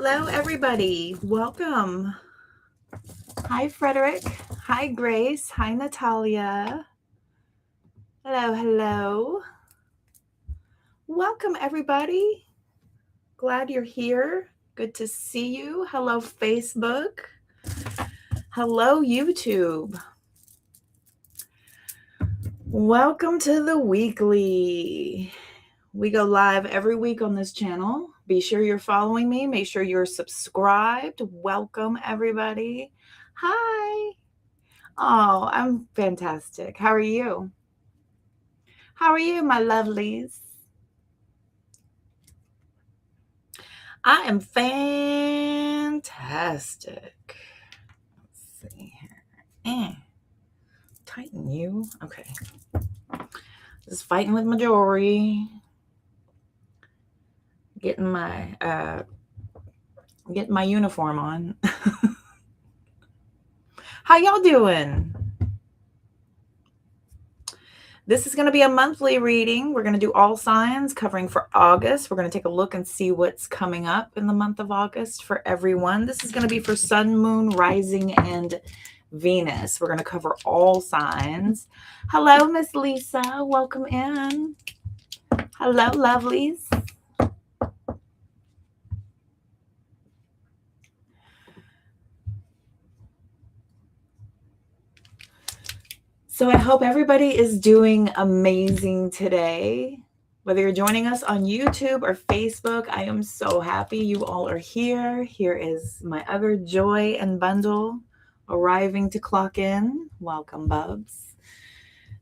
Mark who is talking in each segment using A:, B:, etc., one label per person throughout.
A: Hello, everybody. Welcome. Hi, Frederick. Hi, Grace. Hi, Natalia. Hello, hello. Welcome, everybody. Glad you're here. Good to see you. Hello, Facebook. Hello, YouTube. Welcome to the weekly. We go live every week on this channel. Be sure you're following me. Make sure you're subscribed. Welcome, everybody. Hi. Oh, I'm fantastic. How are you? How are you, my lovelies? I am fantastic. Let's see here. Tighten you. Okay. Just fighting with my jewelry. Getting my uniform on. How y'all doing? This is going to be a monthly reading. We're going to do all signs covering for August. We're going to take a look and see what's coming up in the month of August for everyone. This is going to be for Sun, Moon, Rising, and Venus. We're going to cover all signs. Hello, Miss Lisa. Welcome in. Hello, lovelies. So I hope everybody is doing amazing today. Whether you're joining us on YouTube or Facebook, I am so happy you all are here. Here is my other joy and bundle arriving to clock in. Welcome, Bubs.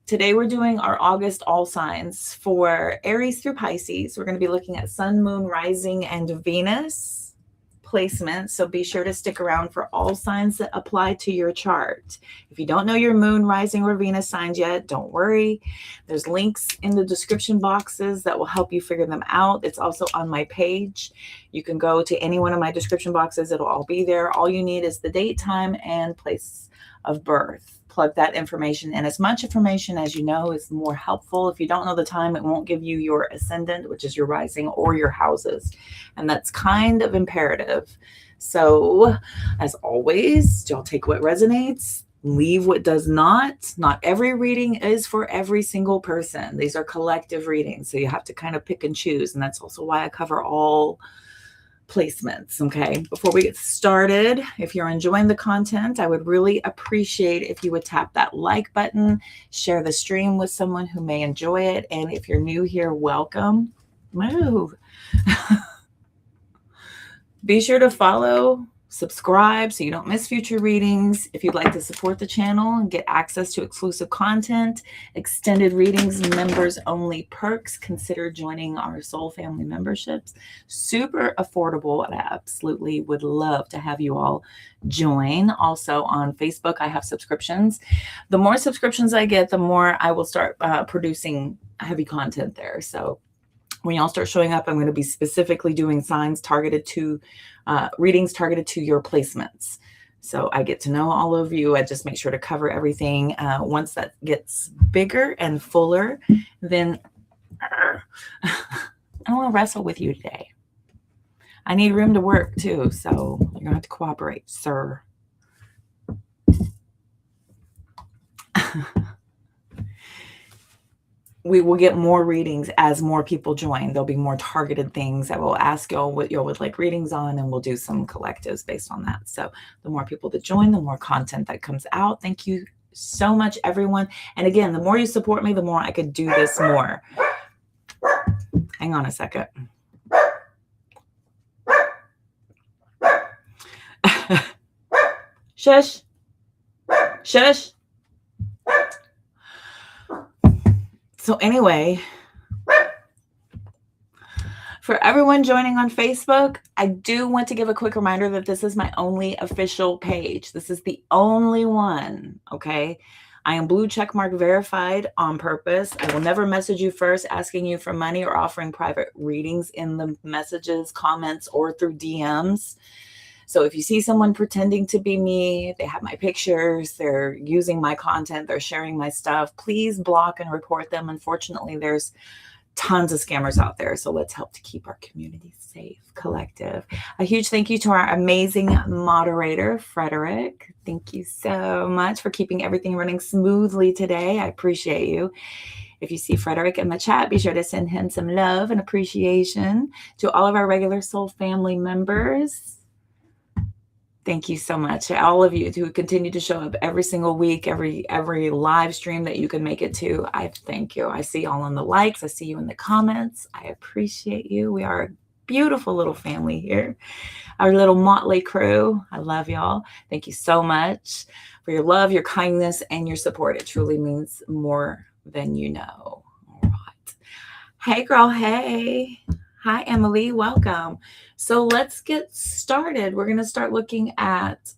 A: Today we're doing our August all signs for Aries through Pisces. We're going to be looking at Sun, Moon, Rising, and Venus placement. So be sure to stick around for all signs that apply to your chart. If you don't know your Moon, Rising, or Venus signs yet, don't worry. There's links in the description boxes that will help you figure them out. It's also on my page. You can go to any one of my description boxes. It'll all be there. All you need is the date, time, and place of birth. Plug that information in. As much information as you know is more helpful. If you don't know the time, it won't give you your ascendant, which is your rising, or your houses. And that's kind of imperative. So as always, y'all take what resonates, leave what does not. Not every reading is for every single person. These are collective readings. So you have to kind of pick and choose. And that's also why I cover all placements. Okay, before we get started, if you're enjoying the content, I would really appreciate if you would tap that like button, share the stream with someone who may enjoy it, and if you're new here, welcome. Move. Be sure to follow, subscribe so you don't miss future readings. If you'd like to support the channel and get access to exclusive content, extended readings, members only perks, consider joining our Soul Family memberships. Super affordable, and I absolutely would love to have you all join. Also on Facebook, I have subscriptions. The more subscriptions I get, the more I will start producing heavy content there. So when y'all start showing up, I'm going to be specifically doing signs targeted to readings targeted to your placements. So I get to know all of you. I just make sure to cover everything. Once that gets bigger and fuller, then I want to wrestle with you today. I need room to work too. So you're going to have to cooperate, sir. We will get more readings as more people join. There'll be more targeted things. I will ask y'all what y'all would like readings on, and we'll do some collectives based on that. So the more people that join, the more content that comes out. Thank you so much, everyone. And again, the more you support me, the more I could do this more. Hang on a second. Shush. Shush. So anyway, for everyone joining on Facebook, I do want to give a quick reminder that this is my only official page. This is the only one, okay? I am blue checkmark verified on purpose. I will never message you first asking you for money or offering private readings in the messages, comments, or through DMs. So if you see someone pretending to be me, they have my pictures, they're using my content, they're sharing my stuff, please block and report them. Unfortunately, there's tons of scammers out there. So let's help to keep our community safe, collective. A huge thank you to our amazing moderator, Frederick. Thank you so much for keeping everything running smoothly today. I appreciate you. If you see Frederick in the chat, be sure to send him some love and appreciation. To all of our regular soul family members, thank you so much. To all of you who continue to show up every single week, every live stream that you can make it to, I thank you. I see y'all on the likes. I see you in the comments. I appreciate you. We are a beautiful little family here, our little motley crew. I love y'all. Thank you so much for your love, your kindness, and your support. It truly means more than you know. All right. Hey, girl. Hey. Hi, Emily. Welcome. So let's get started. We're going to start looking at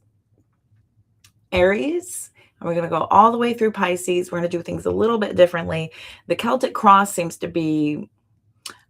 A: Aries, and we're going to go all the way through Pisces. We're going to do things a little bit differently. The Celtic cross seems to be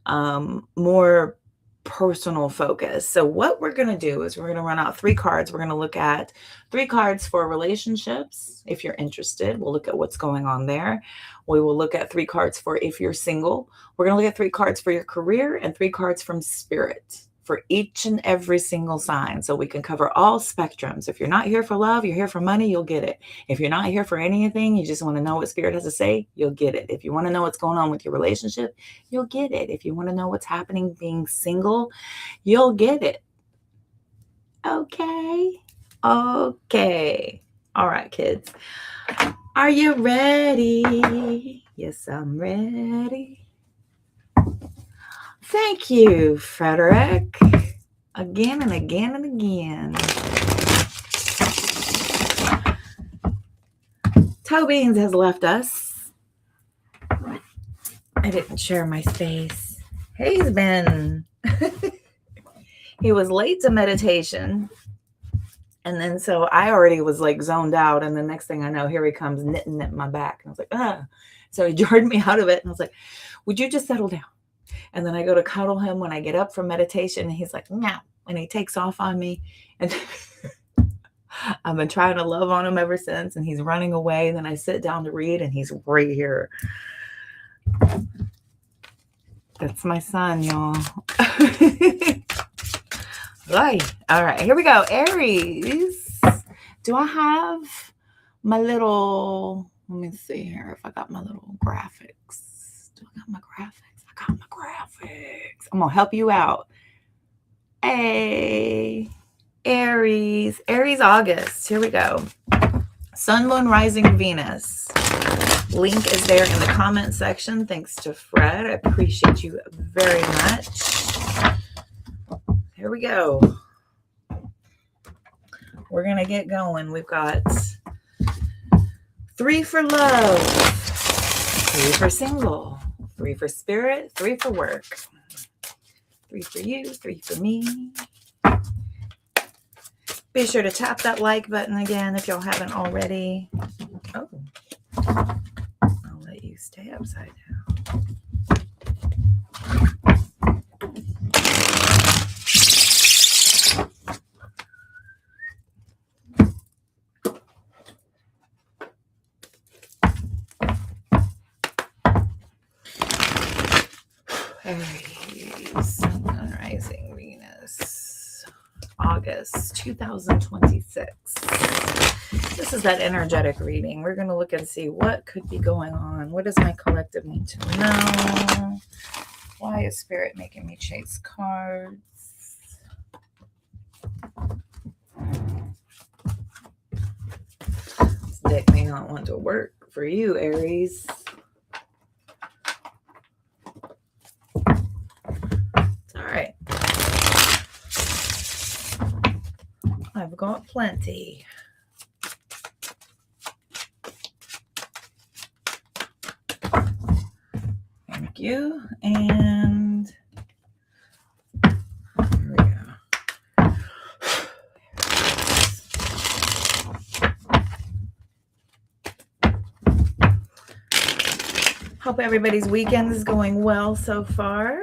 A: more personal focus. So what we're going to do is we're going to run out 3 cards. We're going to look at 3 cards for relationships. If you're interested, we'll look at what's going on there. We will look at 3 cards for if you're single. We're going to look at 3 cards for your career and 3 cards from spirit for each and every single sign. So we can cover all spectrums. If you're not here for love, you're here for money, you'll get it. If you're not here for anything, you just want to know what spirit has to say, you'll get it. If you want to know what's going on with your relationship, you'll get it. If you want to know what's happening being single, you'll get it. Okay. Okay. All right, kids. Are you ready? Yes, I'm ready. Thank you, Frederick. Again and again and again. Toe Beans has left us. I didn't share my space. He's been... he was late to meditation. And then so I already was like zoned out. And the next thing I know, here he comes knitting at my back. And I was like, ah. So he jarred me out of it. And I was like, would you just settle down? And then I go to cuddle him when I get up from meditation. And he's like, no. And he takes off on me. And I've been trying to love on him ever since. And he's running away. Then I sit down to read and he's right here. That's my son, y'all. Right. All right, here we go. Aries. Do I have my little, let me see here if I got my little graphics. Do I got my graphics? I got my graphics. I'm going to help you out. Hey, Aries. Aries August. Here we go. Sun, Moon, Rising, Venus. Link is there in the comment section. Thanks to Fred. I appreciate you very much. Here we go. We're going to get going. We've got 3 for love, 3 for single, 3 for spirit, 3 for work, 3 for you, 3 for me. Be sure to tap that like button again if y'all haven't already. Oh, I'll let you stay upside down. Aries, Sun, Rising, Venus, August 2026. This is that energetic reading. We're going to look and see what could be going on. What does my collective need to know? Why is Spirit making me chase cards? This deck may not want to work for you, Aries. Alright. I've got plenty. Thank you. And here we go. Hope everybody's weekend is going well so far.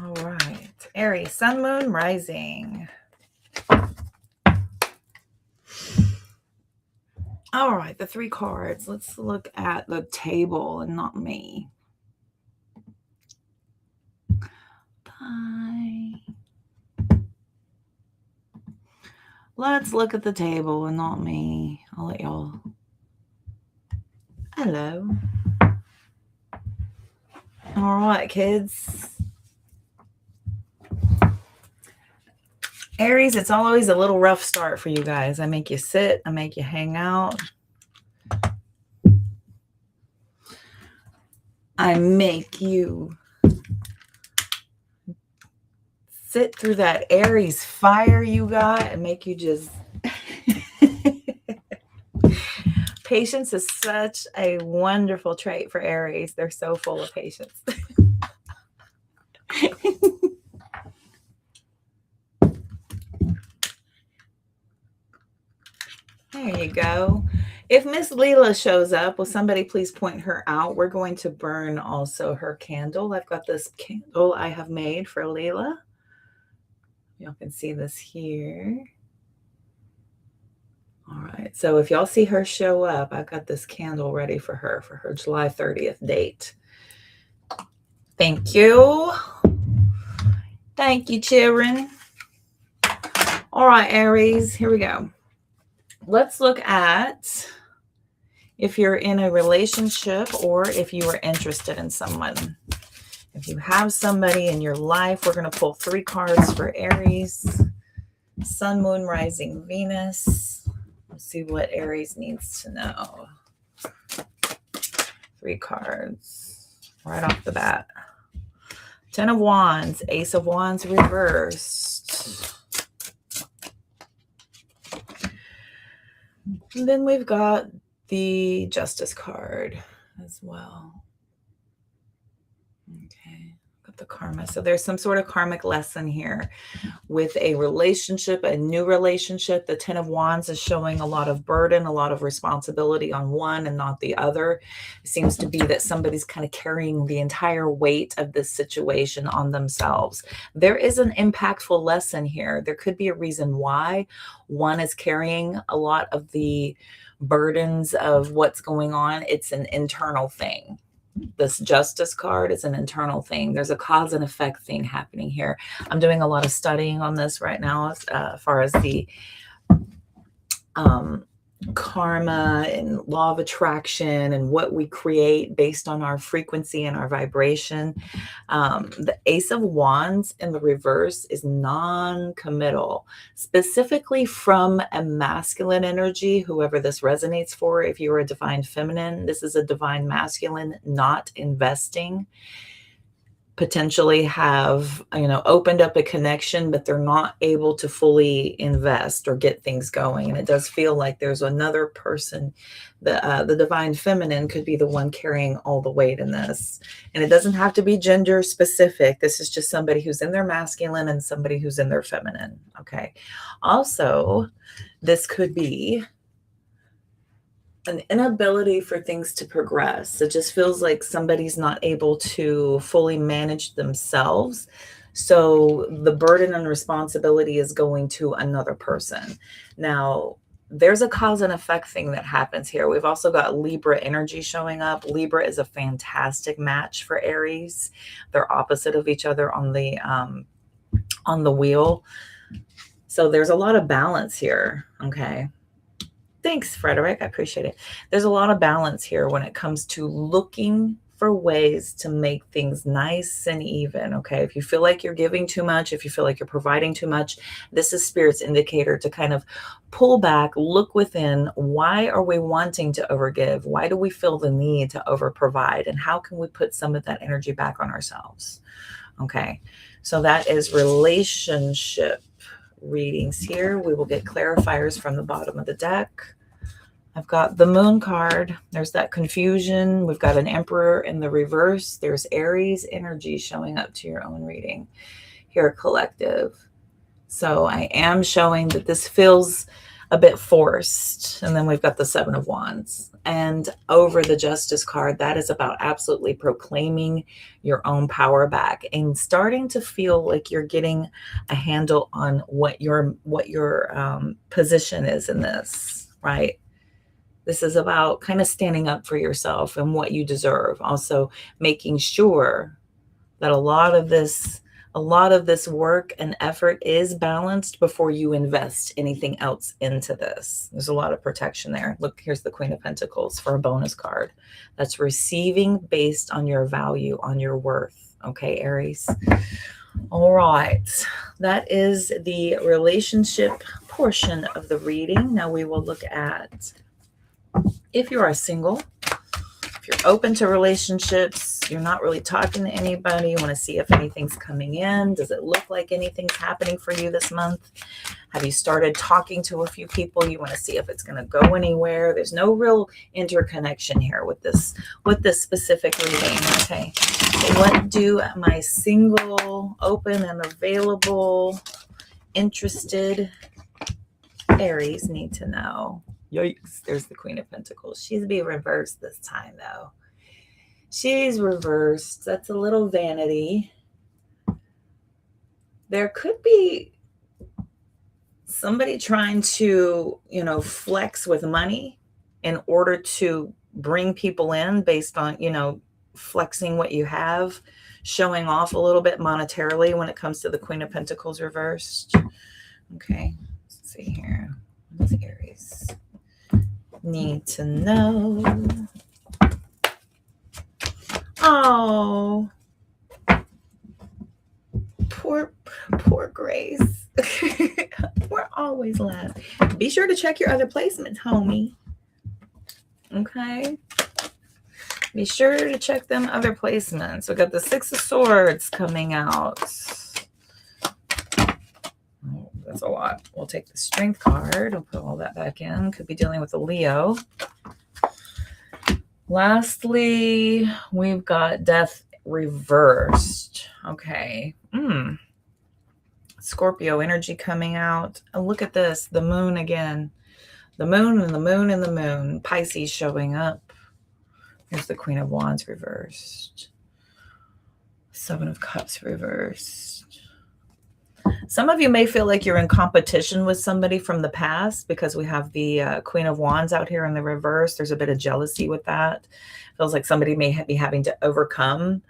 A: All right. Aries, Sun, Moon, Rising. All right, the 3 cards. Let's look at the table and not me. Bye. Let's look at the table and not me. I'll let y'all. Hello. All right, kids. Aries, it's always a little rough start for you guys. I make you sit. I make you hang out. I make you sit through that Aries fire you got and make you just... Patience is such a wonderful trait for Aries. They're so full of patience. There you go. If Miss Leela shows up, will somebody please point her out? We're going to burn also her candle. I've got this candle I have made for Leela. Y'all can see this here. All right. So if y'all see her show up, I've got this candle ready for her July 30th date. Thank you. Thank you, children. All right, Aries, here we go. Let's look at if you're in a relationship or if you are interested in someone. If you have somebody in your life, we're going to pull 3 cards for Aries. Sun, Moon, Rising, Venus. Let's see what Aries needs to know. 3 cards right off the bat. 10 of Wands, Ace of Wands reversed. And then we've got the Justice card as well. Okay, got the karma. So there's some sort of karmic lesson here with a relationship, a new relationship. The 10 of Wands is showing a lot of burden, a lot of responsibility on one and not the other. It seems to be that somebody's kind of carrying the entire weight of this situation on themselves. There is an impactful lesson here. There could be a reason why one is carrying a lot of the burdens of what's going on. It's an internal thing. This Justice card is an internal thing. There's a cause and effect thing happening here. I'm doing a lot of studying on this right now as far as the karma and law of attraction and what we create based on our frequency and our vibration. The Ace of Wands in the reverse is non-committal, specifically from a masculine energy, whoever this resonates for. If you're a divine feminine, this is a divine masculine, not investing. Potentially have, opened up a connection, but they're not able to fully invest or get things going. And it does feel like there's another person. The divine feminine could be the one carrying all the weight in this. And it doesn't have to be gender specific. This is just somebody who's in their masculine and somebody who's in their feminine. Okay. Also, this could be an inability for things to progress. It just feels like somebody's not able to fully manage themselves. So the burden and responsibility is going to another person. Now, there's a cause and effect thing that happens here. We've also got Libra energy showing up. Libra is a fantastic match for Aries. They're opposite of each other on the wheel. So there's a lot of balance here. Okay. Thanks, Frederick. I appreciate it. There's a lot of balance here when it comes to looking for ways to make things nice and even. Okay. If you feel like you're giving too much, if you feel like you're providing too much, this is Spirit's indicator to kind of pull back, look within. Why are we wanting to overgive? Why do we feel the need to over provide? And how can we put some of that energy back on ourselves? Okay. So that is relationship readings here. We will get clarifiers from the bottom of the deck. I've got the Moon card. There's that confusion. We've got an Emperor in the reverse. There's Aries energy showing up to your own reading here, collective. So I am showing that this feels a bit forced. And then we've got the 7 of Wands. And over the Justice card, that is about absolutely proclaiming your own power back and starting to feel like you're getting a handle on what your position is in this, right? This is about kind of standing up for yourself and what you deserve. Also making sure that a lot of this work and effort is balanced before you invest anything else into this. There's a lot of protection there. Look, here's the Queen of Pentacles for a bonus card. That's receiving based on your value, on your worth. Okay, Aries. All right. That is the relationship portion of the reading. Now we will look at if you are single, if you're open to relationships, you're not really talking to anybody, you want to see if anything's coming in. Does it look like anything's happening for you this month? Have you started talking to a few people? You want to see if it's going to go anywhere. There's no real interconnection here with this specific reading. Okay. So what do my single, open and available, interested Aries need to know? Yikes, there's the Queen of Pentacles. She's being reversed this time, though. She's reversed. That's a little vanity. There could be somebody trying to, flex with money in order to bring people in based on, flexing what you have, showing off a little bit monetarily when it comes to the Queen of Pentacles reversed. Okay, let's see here. What's Aries need to know? Oh, poor Grace. We're always last. Be sure to check your other placements, homie. Okay. Be sure to check them other placements. We got the Six of Swords coming out. That's a lot. We'll take the Strength card. We'll put all that back in. Could be dealing with a Leo. Lastly, we've got Death reversed. Okay. Scorpio energy coming out. Oh, look at this. The moon again. The moon and the moon and the moon. Pisces showing up. Here's the Queen of Wands reversed. Seven of Cups reversed. Some of you may feel like you're in competition with somebody from the past because we have the Queen of Wands out here in the reverse. There's a bit of jealousy with that. Feels like somebody may be having to overcome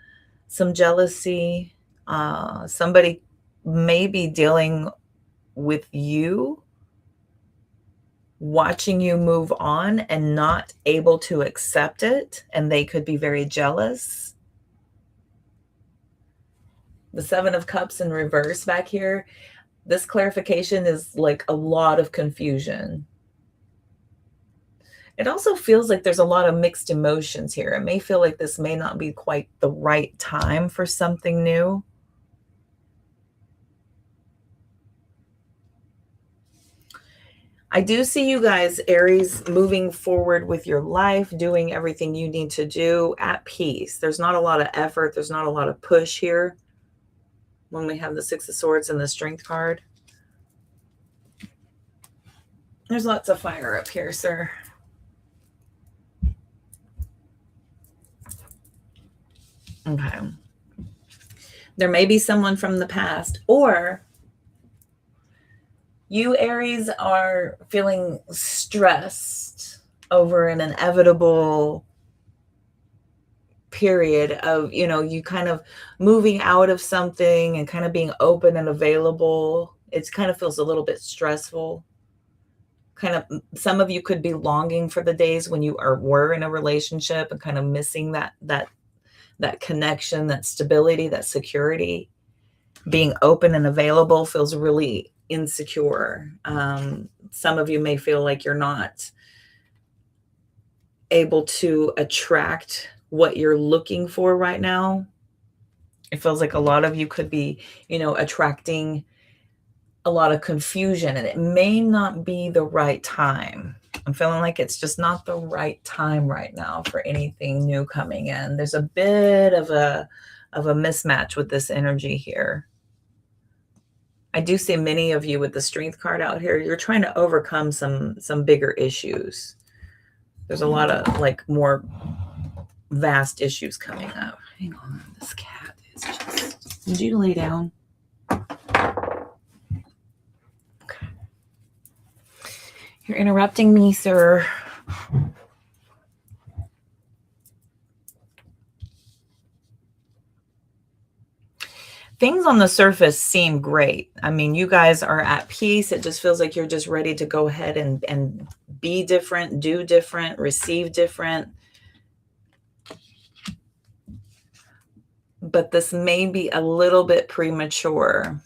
A: some jealousy. Somebody may be dealing with you, watching you move on and not able to accept it, and they could be very jealous. The Seven of Cups in reverse back here. This clarification is like a lot of confusion. It also feels like there's a lot of mixed emotions here. It may feel like this may not be quite the right time for something new. I do see you guys, Aries, moving forward with your life, doing everything you need to do at peace. There's not a lot of effort. There's not a lot of push here when we have the Six of Swords and the Strength card. There's lots of fire up here, sir. Okay. There may be someone from the past, or you, Aries, are feeling stressed over an inevitable period of, you kind of moving out of something and kind of being open and available. It kind of feels a little bit stressful. Kind of, some of you could be longing for the days when you were in a relationship and kind of missing that connection, that stability, that security. Being open and available feels really insecure. Some of you may feel like you're not able to attract what you're looking for right now. It feels like a lot of you could be, attracting a lot of confusion, and it may not be the right time. I'm feeling like it's just not the right time right now for anything new coming in. There's a bit of a mismatch with this energy here. I do see many of you with the Strength card out here. You're trying to overcome some bigger issues. There's a lot of more vast issues coming up. Hang on, this cat is just... Did you lay down? Okay. You're interrupting me, sir. Things on the surface seem great. I mean, you guys are at peace. It just feels like you're just ready to go ahead and be different, do different, receive different. But this may be a little bit premature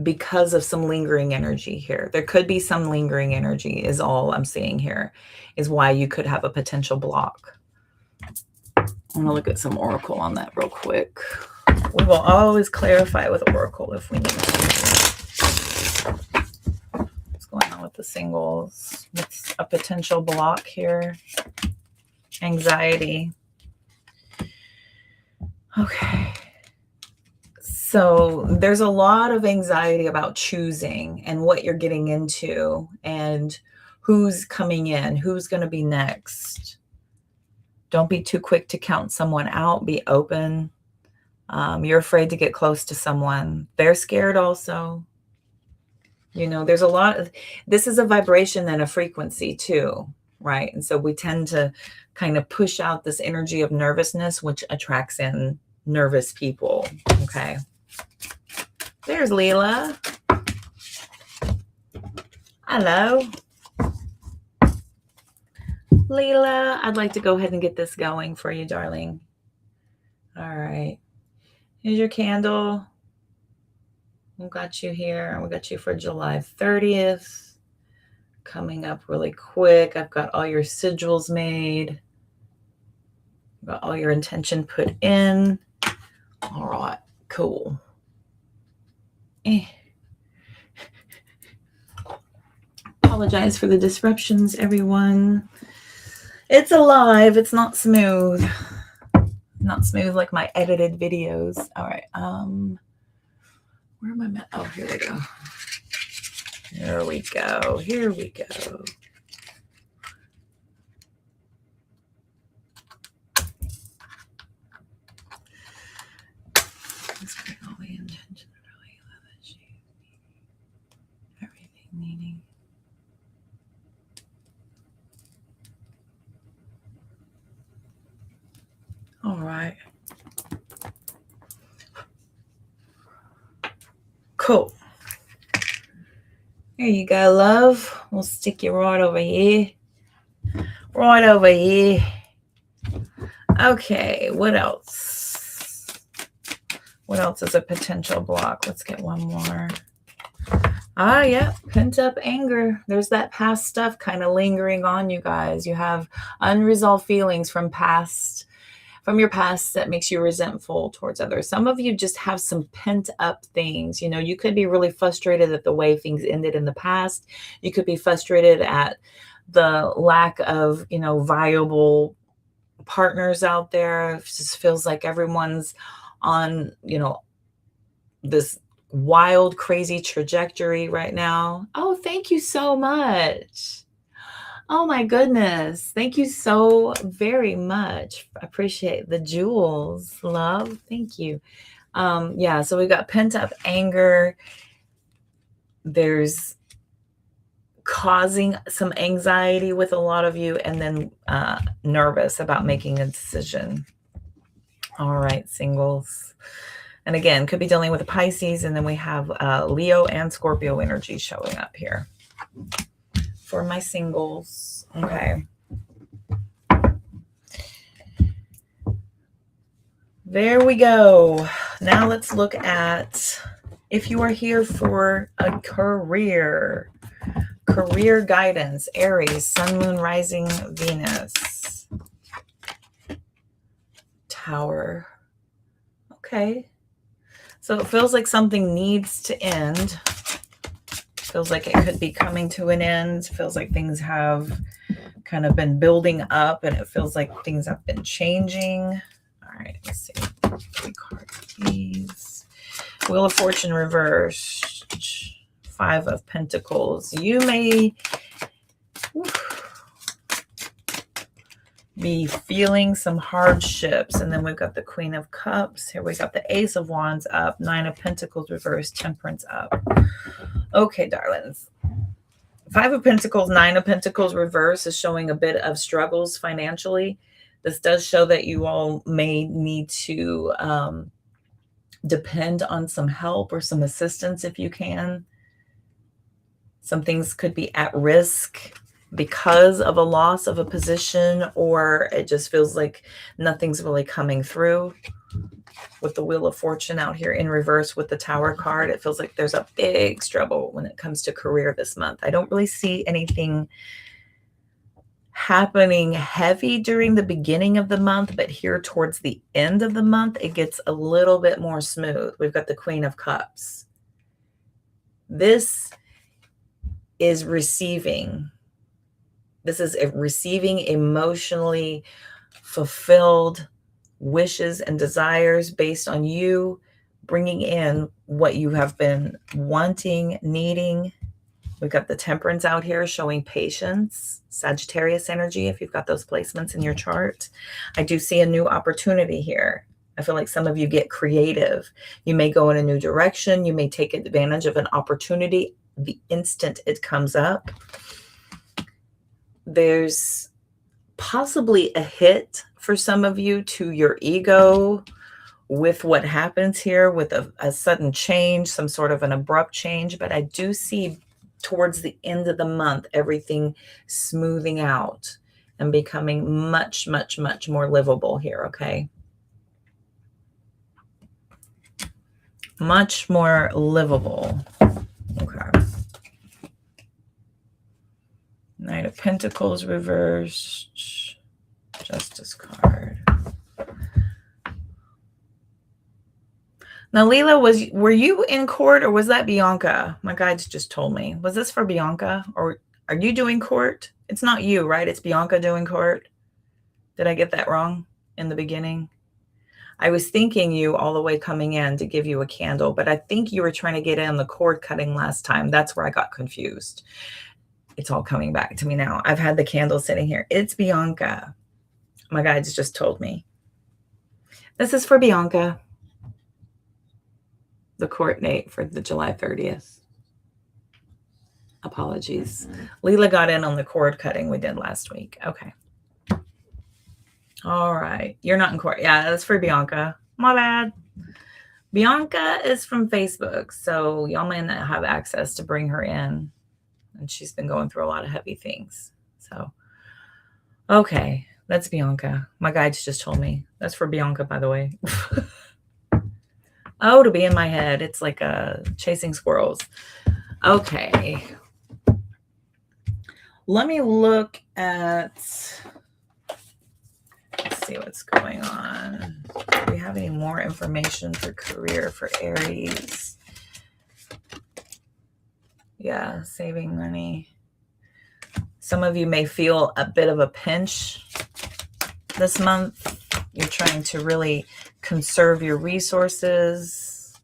A: because of some lingering energy here. There could be some lingering energy is all I'm seeing here, is why you could have a potential block. I'm going to look at some Oracle on that real quick. We will always clarify with Oracle if we need to. What's going on with the singles? What's a potential block here? Anxiety. Okay. So there's a lot of anxiety about choosing and what you're getting into and who's coming in, who's going to be next. Don't be too quick to count someone out. Be open. You're afraid to get close to someone. They're scared also. You know, there's a lot of, this is a vibration and a frequency too, right? And so we tend to kind of push out this energy of nervousness, which attracts in nervous people. Okay. There's Leela. Hello. Leela, I'd like to go ahead and get this going for you, darling. All right. Here's your candle. We got you here. We got you for July 30th. Coming up really quick. I've got all your sigils made. Got all your intention put in. All right. Cool. Apologize for the disruptions, everyone. It's alive. It's not smooth. Not smooth like my edited videos. All right. Where am I at? Oh, here we go. Here we go. Here we go. Let's bring all the intention. Really love it. Everything needing. All right. Cool. There you go, love. We'll stick you right over here. Right over here. Okay, what else? What else is a potential block? Let's get one more. Ah, yeah, pent up anger. There's that past stuff kind of lingering on you guys. You have unresolved feelings from your past that makes you resentful towards others. Some of you just have some pent up things. You know, you could be really frustrated at the way things ended in the past. You could be frustrated at the lack of, you know, viable partners out there. It just feels like everyone's on, you know, this wild, crazy trajectory right now. Oh, thank you so much. Oh my goodness. Thank you so very much. I appreciate the jewels, love. Thank you. Yeah, so we got pent up anger. There's causing some anxiety with a lot of you, and then nervous about making a decision. All right, singles. And again, could be dealing with a Pisces, and then we have Leo and Scorpio energy showing up here for my singles. Okay. There we go. Now let's look at if you are here for a career guidance, Aries, Sun, Moon, Rising, Venus, Tower. Okay. So it feels like something needs to end. Feels like it could be coming to an end. Feels like things have kind of been building up, and it feels like things have been changing. All right, let's see. 3 cards, please. Wheel of Fortune reversed. 5 of Pentacles. You may be feeling some hardships. And then we've got the Queen of Cups. Here we got the Ace of Wands up. 9 of Pentacles reversed. Temperance up. Okay, darlings. Five of Pentacles, Nine of Pentacles reverse is showing a bit of struggles financially. This does show that you all may need to depend on some help or some assistance if you can. Some things could be at risk because of a loss of a position, or it just feels like nothing's really coming through. With the Wheel of Fortune out here in reverse with the Tower card, it feels like there's a big struggle when it comes to career this month. I don't really see anything happening heavy during the beginning of the month, but here towards the end of the month, it gets a little bit more smooth. We've got the Queen of Cups. This is receiving. This is receiving emotionally fulfilled wishes and desires based on you bringing in what you have been wanting, needing. We've got the Temperance out here showing patience, Sagittarius energy, if you've got those placements in your chart. I do see a new opportunity here. I feel like some of you get creative. You may go in a new direction. You may take advantage of an opportunity the instant it comes up. There's possibly a hit for some of you to your ego with what happens here with a sudden change, some sort of an abrupt change. But I do see towards the end of the month, everything smoothing out and becoming much, much, much more livable here, okay? Much more livable. Okay. Knight of Pentacles reversed. Justice card. Now, Leela, were you in court or was that Bianca? My guides just told me. Was this for Bianca or are you doing court? It's not you, right? It's Bianca doing court. Did I get that wrong in the beginning? I was thinking you all the way coming in to give you a candle, but I think you were trying to get in the cord cutting last time. That's where I got confused. It's all coming back to me now. I've had the candle sitting here. It's Bianca. My guides just told me. This is for Bianca. The court date for the July 30th. Apologies. Leela got in on the cord cutting we did last week. Okay. All right. You're not in court. Yeah, that's for Bianca. My bad. Bianca is from Facebook, so y'all may not have access to bring her in. And she's been going through a lot of heavy things. So, okay. That's Bianca. My guides just told me. That's for Bianca, by the way. Oh, to be in my head. It's like chasing squirrels. Okay. Let me look at... Let's see what's going on. Do we have any more information for career for Aries? Yeah, saving money. Some of you may feel a bit of a pinch this month. You're trying to really conserve your resources.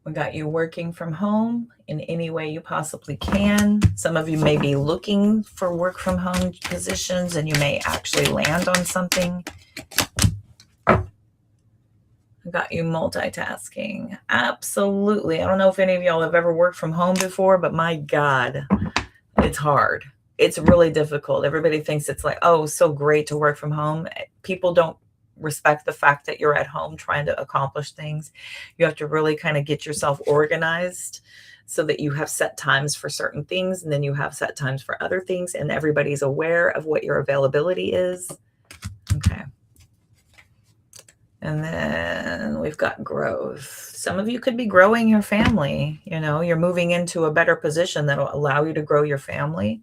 A: We got you working from home in any way you possibly can. Some of you may be looking for work from home positions and you may actually land on something. I got you multitasking. Absolutely. I don't know if any of y'all have ever worked from home before, but my God, it's hard. It's really difficult. Everybody thinks it's like, oh, so great to work from home. People don't respect the fact that you're at home trying to accomplish things. You have to really kind of get yourself organized so that you have set times for certain things and then you have set times for other things and everybody's aware of what your availability is. Okay. And then we've got growth. Some of you could be growing your family. You know, you're moving into a better position that'll allow you to grow your family.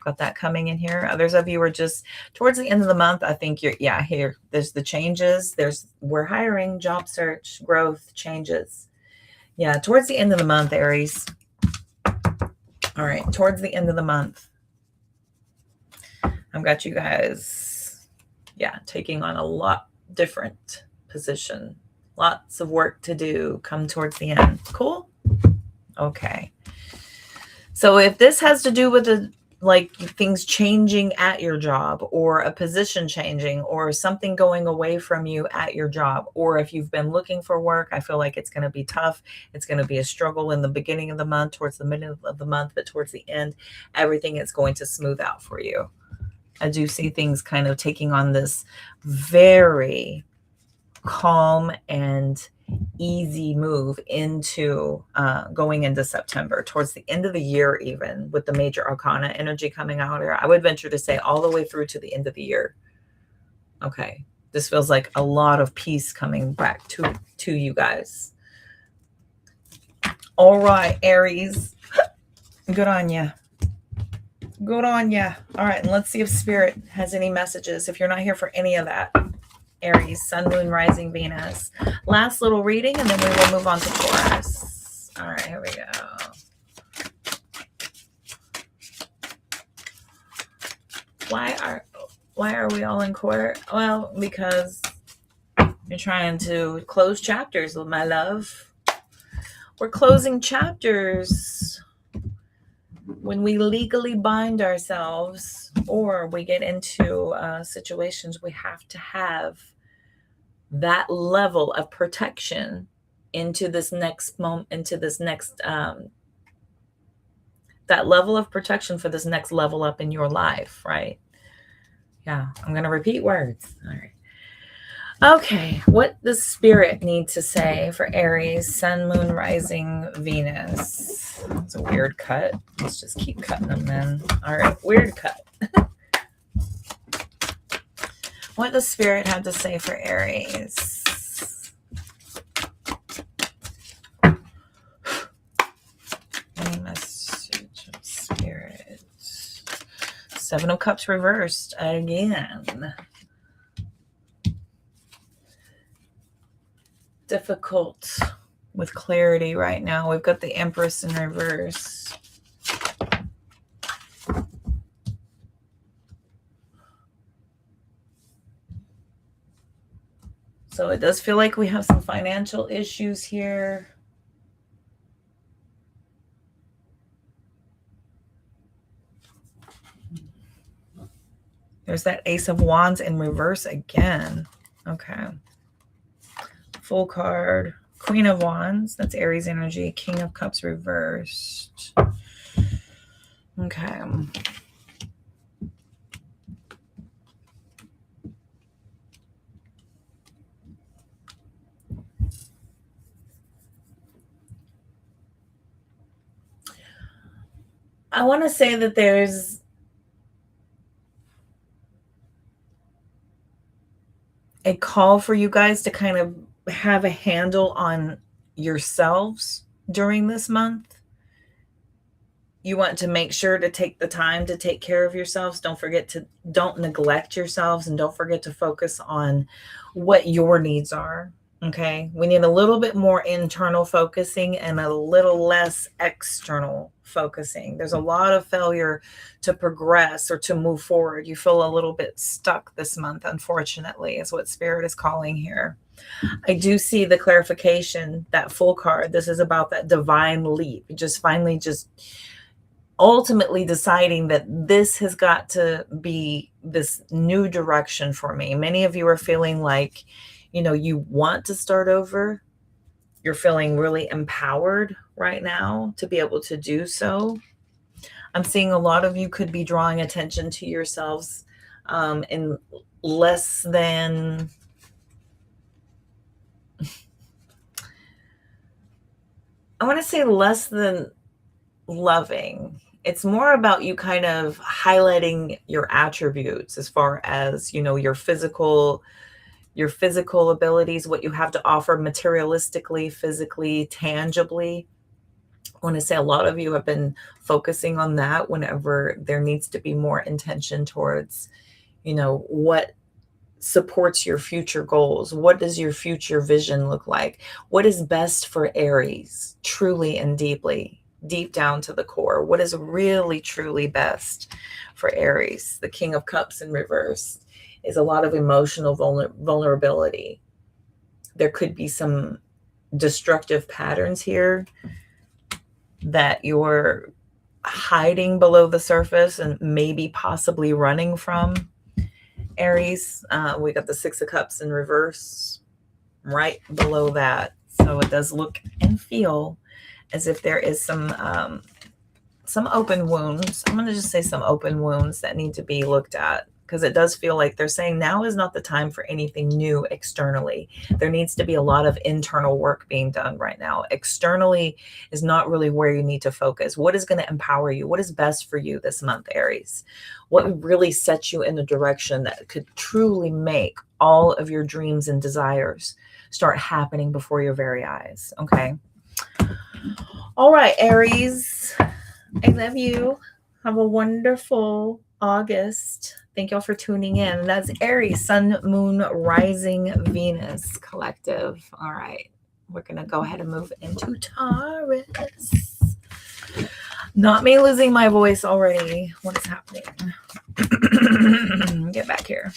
A: Got that coming in here. Others of you are just towards the end of the month. I think you're, yeah, here. There's the changes. We're hiring, job search, growth, changes. Yeah, towards the end of the month, Aries. All right, towards the end of the month. I've got you guys, yeah, taking on a lot different position. Lots of work to do come towards the end. Cool? Okay. So if this has to do with the like things changing at your job, or a position changing, or something going away from you at your job. Or if you've been looking for work, I feel like it's going to be tough. It's going to be a struggle in the beginning of the month, towards the middle of the month, but towards the end, everything is going to smooth out for you. I do see things kind of taking on this very calm and easy move into going into September, towards the end of the year, even with the major arcana energy coming out here. I would venture to say all the way through to the end of the year. Okay, this feels like a lot of peace coming back to you guys. All right, Aries, good on you. Good on you. All right, and let's see if Spirit has any messages. If you're not here for any of that, Aries, Sun, Moon, Rising, Venus. Last little reading, and then we will move on to Taurus. All right, here we go. Why are we all in court? Well, because you're trying to close chapters, my love. We're closing chapters. When we legally bind ourselves, or we get into situations, we have to have that level of protection into this next moment, into this next, that level of protection for this next level up in your life, right? Yeah, I'm going to repeat words. All right. Okay, what does Spirit need to say for Aries, Sun, Moon, Rising, Venus? It's a weird cut. Let's just keep cutting them then. All right, weird cut. What does Spirit have to say for Aries? Any message of Spirit? Seven of Cups reversed again. Difficult with clarity right now. We've got the Empress in reverse. So it does feel like we have some financial issues here. There's that Ace of Wands in reverse again. Okay. Full card, Queen of Wands, that's Aries energy, King of Cups reversed. Okay. I want to say that there's a call for you guys to kind of have a handle on yourselves during this month. You want to make sure to take the time to take care of yourselves. Don't neglect yourselves, and don't forget to focus on what your needs are. Okay. We need a little bit more internal focusing and a little less external focusing. There's a lot of failure to progress or to move forward. You feel a little bit stuck this month, unfortunately, is what Spirit is calling here. I do see the clarification, that full card. This is about that divine leap. Just finally ultimately deciding that this has got to be this new direction for me. Many of you are feeling like, you want to start over. You're feeling really empowered right now to be able to do so. I'm seeing a lot of you could be drawing attention to yourselves in less than... I want to say less than loving. It's more about you kind of highlighting your attributes as far as, your physical abilities, what you have to offer materialistically, physically, tangibly. I want to say a lot of you have been focusing on that whenever there needs to be more intention towards, what supports your future goals. What does your future vision look like? What is best for Aries, truly and deeply, deep down to the core? What is really, truly best for Aries? The King of Cups in reverse is a lot of emotional vulnerability. There could be some destructive patterns here that you're hiding below the surface and maybe possibly running from, Aries. We got the Six of Cups in reverse right below that. So it does look and feel as if there is some open wounds. I'm going to just say some open wounds that need to be looked at, because it does feel like they're saying now is not the time for anything new externally. There needs to be a lot of internal work being done right now. Externally is not really where you need to focus. What is going to empower you? What is best for you this month, Aries? What really sets you in a direction that could truly make all of your dreams and desires start happening before your very eyes? Okay. All right, Aries. I love you. Have a wonderful August. Thank y'all for tuning in. That's Aries, Sun, Moon, Rising, Venus collective. All right. We're going to go ahead and move into Taurus. Not me losing my voice already. What is happening? Get back here.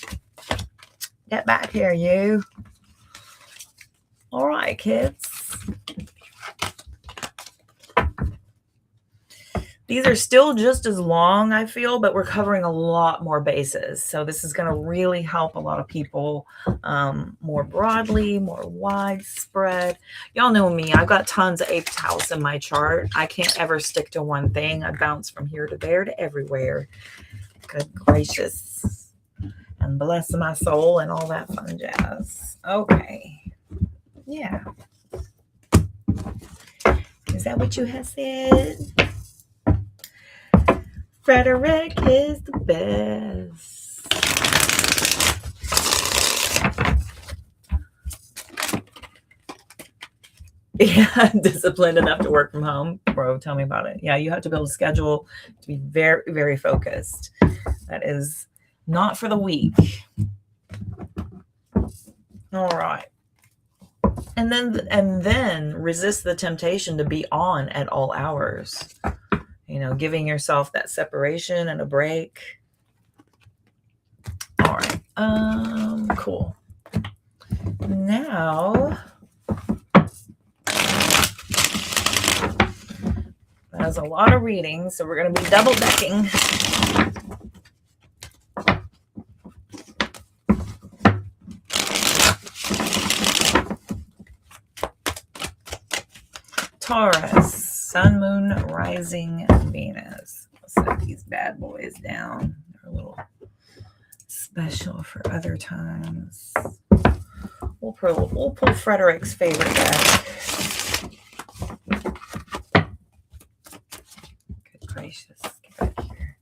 A: Get back here, you. All right, kids. These are still just as long, I feel, but we're covering a lot more bases. So this is going to really help a lot of people more broadly, more widespread. Y'all know me. I've got tons of 8th house in my chart. I can't ever stick to one thing. I bounce from here to there to everywhere. Good gracious. And bless my soul and all that fun jazz. Okay. Yeah. Is that what you have said? Frederick is the best. Yeah, disciplined enough to work from home. Bro, tell me about it. Yeah, you have to build a schedule to be very, very focused. That is not for the weak. All right. And then resist the temptation to be on at all hours. You know, giving yourself that separation and a break. All right. Cool. Now, that's a lot of reading, so we're going to be double decking. Taurus, Sun, Moon, Rising, Venus. Let's set these bad boys down. They're a little special for other times. We'll pull Frederick's favorite deck. Good gracious. Get back here.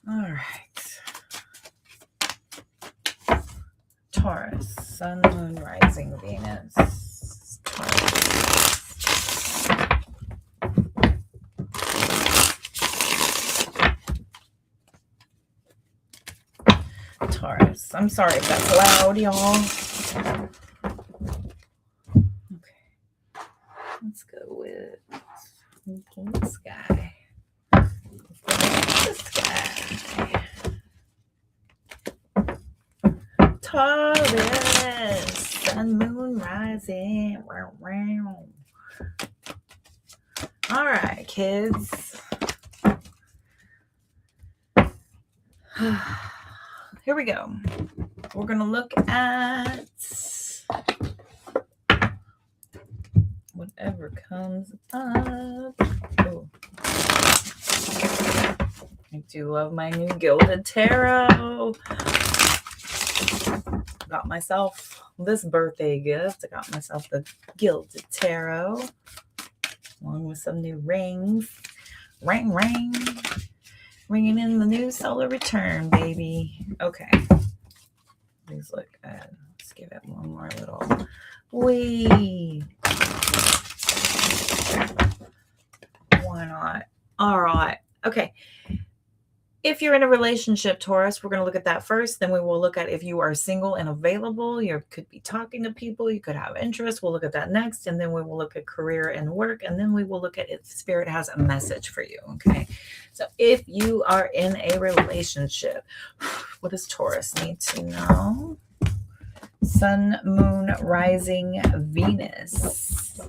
A: All right. Taurus, Sun, Moon, Rising, Venus. Taurus. I'm sorry if that's loud, y'all. Okay. Let's go with this guy. This guy. Taurus, Sun, Moon, Rising. All right, kids. Here we go. We're going to look at whatever comes up. Oh. I do love my new Gilded Tarot. Got myself this birthday gift. I got myself the Gilded Tarot along with some new rings. Ring, ring. Ringing in the new solar return, baby. Okay. These look good. Let's give it one more little wee. Why not? All right. Okay. If you're in a relationship, Taurus, we're going to look at that first. Then we will look at if you are single and available. You could be talking to people. You could have interest. We'll look at that next. And then we will look at career and work. And then we will look at if Spirit has a message for you. Okay. So if you are in a relationship, what does Taurus need to know? Sun, Moon, Rising, Venus.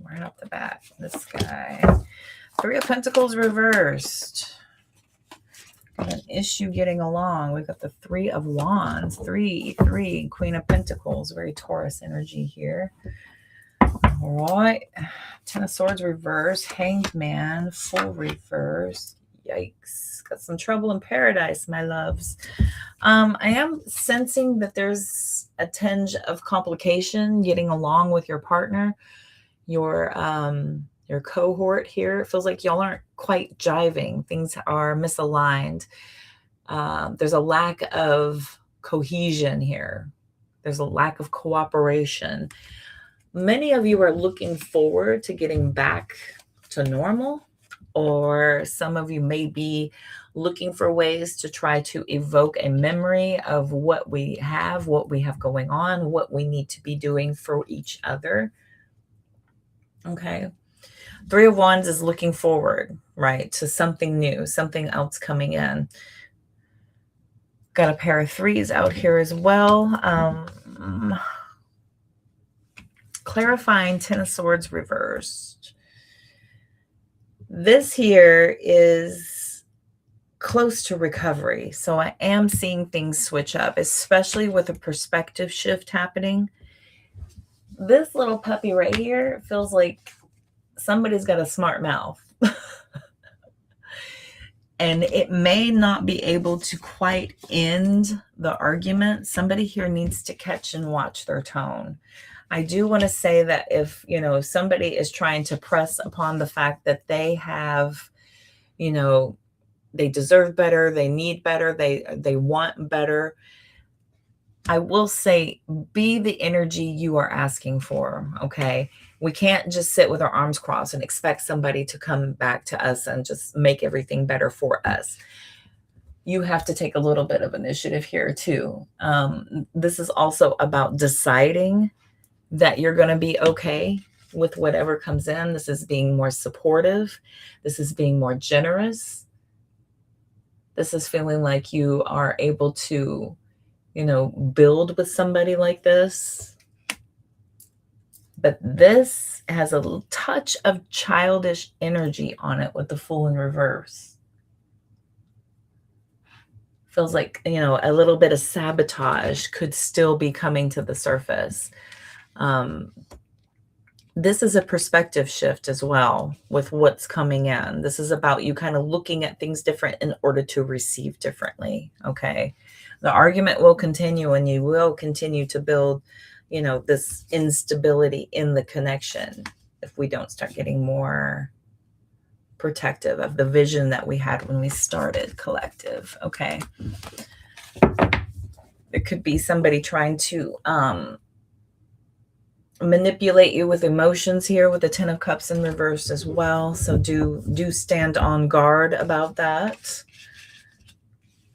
A: Right off the bat, this guy. Three of Pentacles reversed. Got an issue getting along. We've got the Three of Wands. Three, Queen of Pentacles. Very Taurus energy here. All right. Ten of Swords reverse. Hanged Man. Full reverse. Yikes. Got some trouble in paradise, my loves. I am sensing that there's a tinge of complication getting along with your partner. Your cohort here. It feels like y'all aren't quite jiving. Things are misaligned. There's a lack of cohesion here. There's a lack of cooperation. Many of you are looking forward to getting back to normal, or some of you may be looking for ways to try to evoke a memory of what we have going on, what we need to be doing for each other. Okay. Three of Wands is looking forward, right, to something new, something else coming in. Got a pair of threes out here as well. Clarifying Ten of Swords reversed. This here is close to recovery. So I am seeing things switch up, especially with a perspective shift happening. This little puppy right here feels like somebody's got a smart mouth. And it may not be able to quite end the argument. Somebody here needs to catch and watch their tone. I do want to say that if somebody is trying to press upon the fact that they have, they deserve better, they need better, they want better, I will say, be the energy you are asking for, okay? We can't just sit with our arms crossed and expect somebody to come back to us and just make everything better for us. You have to take a little bit of initiative here too. This is also about deciding that you're going to be okay with whatever comes in. This is being more supportive. This is being more generous. This is feeling like you are able to build with somebody like this. But this has a touch of childish energy on it with the Fool in reverse. Feels like, a little bit of sabotage could still be coming to the surface. This is a perspective shift as well with what's coming in. This is about you kind of looking at things different in order to receive differently. Okay. The argument will continue and you will continue to build, this instability in the connection if we don't start getting more protective of the vision that we had when we started collective. Okay. It could be somebody trying to, manipulate you with emotions here with the Ten of Cups in reverse as well. So do stand on guard about that.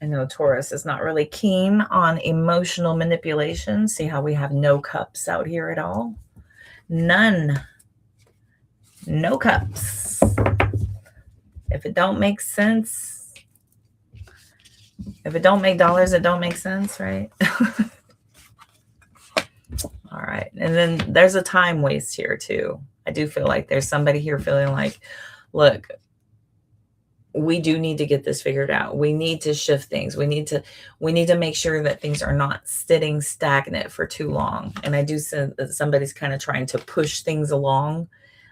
A: I know Taurus is not really keen on emotional manipulation. See how we have no cups out here at all? None. No cups. If it don't make sense, if it don't make dollars, it don't make sense, right? All right. And then there's a time waste here too. I do feel like there's somebody here feeling like, look, we do need to get this figured out. We need to shift things. We need to make sure that things are not sitting stagnant for too long. And I do sense that somebody's kind of trying to push things along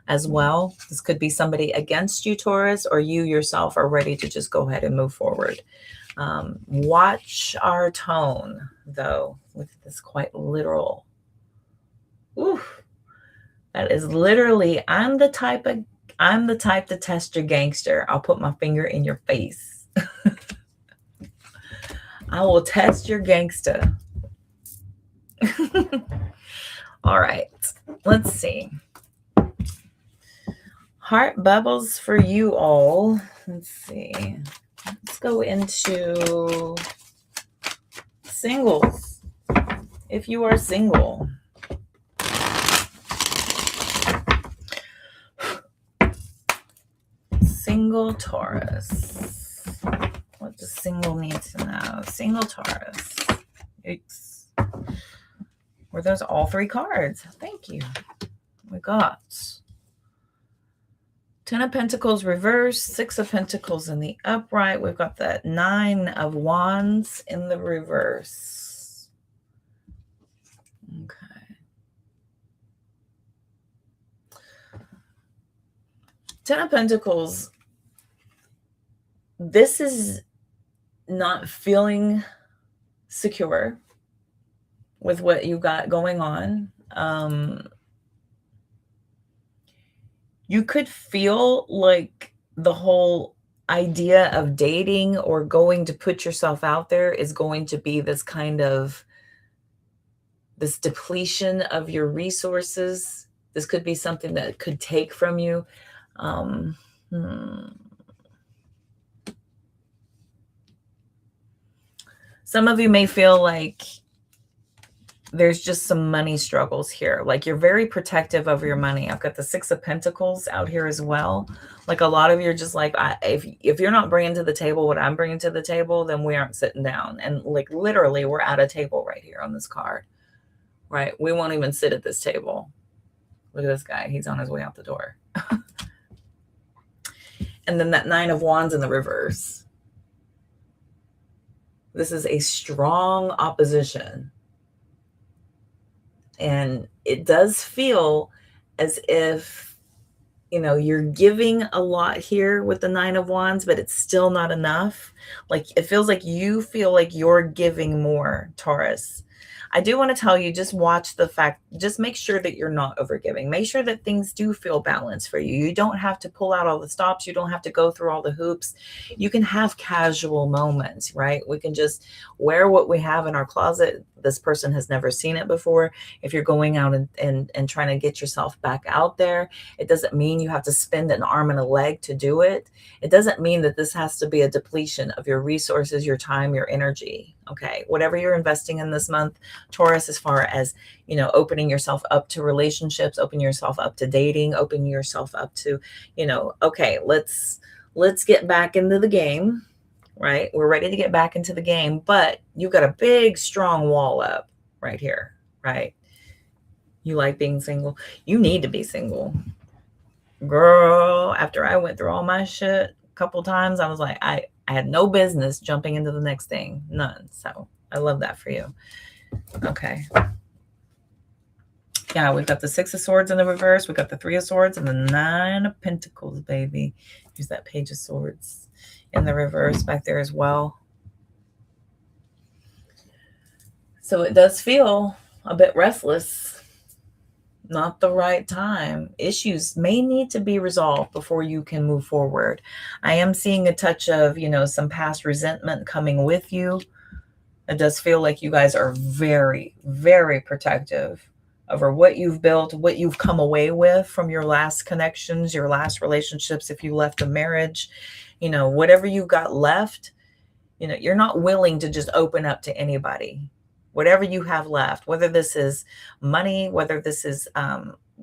A: as well. This could be somebody against you, Taurus, or you yourself are ready to just go ahead and move forward. Watch our tone, though. Look at this, quite literal. Oof. That is literally, I'm the type to test your gangster. I'll put my finger in your face. I will test your gangster. All right. Let's see. Heart bubbles for you all. Let's see. Let's go into singles. If you are single. Single Taurus. What does single need to know? Single Taurus. Yikes. Were those all 3 cards? Thank you. We got 10 of Pentacles reverse, 6 of Pentacles in the upright. We've got that 9 of Wands in the reverse. Okay. 10 of Pentacles. This is not feeling secure with what you got going on. You could feel like the whole idea of dating or going to put yourself out there is going to be this kind of this depletion of your resources. This could be something that could take from you. Some of you may feel like there's just some money struggles here. Like you're very protective of your money. I've got the 6 of Pentacles out here as well. Like a lot of you are just like, if you're not bringing to the table what I'm bringing to the table, then we aren't sitting down. And like literally we're at a table right here on this card, right? We won't even sit at this table. Look at this guy. He's on his way out the door. And then that 9 of Wands in the reverse. This is a strong opposition. And it does feel as if, you know, you're giving a lot here with the 9 of Wands, but it's still not enough. Like it feels like you feel like you're giving more, Taurus. I do want to tell you, just watch the fact, just make sure that you're not overgiving. Make sure that things do feel balanced for you. You don't have to pull out all the stops. You don't have to go through all the hoops. You can have casual moments, right? We can just wear what we have in our closet. This person has never seen it before. If you're going out and trying to get yourself back out there, it doesn't mean you have to spend an arm and a leg to do it. It doesn't mean that this has to be a depletion of your resources, your time, your energy. Okay. Whatever you're investing in this month, Taurus, as far as, you know, opening yourself up to relationships, opening yourself up to dating, opening yourself up to, you know, okay, let's get back into the game. Right? We're ready to get back into the game, but you got a big, strong wall up right here, right? You like being single. You need to be single. Girl, after I went through all my shit a couple times, I was like, I had no business jumping into the next thing. None. So I love that for you. Okay. Yeah, we've got the 6 of Swords in the reverse. We've got the 3 of Swords and the 9 of Pentacles, baby. Here's that Page of Swords in the reverse back there as well. So it does feel a bit restless. Not the right time. Issues may need to be resolved before you can move forward. I am seeing a touch of, you know, some past resentment coming with you. It does feel like you guys are very, very protective over what you've built, what you've come away with from your last connections, your last relationships. If you left a marriage, you know, whatever you got left, you know, you're not willing to just open up to anybody. Whatever you have left, whether this is money, whether this is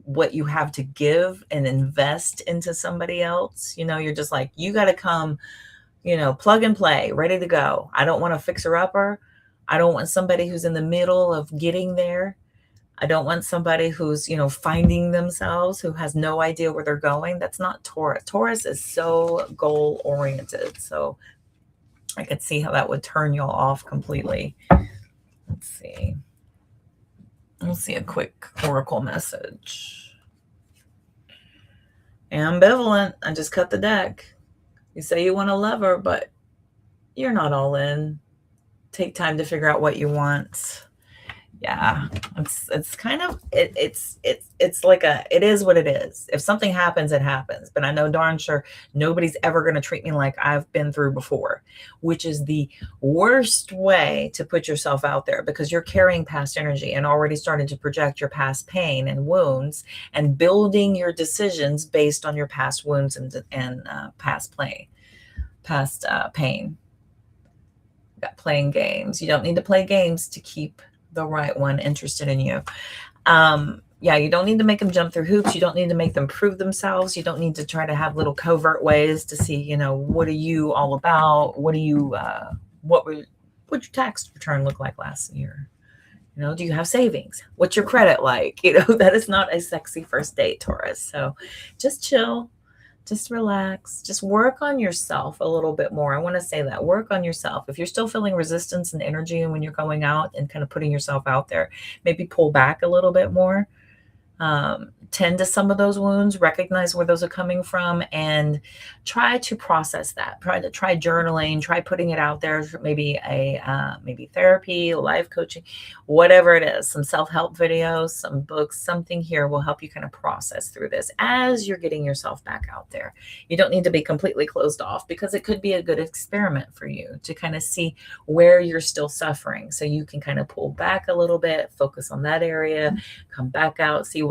A: what you have to give and invest into somebody else, you know, you're just like, you got to come, you know, plug and play, ready to go. I don't want a fixer-upper. I don't want somebody who's in the middle of getting there. I don't want somebody who's, you know, finding themselves, who has no idea where they're going. That's not Taurus. Taurus is so goal-oriented. So I could see how that would turn y'all off completely. Let's see. We'll see a quick oracle message. Ambivalent. I just cut the deck. You say you want a lover, but you're not all in. Take time to figure out what you want. Yeah, it's kind of it's like it is what it is. If something happens, it happens. But I know darn sure nobody's ever going to treat me like I've been through before, which is the worst way to put yourself out there, because you're carrying past energy and already starting to project your past pain and wounds and building your decisions based on your past wounds and past pain. Got playing games. You don't need to play games to keep the right one interested in you. yeah, you don't need to make them jump through hoops. You don't need to make them prove themselves. You don't need to try to have little covert ways to see, you know, what are you all about? What do you, what'd your tax return look like last year? You know, do you have savings? What's your credit like? You know, that is not a sexy first date, Taurus. So just chill, just relax, just work on yourself a little bit more. I want to say that work on yourself. If you're still feeling resistance and energy and when you're going out and kind of putting yourself out there, maybe pull back a little bit more. Tend to some of those wounds, recognize where those are coming from, and try to process that. Try journaling, try putting it out there. Maybe maybe therapy, life coaching, whatever it is. Some self-help videos, some books, something here will help you kind of process through this as you're getting yourself back out there. You don't need to be completely closed off because it could be a good experiment for you to kind of see where you're still suffering. So you can kind of pull back a little bit, focus on that area, come back out, see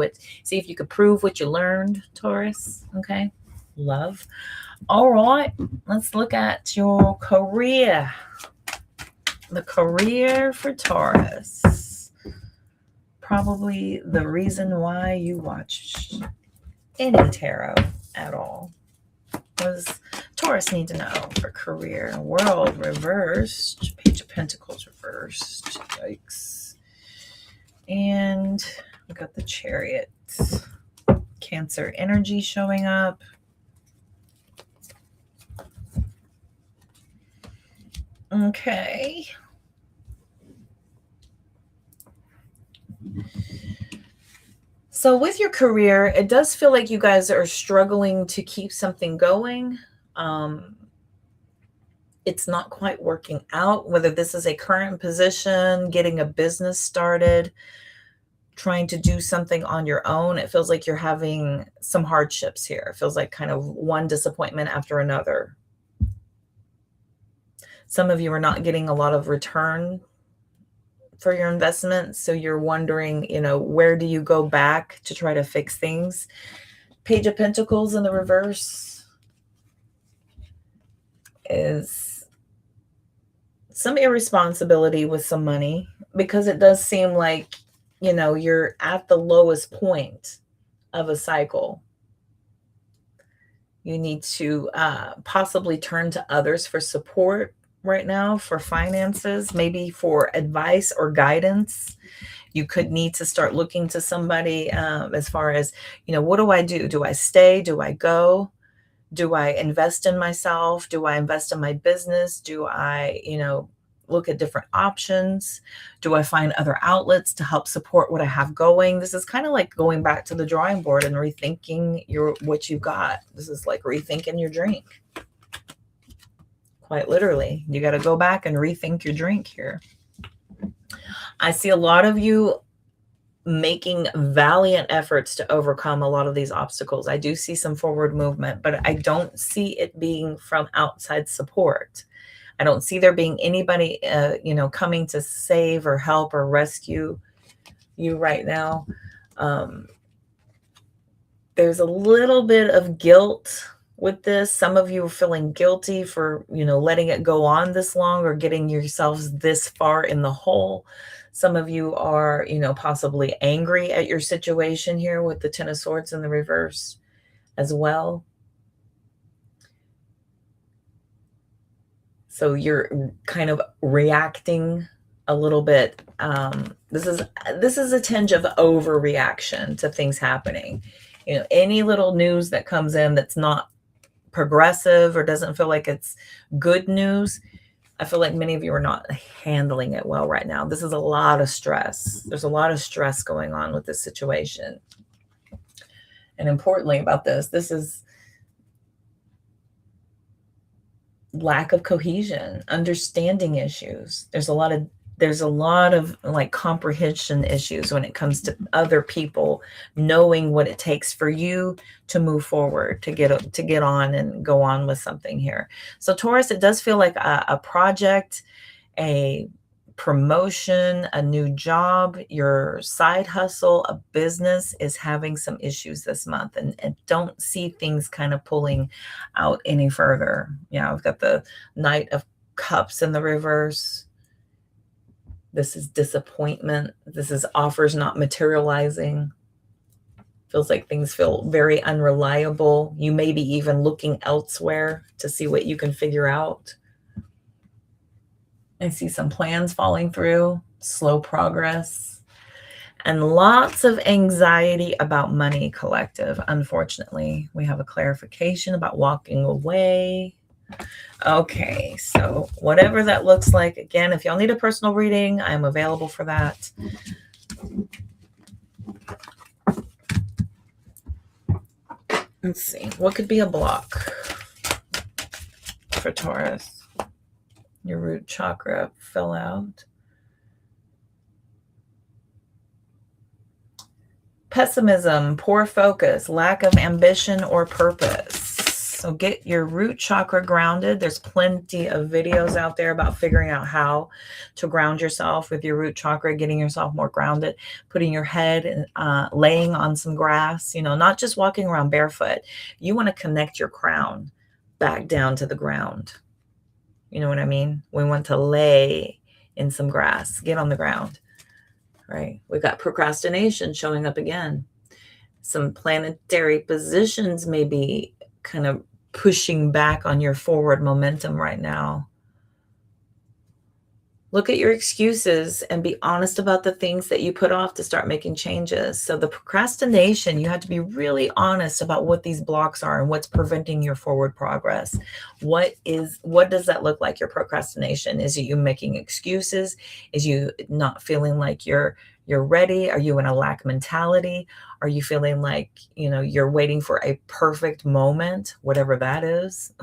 A: if you could prove what you learned, Taurus. Okay. Love. All right. Let's look at your career. The career for Taurus. Probably the reason why you watch any tarot at all. What does Taurus need to know for career? World reversed. Page of Pentacles reversed. Yikes. And we got the Chariot. Cancer energy showing up. Okay. So with your career, it does feel like you guys are struggling to keep something going. It's not quite working out, whether this is a current position, getting a business started, trying to do something on your own. It feels like you're having some hardships here. It feels like kind of one disappointment after another. Some of you are not getting a lot of return for your investments. So you're wondering, you know, where do you go back to try to fix things? Page of Pentacles in the reverse is some irresponsibility with some money, because it does seem like, you know, you're at the lowest point of a cycle. You need to possibly turn to others for support right now, for finances, maybe for advice or guidance. You could need to start looking to somebody as far as, you know, what do I do? Do I stay? Do I go? Do I invest in myself? Do I invest in my business? Do I, you know, look at different options? Do I find other outlets to help support what I have going? This is kind of like going back to the drawing board and rethinking what you got. This is like rethinking your drink. Quite literally, you got to go back and rethink your drink here. I see a lot of you making valiant efforts to overcome a lot of these obstacles. I do see some forward movement, but I don't see it being from outside support. I don't see there being anybody, you know, coming to save or help or rescue you right now. There's a little bit of guilt with this. Some of you are feeling guilty for, you know, letting it go on this long or getting yourselves this far in the hole. Some of you are, you know, possibly angry at your situation here with the Ten of Swords in the reverse as well. So you're kind of reacting a little bit. This is a tinge of overreaction to things happening. You know, any little news that comes in that's not progressive or doesn't feel like it's good news, I feel like many of you are not handling it well right now. This is a lot of stress. There's a lot of stress going on with this situation. And importantly about this is lack of cohesion, understanding issues. There's a lot of like comprehension issues when it comes to other people knowing what it takes for you to move forward, to get on and go on with something here. So Taurus, it does feel like a project, a promotion, a new job, your side hustle, a business is having some issues this month, and don't see things kind of pulling out any further. Yeah, I've got the Knight of Cups in the reverse. This is disappointment. This is offers not materializing. Feels like things feel very unreliable. You may be even looking elsewhere to see what you can figure out. I see some plans falling through, slow progress, and lots of anxiety about money, collective. Unfortunately, we have a clarification about walking away. Okay, so whatever that looks like, again, if y'all need a personal reading, I am available for that. Let's see, what could be a block for Taurus? Your root chakra fell out. Pessimism, poor focus, lack of ambition or purpose. So get your root chakra grounded. There's plenty of videos out there about figuring out how to ground yourself with your root chakra, getting yourself more grounded, putting your head and laying on some grass, you know, not just walking around barefoot. You want to connect your crown back down to the ground. You know what I mean? We want to lay in some grass, get on the ground, right? We've got procrastination showing up again. Some planetary positions may be kind of pushing back on your forward momentum right now. Look at your excuses and be honest about the things that you put off to start making changes. So the procrastination, you have to be really honest about what these blocks are and what's preventing your forward progress. What does that look like, your procrastination? Is it you making excuses? Is you not feeling like you're ready? Are you in a lack mentality? Are you feeling like, you know, you're waiting for a perfect moment, whatever that is?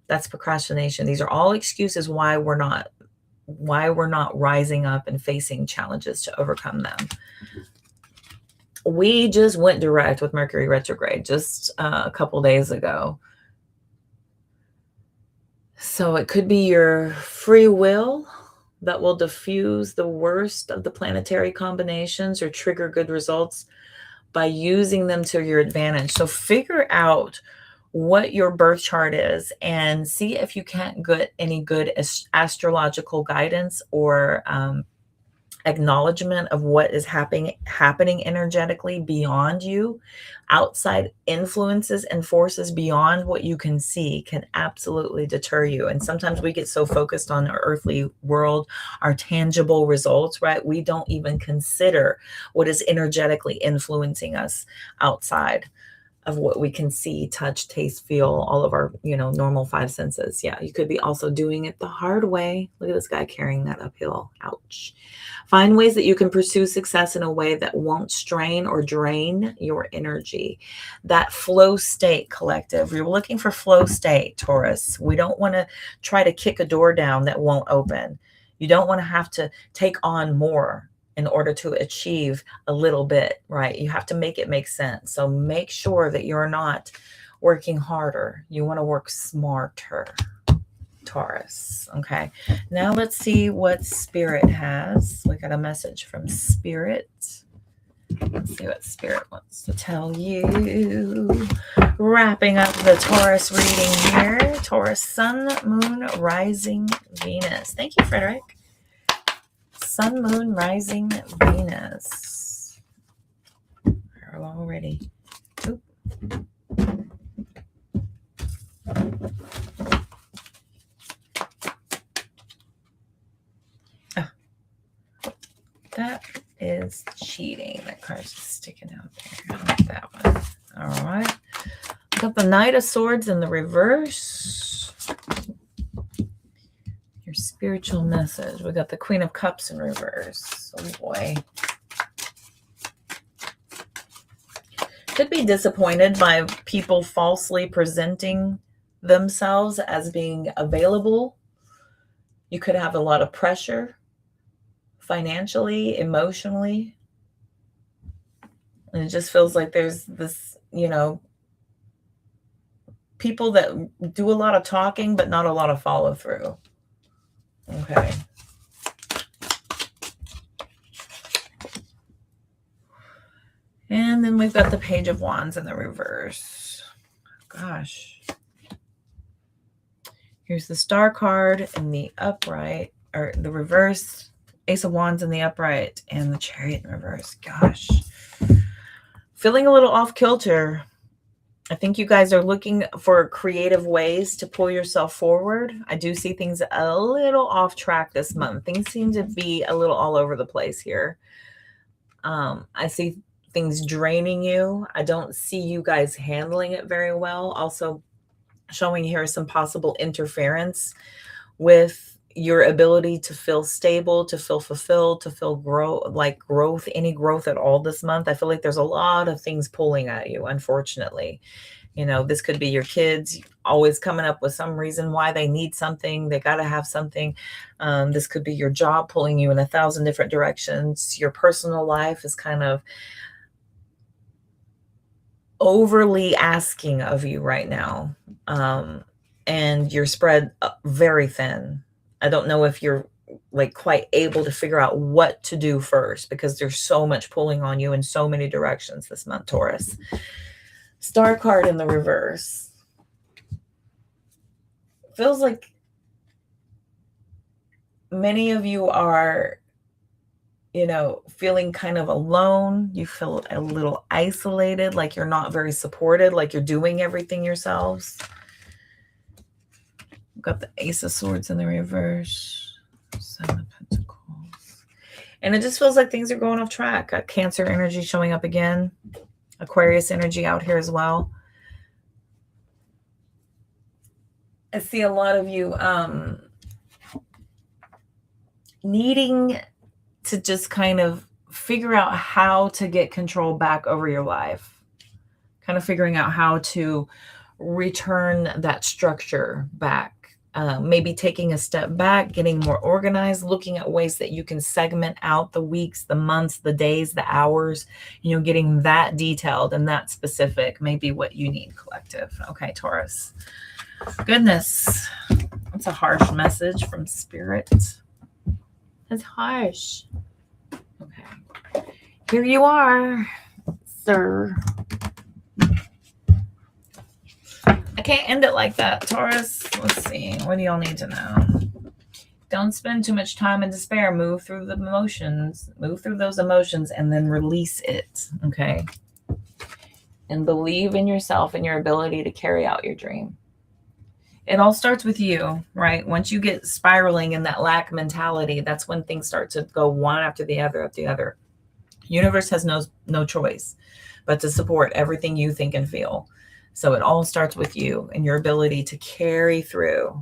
A: That's procrastination. These are all excuses why we're not rising up and facing challenges to overcome them. We just went direct with Mercury retrograde just a couple days ago. So it could be your free will that will diffuse the worst of the planetary combinations or trigger good results by using them to your advantage. So figure out what your birth chart is and see if you can't get any good astrological guidance or acknowledgement of what is happening energetically beyond you. Outside influences and forces beyond what you can see can absolutely deter you. And sometimes we get so focused on our earthly world, our tangible results, right? We don't even consider what is energetically influencing us outside of what we can see, touch, taste, feel, all of our, you know, normal five senses. Yeah, you could be also doing it the hard way. Look at this guy carrying that uphill. Ouch. Find ways that you can pursue success in a way that won't strain or drain your energy. That flow state, collective. We're looking for flow state, Taurus. We don't want to try to kick a door down that won't open. You don't want to have to take on more in order to achieve a little bit, right? You have to make it make sense. So make sure that you're not working harder. You want to work smarter, Taurus. Okay. Now let's see what Spirit has. We got a message from Spirit. Let's see what Spirit wants to tell you. Wrapping up the Taurus reading here. Taurus, Sun, Moon, Rising, Venus. Thank you, Frederick. Sun, Moon, Rising, Venus. We're all ready. Oop. Oh, that is cheating. That card's just sticking out there. I like that one. All right. Got the Knight of Swords in the reverse. Your spiritual message. We got the Queen of Cups in reverse. Oh boy. Could be disappointed by people falsely presenting themselves as being available. You could have a lot of pressure financially, emotionally. And it just feels like there's this, you know, people that do a lot of talking, but not a lot of follow through. Okay. And then we've got the Page of Wands in the reverse. Gosh. Here's the Star card in the upright, or the reverse, Ace of Wands in the upright, and the Chariot in reverse. Gosh. feeling a little off kilter. I think you guys are looking for creative ways to pull yourself forward. I do see things a little off track this month. Things seem to be a little all over the place here. I see things draining you. I don't see you guys handling it very well. Also showing here some possible interference with your ability to feel stable, to feel fulfilled, to feel growth, any growth at all this month. I feel like there's a lot of things pulling at you, unfortunately. You know, this could be your kids always coming up with some reason why they need something. They got to have something. This could be your job pulling you in 1,000 different directions. Your personal life is kind of overly asking of you right now. And you're spread very thin. I don't know if you're like quite able to figure out what to do first, because there's so much pulling on you in so many directions this month, Taurus. Star card in the reverse. Feels like many of you are, you know, feeling kind of alone. You feel a little isolated, like you're not very supported, like you're doing everything yourselves. We've got the Ace of Swords in the reverse. Seven of Pentacles. And it just feels like things are going off track. Got Cancer energy showing up again. Aquarius energy out here as well. I see a lot of you needing to just kind of figure out how to get control back over your life. Kind of figuring out how to return that structure back. Maybe taking a step back, getting more organized, looking at ways that you can segment out the weeks, the months, the days, the hours, you know, getting that detailed and that specific, maybe what you need, collective. Okay, Taurus. Goodness. That's a harsh message from Spirit. It's harsh. Okay. Here you are, sir. I can't end it like that, Taurus. Let's see. What do y'all need to know? Don't spend too much time in despair. Move through the emotions. Move through those emotions and then release it. Okay? And believe in yourself and your ability to carry out your dream. It all starts with you, right? Once you get spiraling in that lack mentality, that's when things start to go one after the other, after the other. Universe has no choice but to support everything you think and feel. So it all starts with you and your ability to carry through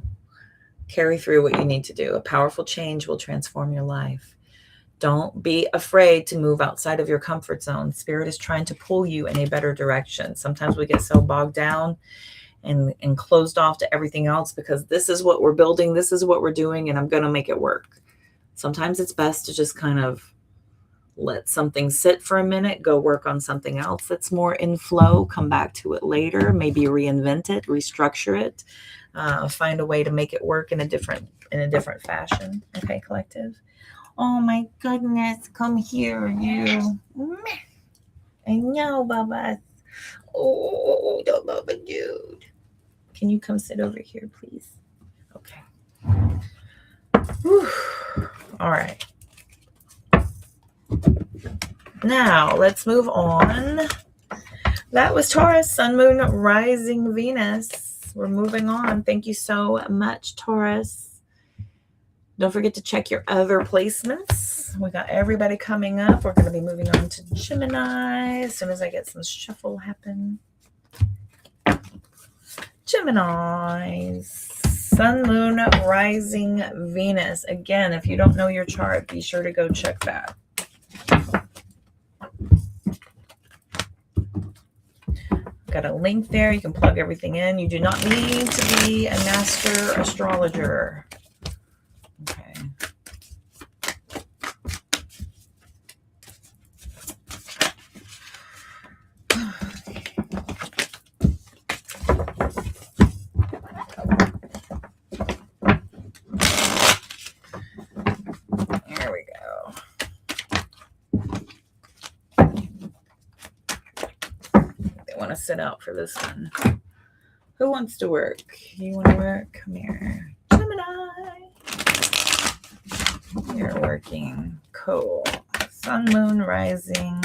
A: what you need to do. A powerful change will transform your life. Don't be afraid to move outside of your comfort zone. Spirit is trying to pull you in a better direction. Sometimes we get so bogged down and closed off to everything else because this is what we're building, this is what we're doing, and I'm going to make it work. Sometimes it's best to just kind of let something sit for a minute, go work on something else that's more in flow, come back to it later, maybe reinvent it, restructure it, find a way to make it work in a different fashion. Okay, collective. Oh my goodness, come here, you. I know, Baba. Oh, the Baba dude. Can you come sit over here, please? Okay. Whew. All right. Now, let's move on. That was Taurus, Sun, Moon, Rising, Venus. We're moving on. Thank you so much, Taurus. Don't forget to check your other placements. We got everybody coming up. We're going to be moving on to Gemini as soon as I get some shuffle happen. Gemini, Sun, Moon, Rising, Venus. Again, if you don't know your chart, be sure to go check that. Got a link there. You can plug everything in. You do not need to be a master astrologer. Okay. There we go. Want to sit out for this one. Who wants to work? You want to work? Come here. Gemini. You're working. Cool. Sun, Moon, Rising.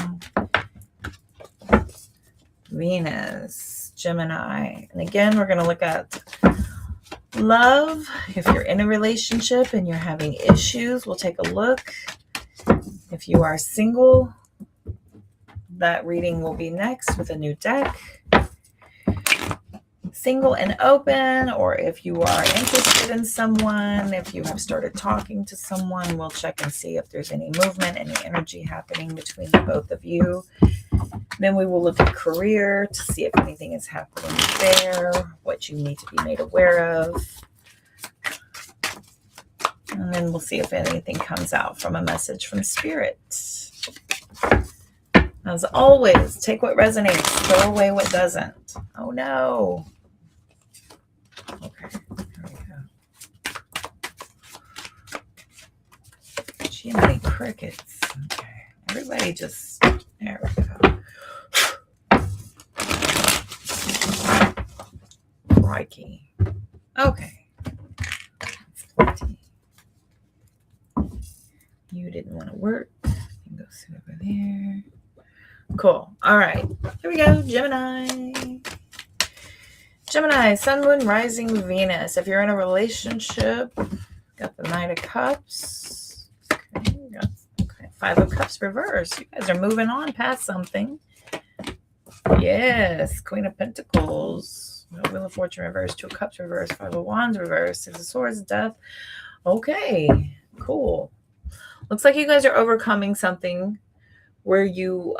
A: Venus, Gemini. And again, we're going to look at love. If you're in a relationship and you're having issues, we'll take a look. If you are single, that reading will be next with a new deck. Single and open, or if you are interested in someone, if you have started talking to someone, we'll check and see if there's any movement, any energy happening between the both of you. Then we will look at career to see if anything is happening there, what you need to be made aware of. And then we'll see if anything comes out from a message from Spirit. As always, take what resonates, throw away what doesn't. Oh no. Okay, there we go. Gemini crickets. Okay, everybody just, there we go. Crikey. Okay. You didn't want to work. You can go sit over there. Cool. All right. Here we go. Gemini. Gemini, Sun, Moon, Rising, Venus. If you're in a relationship, got the Knight of Cups. Okay, Five of Cups reverse. You guys are moving on past something. Yes. Queen of Pentacles. Wheel of Fortune reverse. Two of Cups reverse. Five of Wands reverse. Six of Swords, Death. Okay. Cool. Looks like you guys are overcoming something where you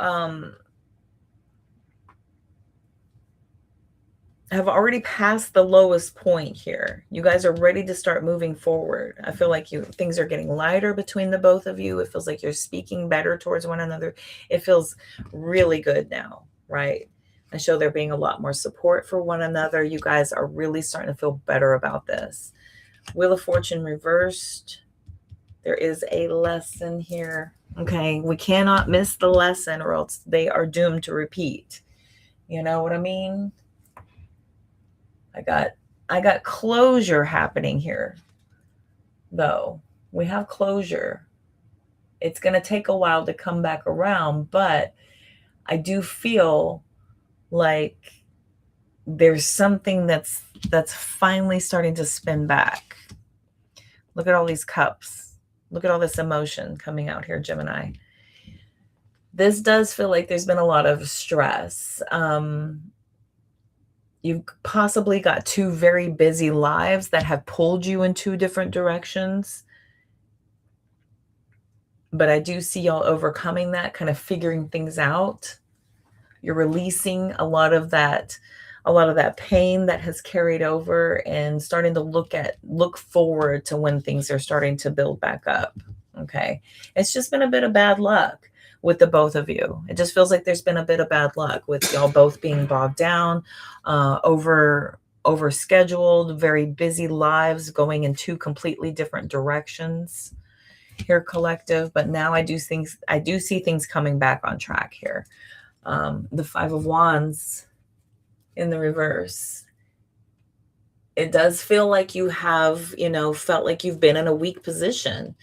A: have already passed the lowest point here. You guys are ready to start moving forward. I feel like things are getting lighter between the both of you. It feels like you're speaking better towards one another. It feels really good now, right? I show there being a lot more support for one another. You guys are really starting to feel better about this. Wheel of Fortune reversed. There is a lesson here. Okay, we cannot miss the lesson or else they are doomed to repeat. You know what I mean? I got closure happening here, though. We have closure. It's going to take a while to come back around, but I do feel like there's something that's finally starting to spin back. Look at all these cups. Look at all this emotion coming out here, Gemini. This does feel like there's been a lot of stress. You've possibly got two very busy lives that have pulled you in two different directions. But I do see y'all overcoming that, kind of figuring things out. You're releasing a lot of that pain that has carried over and starting to look forward to when things are starting to build back up. Okay. It's just been a bit of bad luck with the both of you. It just feels like there's been a bit of bad luck with y'all both being bogged down, over scheduled, very busy lives going in two completely different directions here, collective. But now I do see things coming back on track here. The Five of Wands in the reverse. It does feel like you have, felt like you've been in a weak position.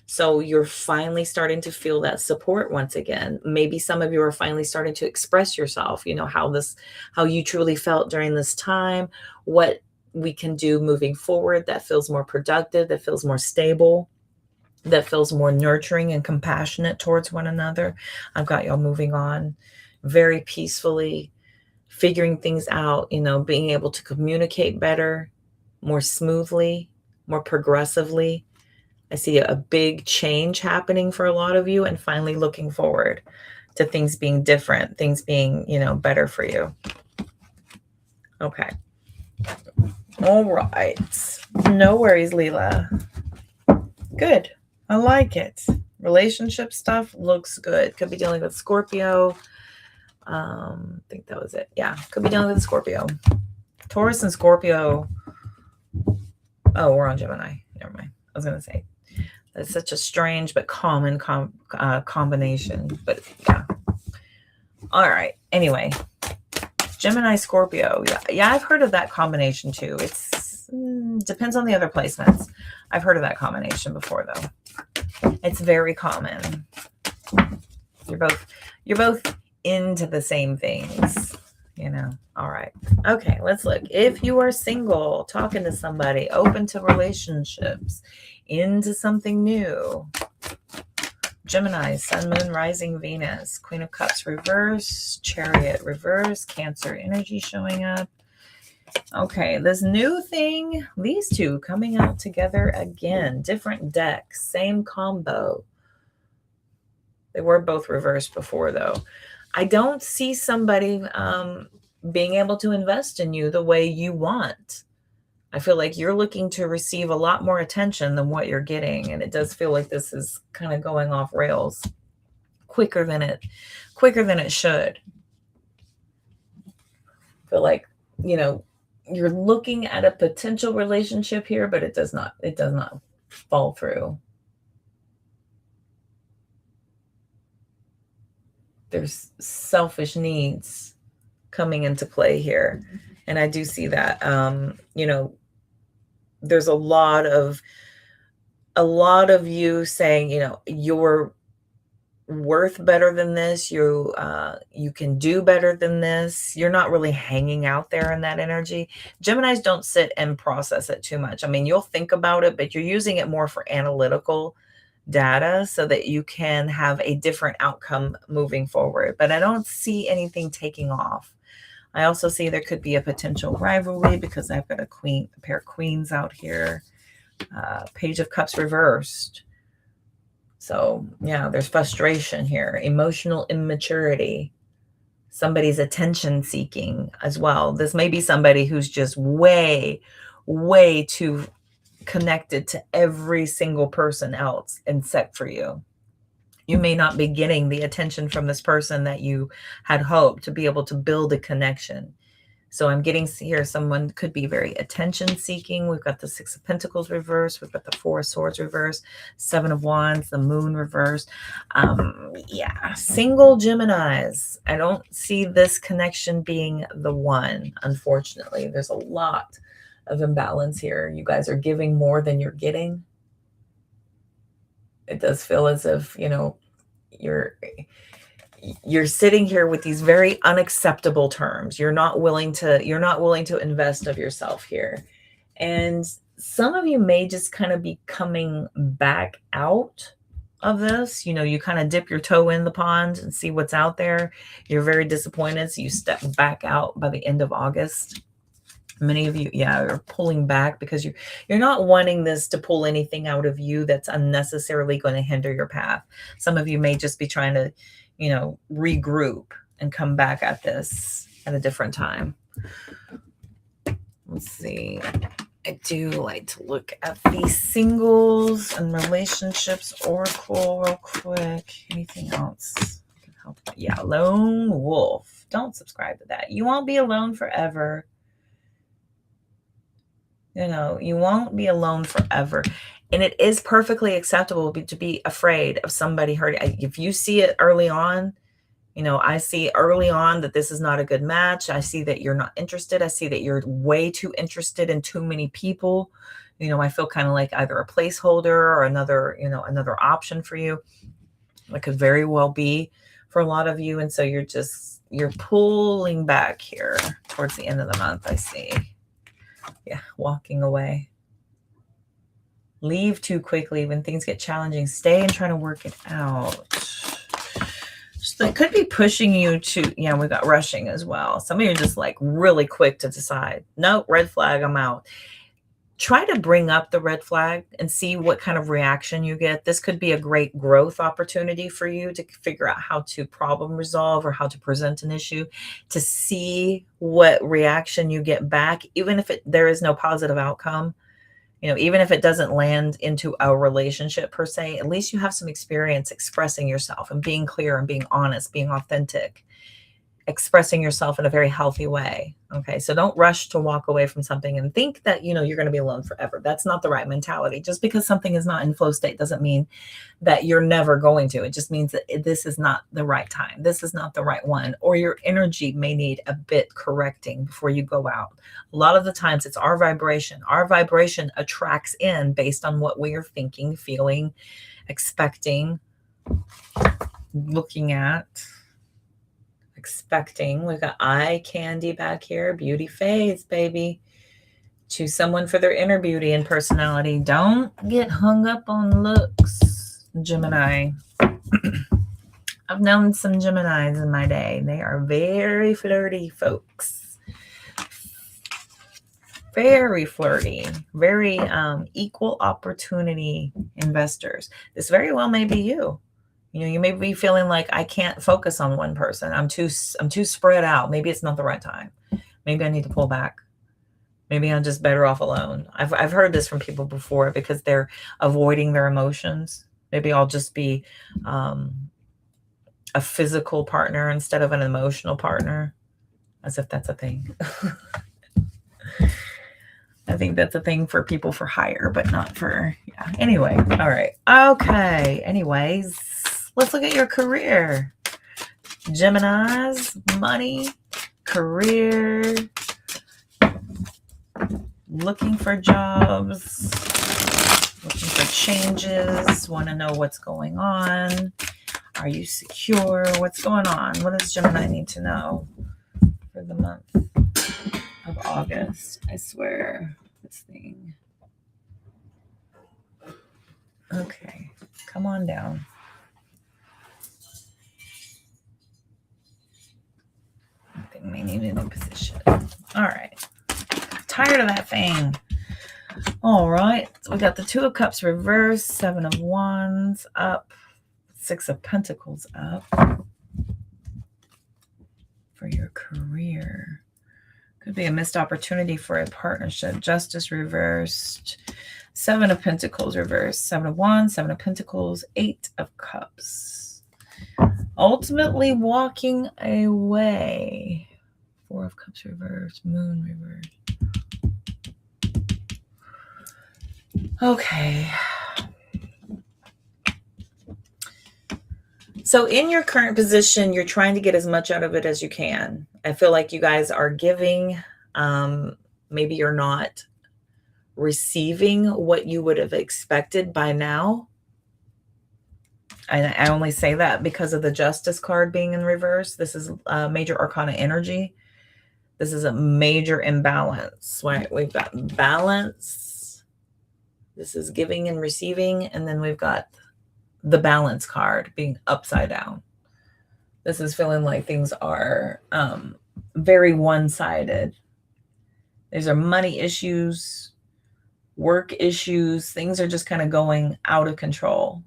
A: So you're finally starting to feel that support once again. Maybe some of you are finally starting to express yourself, how you truly felt during this time, what we can do moving forward that feels more productive, that feels more stable, that feels more nurturing and compassionate towards one another. I've got y'all moving on very peacefully, figuring things out, being able to communicate better, more smoothly, more progressively. I see a big change happening for a lot of you and finally looking forward to things being different, things being, better for you. Okay. All right. No worries, Leela. Good. I like it. Relationship stuff looks good. Could be dealing with Scorpio. I think that was it. Yeah. Could be dealing with Scorpio. Taurus and Scorpio. Oh, we're on Gemini. Never mind. I was going to say. It's such a strange but common combination. But yeah. All right. Anyway. Gemini, Scorpio. Yeah, I've heard of that combination too. It's depends on the other placements. I've heard of that combination before though. It's very common. You're both into the same things. All right. Okay, let's look. If you are single, talking to somebody, open to relationships, into something new. Gemini, Sun, Moon, Rising, Venus, Queen of Cups reverse, Chariot reverse, Cancer energy showing up. Okay, this new thing, these two coming out together again, different decks, same combo. They were both reversed before, though. I don't see somebody being able to invest in you the way you want. I feel like you're looking to receive a lot more attention than what you're getting. And it does feel like this is kind of going off rails quicker than it should. I feel like, you're looking at a potential relationship here, but it does not fall through. There's selfish needs coming into play here. And I do see that, there's a lot of you saying, you're worth better than this. You can do better than this. You're not really hanging out there in that energy. Geminis don't sit and process it too much. I mean, you'll think about it, but you're using it more for analytical data so that you can have a different outcome moving forward. But I don't see anything taking off. I also see there could be a potential rivalry because I've got a pair of queens out here. Page of Cups reversed. So, yeah, there's frustration here, emotional immaturity, somebody's attention seeking as well. This may be somebody who's just way, way too connected to every single person else except for you. You may not be getting the attention from this person that you had hoped to be able to build a connection. So I'm getting here, someone could be very attention seeking. We've got the Six of Pentacles reversed. We've got the Four of Swords reversed, Seven of Wands, the Moon reversed. Yeah, single Geminis. I don't see this connection being the one, unfortunately. There's a lot of imbalance here. You guys are giving more than you're getting. It does feel as if, you're sitting here with these very unacceptable terms. You're not willing to invest of yourself here. And some of you may just kind of be coming back out of this. You kind of dip your toe in the pond and see what's out there. You're very disappointed. So you step back out by the end of August. Many of you, are pulling back because you're not wanting this to pull anything out of you that's unnecessarily going to hinder your path. Some of you may just be trying to, regroup and come back at this at a different time. Let's see. I do like to look at the singles and relationships oracle real quick. Anything else I can help? Yeah, lone wolf. Don't subscribe to that. You won't be alone forever. You won't be alone forever. And it is perfectly acceptable to be afraid of somebody hurting. If you see it early on, I see early on that this is not a good match. I see that you're not interested. I see that you're way too interested in too many people. I feel kind of like either a placeholder or another option for you. It could very well be for a lot of you. And so you're pulling back here towards the end of the month, I see. Yeah, walking away. Leave too quickly when things get challenging. Stay and try to work it out. So it could be pushing you to, we got rushing as well. Some of you are just like really quick to decide. No, red flag, I'm out. Try to bring up the red flag and see what kind of reaction you get. This could be a great growth opportunity for you to figure out how to problem resolve or how to present an issue, to see what reaction you get back, even if there is no positive outcome. Even if it doesn't land into a relationship per se, at least you have some experience expressing yourself and being clear and being honest, being authentic, expressing yourself in a very healthy way. Okay. So don't rush to walk away from something and think that, you're going to be alone forever. That's not the right mentality. Just because something is not in flow state doesn't mean that you're never going to. It just means that this is not the right time. This is not the right one, or your energy may need a bit correcting before you go out. A lot of the times it's our vibration. Our vibration attracts in based on what we are thinking, feeling, expecting, looking at. expecting. We've got eye candy back here. Beauty fades, baby. Choose someone for their inner beauty and personality. Don't get hung up on looks, Gemini. I've known some Geminis in my day. They are very flirty folks. Very flirty. Very equal opportunity investors. This very well may be you. You know, you may be feeling like I can't focus on one person. I'm too spread out. Maybe it's not the right time. Maybe I need to pull back. Maybe I'm just better off alone. I've heard this from people before because they're avoiding their emotions. Maybe I'll just be a physical partner instead of an emotional partner, as if that's a thing. I think that's a thing for people for hire, but not for, yeah. Anyway, all right. Okay. Anyways, let's look at your career. Gemini's money, career, looking for jobs, looking for changes, want to know what's going on. Are you secure? What's going on? What does Gemini need to know for the month of August? I swear, this thing. Okay, come on down. I think we need a new position. All right. Tired of that thing. All right. So we got the 2 of Cups reversed, 7 of Wands up, 6 of Pentacles up for your career. Could be a missed opportunity for a partnership. Justice reversed, 7 of Pentacles reversed, 7 of Wands, 7 of Pentacles, 8 of Cups. Ultimately walking away. 4 of Cups reversed, Moon reversed. Okay. So in your current position, you're trying to get as much out of it as you can. I feel like you guys are giving. Maybe you're not receiving what you would have expected by now. And I only say that because of the Justice card being in reverse. This is major arcana energy. This is a major imbalance, right? We've got balance. This is giving and receiving. And then we've got the balance card being upside down. This is feeling like things are very one-sided. These are money issues, work issues. Things are just kind of going out of control.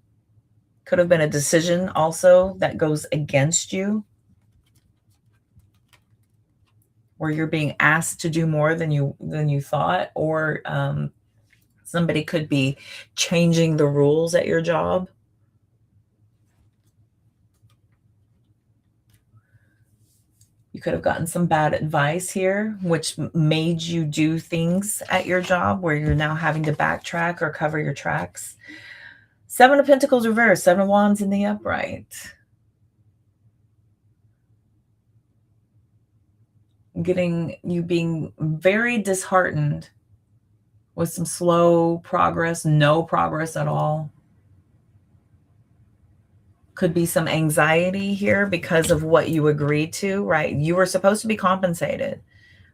A: Could have been a decision also that goes against you, where you're being asked to do more than you thought, or somebody could be changing the rules at your job. You could have gotten some bad advice here, which made you do things at your job where you're now having to backtrack or cover your tracks. 7 of Pentacles reversed, 7 of Wands in the upright. Getting you being very disheartened with some slow progress, no progress at all. Could be some anxiety here because of what you agreed to, right? You were supposed to be compensated,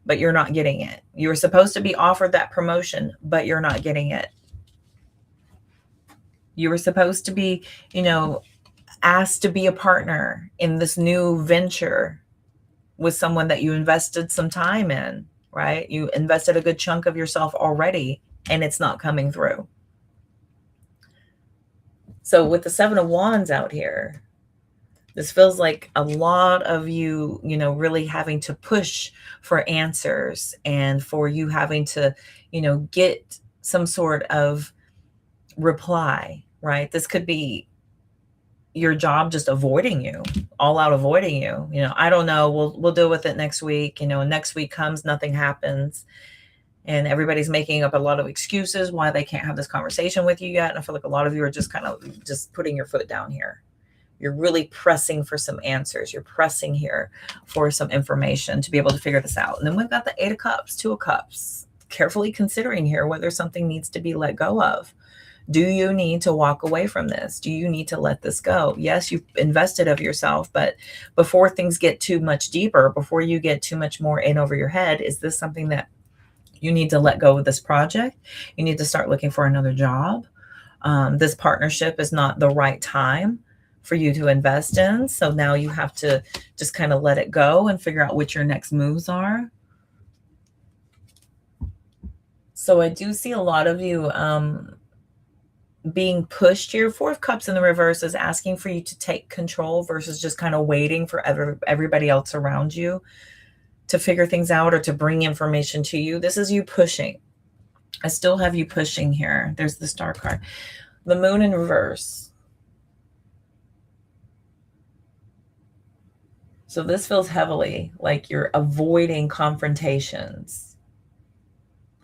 A: but you're not getting it. You were supposed to be offered that promotion, but you're not getting it. You were supposed to be, asked to be a partner in this new venture with someone that you invested some time in, right? You invested a good chunk of yourself already, and it's not coming through. So with the 7 of Wands out here, this feels like a lot of you, really having to push for answers and for you having to, get some sort of reply, right? This could be your job just avoiding you, all out avoiding you. I don't know. We'll deal with it next week. Next week comes, nothing happens. And everybody's making up a lot of excuses why they can't have this conversation with you yet. And I feel like a lot of you are just kind of just putting your foot down here. You're really pressing for some answers. You're pressing here for some information to be able to figure this out. And then we've got the 8 of Cups, 2 of Cups. Carefully considering here whether something needs to be let go of. Do you need to walk away from this? Do you need to let this go? Yes, you've invested of yourself, but before things get too much deeper, before you get too much more in over your head, is this something that you need to let go of this project? You need to start looking for another job. This partnership is not the right time for you to invest in. So now you have to just kind of let it go and figure out what your next moves are. So I do see a lot of you being pushed here. Four of Cups in the reverse is asking for you to take control versus just kind of waiting for everybody else around you to figure things out or to bring information to you. This is you pushing. I still have you pushing here. There's the Star card. The Moon in reverse. So this feels heavily like you're avoiding confrontations.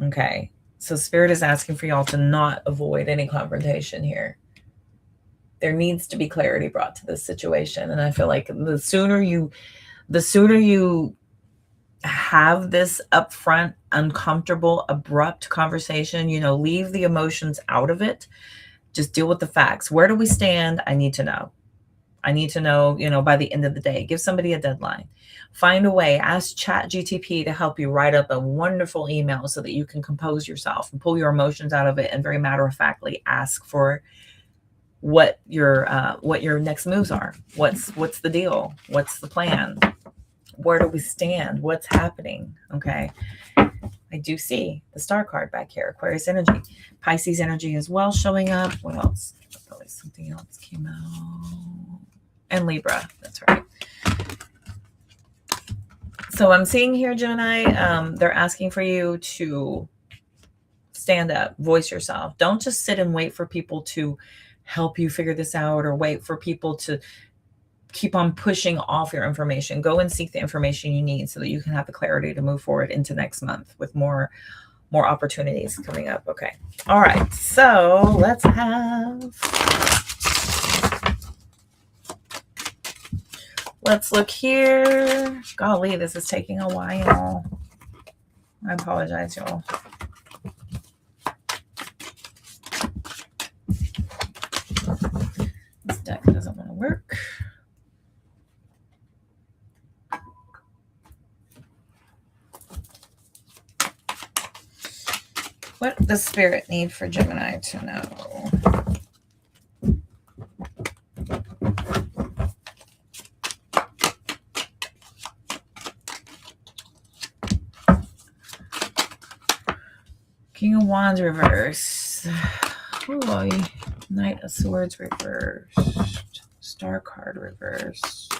A: Okay. So Spirit is asking for y'all to not avoid any confrontation here. There needs to be clarity brought to this situation. And I feel like the sooner you have this upfront, uncomfortable, abrupt conversation, leave the emotions out of it. Just deal with the facts. Where do we stand? I need to know. I need to know, by the end of the day. Give somebody a deadline. Find a way. Ask ChatGTP to help you write up a wonderful email so that you can compose yourself and pull your emotions out of it and very matter-of-factly ask for what your next moves are. What's the deal? What's the plan? Where do we stand? What's happening? Okay. I do see the Star card back here. Aquarius energy. Pisces energy as well showing up. What else? Probably something else came out. And Libra. That's right. So I'm seeing here, Gemini, they're asking for you to stand up, voice yourself. Don't just sit and wait for people to help you figure this out or wait for people to keep on pushing off your information. Go and seek the information you need so that you can have the clarity to move forward into next month with more opportunities coming up. Okay. All right. So let's look here. Golly, this is taking a while. I apologize, y'all. This deck doesn't want to work. What does Spirit need for Gemini to know? King of Wands reversed. Ooh, Knight of Swords reversed. Star card reversed.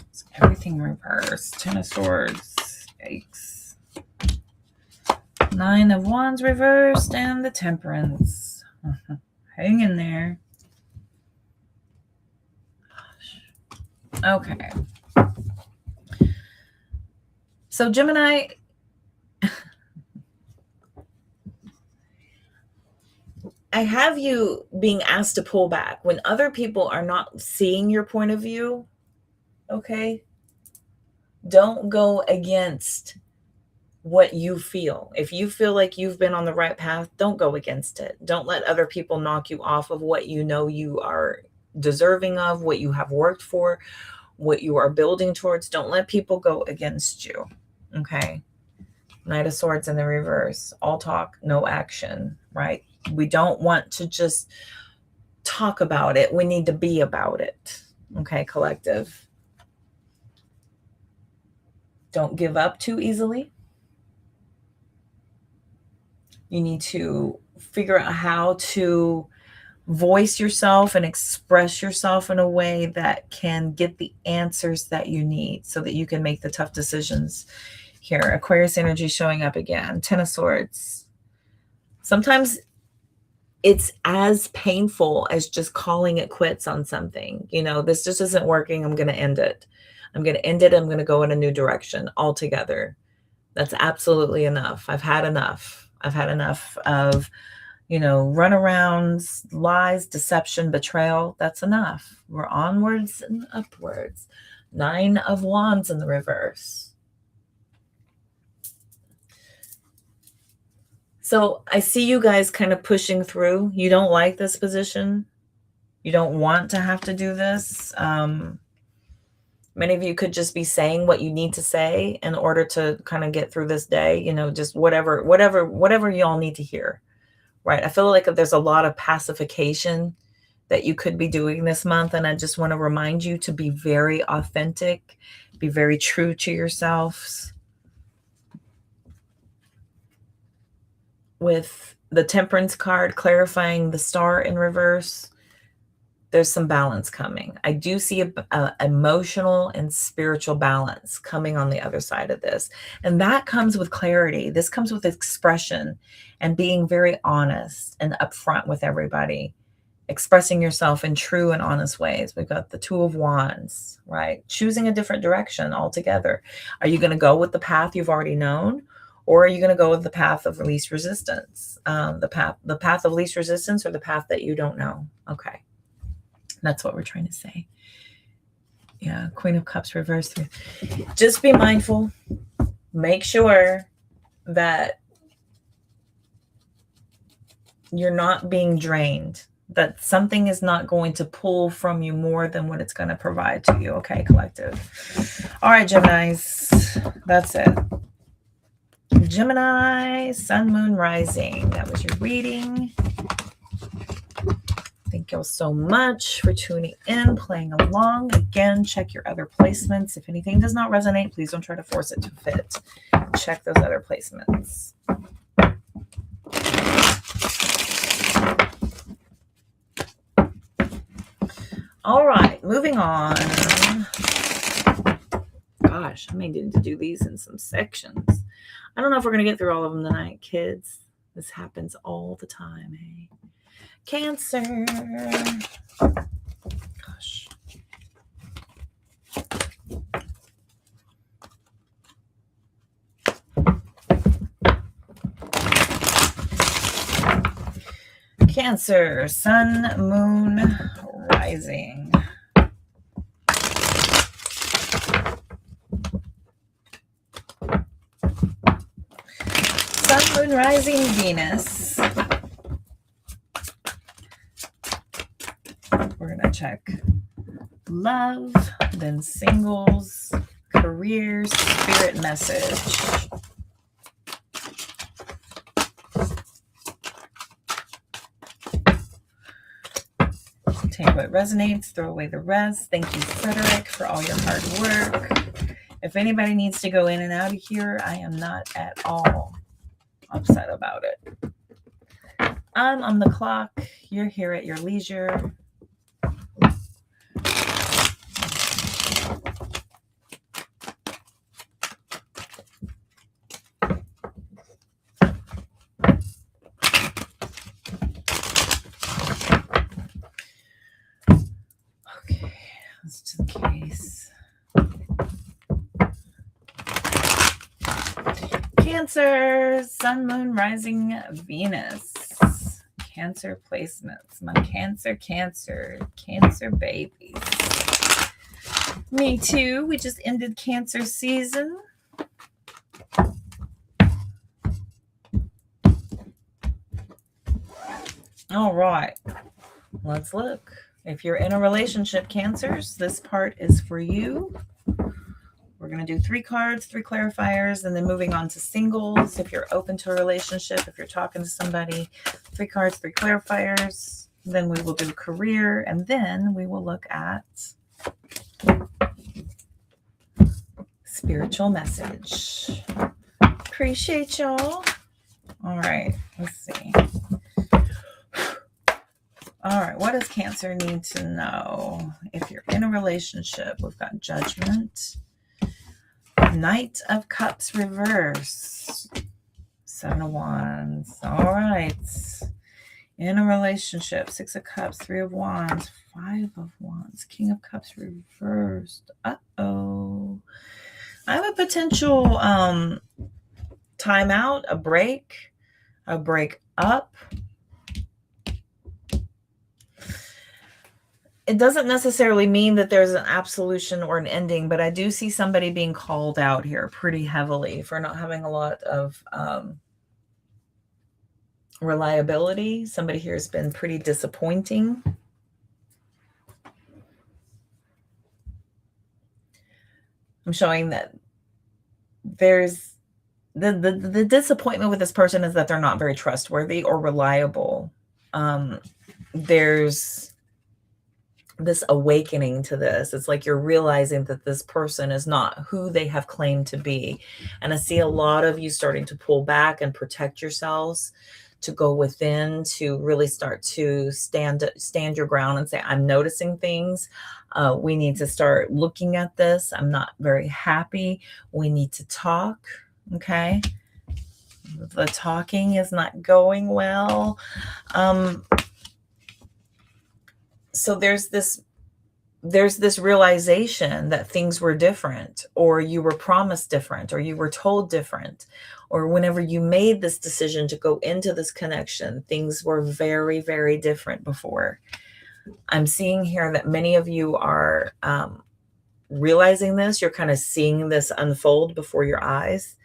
A: It's everything reversed. Ten of Swords. Yikes. Nine of Wands reversed and the Temperance. Hang in there. Okay. So Gemini, I have you being asked to pull back when other people are not seeing your point of view. Okay. Don't go against what you feel. If you feel like you've been on the right path, don't go against it. Don't let other people knock you off of what you know you are deserving of, what you have worked for, what you are building towards. Don't let people go against you. Okay. Knight of Swords in the reverse. All talk, no action, right? We don't want to just talk about it. We need to be about it. Okay, collective. Don't give up too easily. You need to figure out how to voice yourself and express yourself in a way that can get the answers that you need so that you can make the tough decisions here. Aquarius energy showing up again. Ten of Swords. Sometimes it's as painful as just calling it quits on something. This just isn't working. I'm going to end it. I'm going to go in a new direction altogether. That's absolutely enough. I've had enough. I've had enough of, runarounds, lies, deception, betrayal. That's enough. We're onwards and upwards. Nine of Wands in the reverse. So I see you guys kind of pushing through. You don't like this position. You don't want to have to do this. Many of you could just be saying what you need to say in order to kind of get through this day, you know, just whatever y'all need to hear, right? I feel like there's a lot of pacification that you could be doing this month. And I just want to remind you to be very authentic, be very true to yourselves. With the Temperance card clarifying the star in reverse, there's some balance coming. I do see a emotional and spiritual balance coming on the other side of this. And that comes with clarity. This comes with expression and being very honest and upfront with everybody, expressing yourself in true and honest ways. We've got the Two of Wands, right? Choosing a different direction altogether. Are you going to go with the path you've already known? Or are you going to go with the path of least resistance? The path of least resistance, or the path that you don't know? Okay. That's what we're trying to say. Yeah, Queen of Cups reversed through. Just be mindful. Make sure that you're not being drained, that something is not going to pull from you more than what it's going to provide to you. Okay, collective. All right, Geminis. That's it. Gemini, Sun, Moon, Rising. That was your reading. Thank you all so much for tuning in, playing along. Again, check your other placements. If anything does not resonate, please don't try to force it to fit. Check those other placements. All right, moving on. Gosh, I may need to do these in some sections. I don't know if we're going to get through all of them tonight, kids. This happens all the time, hey? Cancer. Gosh. Cancer, Sun, Moon, Rising. Sun, Moon, Rising, Venus. We're going to check love, then singles, career, spirit message. Take what resonates, throw away the rest. Thank you, Frederick, for all your hard work. If anybody needs to go in and out of here, I am not at all upset about it. I'm on the clock. You're here at your leisure. Just in case. Cancer, Sun, Moon, Rising, Venus. Cancer placements. My Cancer babies. Me too. We just ended Cancer season. All right. Let's look. If you're in a relationship, Cancers, this part is for you. We're going to do 3 cards, 3 clarifiers, and then moving on to singles. If you're open to a relationship, if you're talking to somebody, 3 cards, 3 clarifiers. Then we will do career, and then we will look at spiritual message. Appreciate y'all. All right, let's see. All right, what does Cancer need to know? If you're in a relationship, we've got Judgment, Knight of Cups reverse, 7 of Wands. All right, in a relationship, 6 of Cups, 3 of Wands, 5 of Wands, King of Cups reversed. Uh-oh. I have a potential timeout, a break up. It doesn't necessarily mean that there's an absolution or an ending, but I do see somebody being called out here pretty heavily for not having a lot of reliability. Somebody here has been pretty disappointing. I'm showing that there's the disappointment with this person is that they're not very trustworthy or reliable. There's this awakening to this. It's like you're realizing that this person is not who they have claimed to be. And I see a lot of you starting to pull back and protect yourselves, to go within, to really start to stand your ground and say, I'm noticing things. We need to start looking at this. I'm not very happy. We need to talk. Okay. The talking is not going well. So there's this realization that things were different, or you were promised different, or you were told different, or whenever you made this decision to go into this connection, things were very, very different before. I'm seeing here that many of you are realizing this. You're kind of seeing this unfold before your eyes.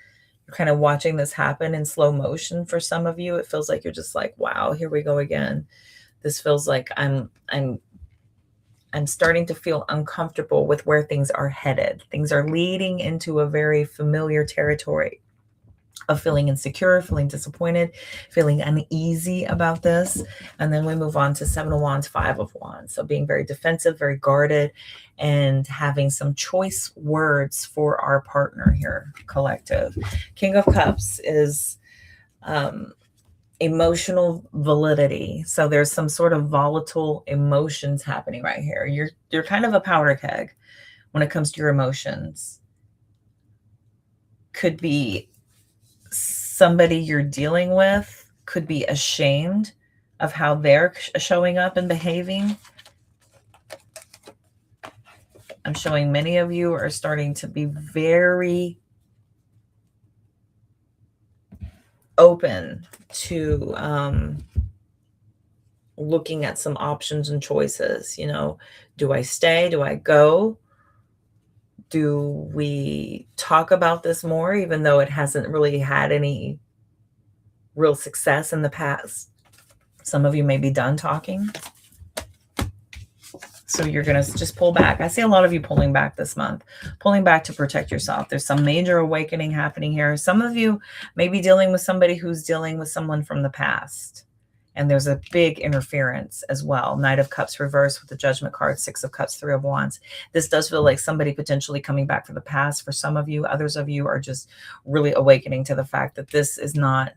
A: You're kind of watching this happen in slow motion. For some of you, it feels like you're just like, wow, here we go again. This feels like I'm starting to feel uncomfortable with where things are headed. Things are leading into a very familiar territory of feeling insecure, feeling disappointed, feeling uneasy about this. And then we move on to 7 of Wands, 5 of Wands. So being very defensive, very guarded, and having some choice words for our partner here, collective. King of Cups is emotional validity. So there's some sort of volatile emotions happening right here. You're kind of a powder keg when it comes to your emotions. Could be somebody you're dealing with, could be ashamed of how they're showing up and behaving. I'm showing many of you are starting to be very open to looking at some options and choices. You know, do I stay? Do I go? Do we talk about this more, even though it hasn't really had any real success in the past? Some of you may be done talking. So you're going to just pull back. I see a lot of you pulling back this month, pulling back to protect yourself. There's some major awakening happening here. Some of you may be dealing with somebody who's dealing with someone from the past. And there's a big interference as well. Knight of Cups reversed with the Judgment card, 6 of Cups, 3 of Wands. This does feel like somebody potentially coming back for the past for some of you. Others of you are just really awakening to the fact that this is not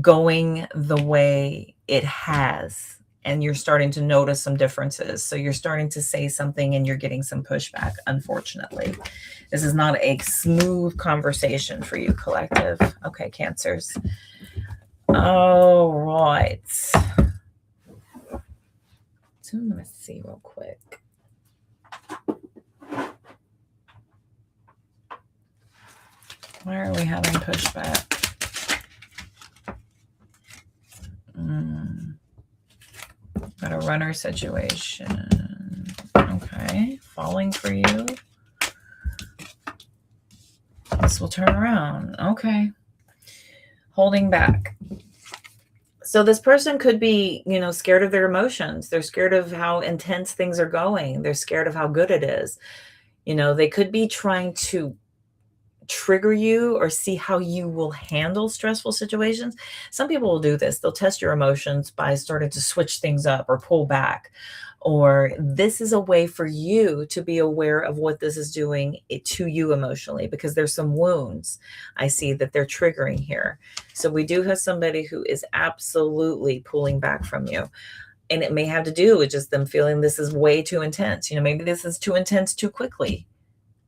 A: going the way it has. And you're starting to notice some differences. So you're starting to say something and you're getting some pushback, unfortunately. This is not a smooth conversation for you, collective. Okay, Cancers. All right. So let me see real quick. Why are we having pushback? Got a runner situation. Okay. Falling for you. This will turn around. Okay. Holding back. So this person could be, you know, scared of their emotions. They're scared of how intense things are going. They're scared of how good it is. You know, they could be trying to trigger you or see how you will handle stressful situations. Some people will do this. They'll test your emotions by starting to switch things up or pull back. Or this is a way for you to be aware of what this is doing to you emotionally, because there's some wounds I see that they're triggering here. So we do have somebody who is absolutely pulling back from you. And it may have to do with just them feeling this is way too intense. You know, maybe this is too intense too quickly.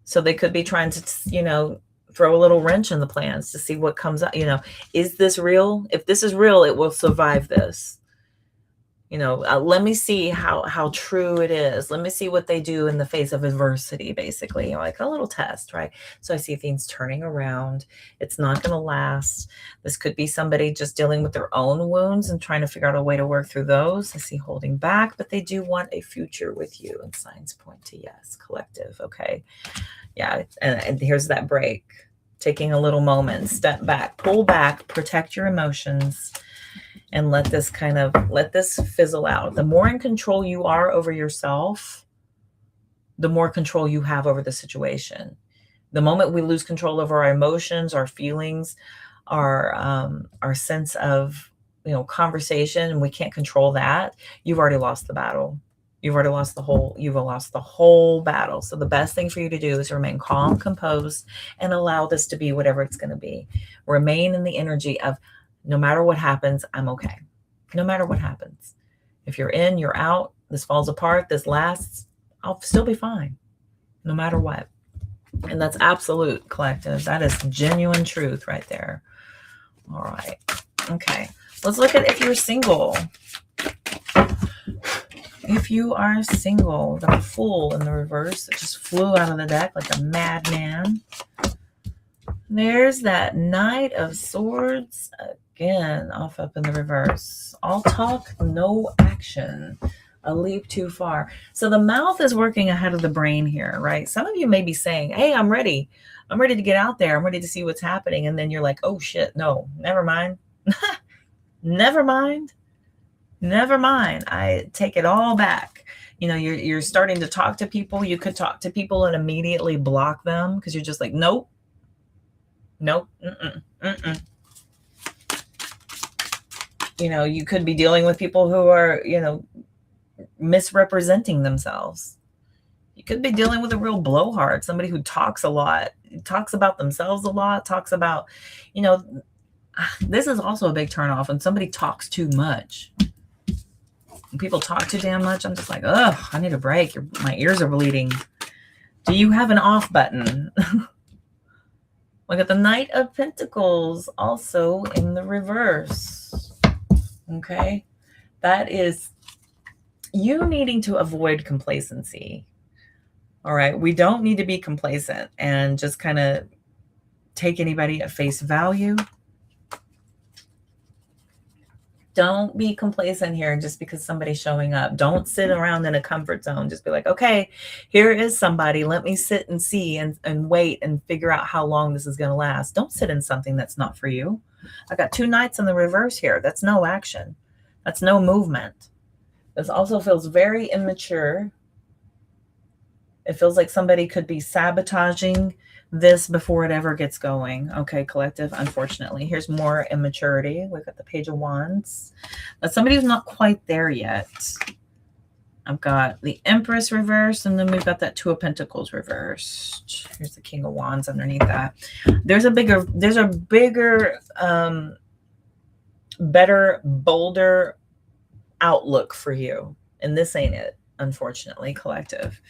A: So they could be trying to, you know, throw a little wrench in the plans to see what comes up. You know, is this real? If this is real, it will survive this. You know, let me see how true it is. Let me see what they do in the face of adversity, basically. You know, like a little test, right? So I see things turning around. It's not going to last. This could be somebody just dealing with their own wounds and trying to figure out a way to work through those. I see holding back, but they do want a future with you. And signs point to yes, collective. Okay. Yeah. And here's that break. taking a little moment, step back, pull back, protect your emotions, and let this fizzle out. The more in control you are over yourself, the more control you have over the situation. The moment we lose control over our emotions, our feelings, our sense of, conversation, and we can't control that, you've already lost the battle. You've lost the whole battle. So the best thing for you to do is remain calm, composed, and allow this to be whatever it's going to be. Remain in the energy of, no matter what happens, I'm okay. No matter what happens. If you're in, you're out, this falls apart, this lasts, I'll still be fine. No matter what. And that's absolute, collective. That is genuine truth right there. All right. Okay. Let's look at if you're single. If you are single, the Fool in the reverse that just flew out of the deck like a madman. There's that Knight of Swords again, off up in the reverse. All talk, no action. A leap too far. So the mouth is working ahead of the brain here, right? Some of you may be saying, hey, I'm ready. I'm ready to get out there. I'm ready to see what's happening. And then you're like, oh shit, no, never mind. Never mind. Never mind. I take it all back. You're starting to talk to people. You could talk to people and immediately block them because you're just like, nope. Nope. You could be dealing with people who are, misrepresenting themselves. You could be dealing with a real blowhard, somebody who talks a lot, talks about themselves a lot, talks about, this is also a big turnoff when somebody talks too much. When people talk too damn much, I'm just like, ugh, I need a break. My ears are bleeding. Do you have an off button? Look at the Knight of Pentacles also in the reverse. Okay. That is you needing to avoid complacency. All right. We don't need to be complacent and just kind of take anybody at face value. Don't be complacent here just because somebody's showing up. Don't sit around in a comfort zone. Just be like, okay, here is somebody. Let me sit and see and wait and figure out how long this is going to last. Don't sit in something that's not for you. I got two Knights in the reverse here. That's no action. That's no movement. This also feels very immature. It feels like somebody could be sabotaging this before it ever gets going. Okay, collective, unfortunately. Here's more immaturity. We've got the Page of Wands. Now, somebody who's not quite there yet. I've got the Empress reversed, and then we've got that Two of Pentacles reversed. Here's the King of Wands underneath that. There's a bigger, better, bolder outlook for you. And this ain't it, unfortunately, collective.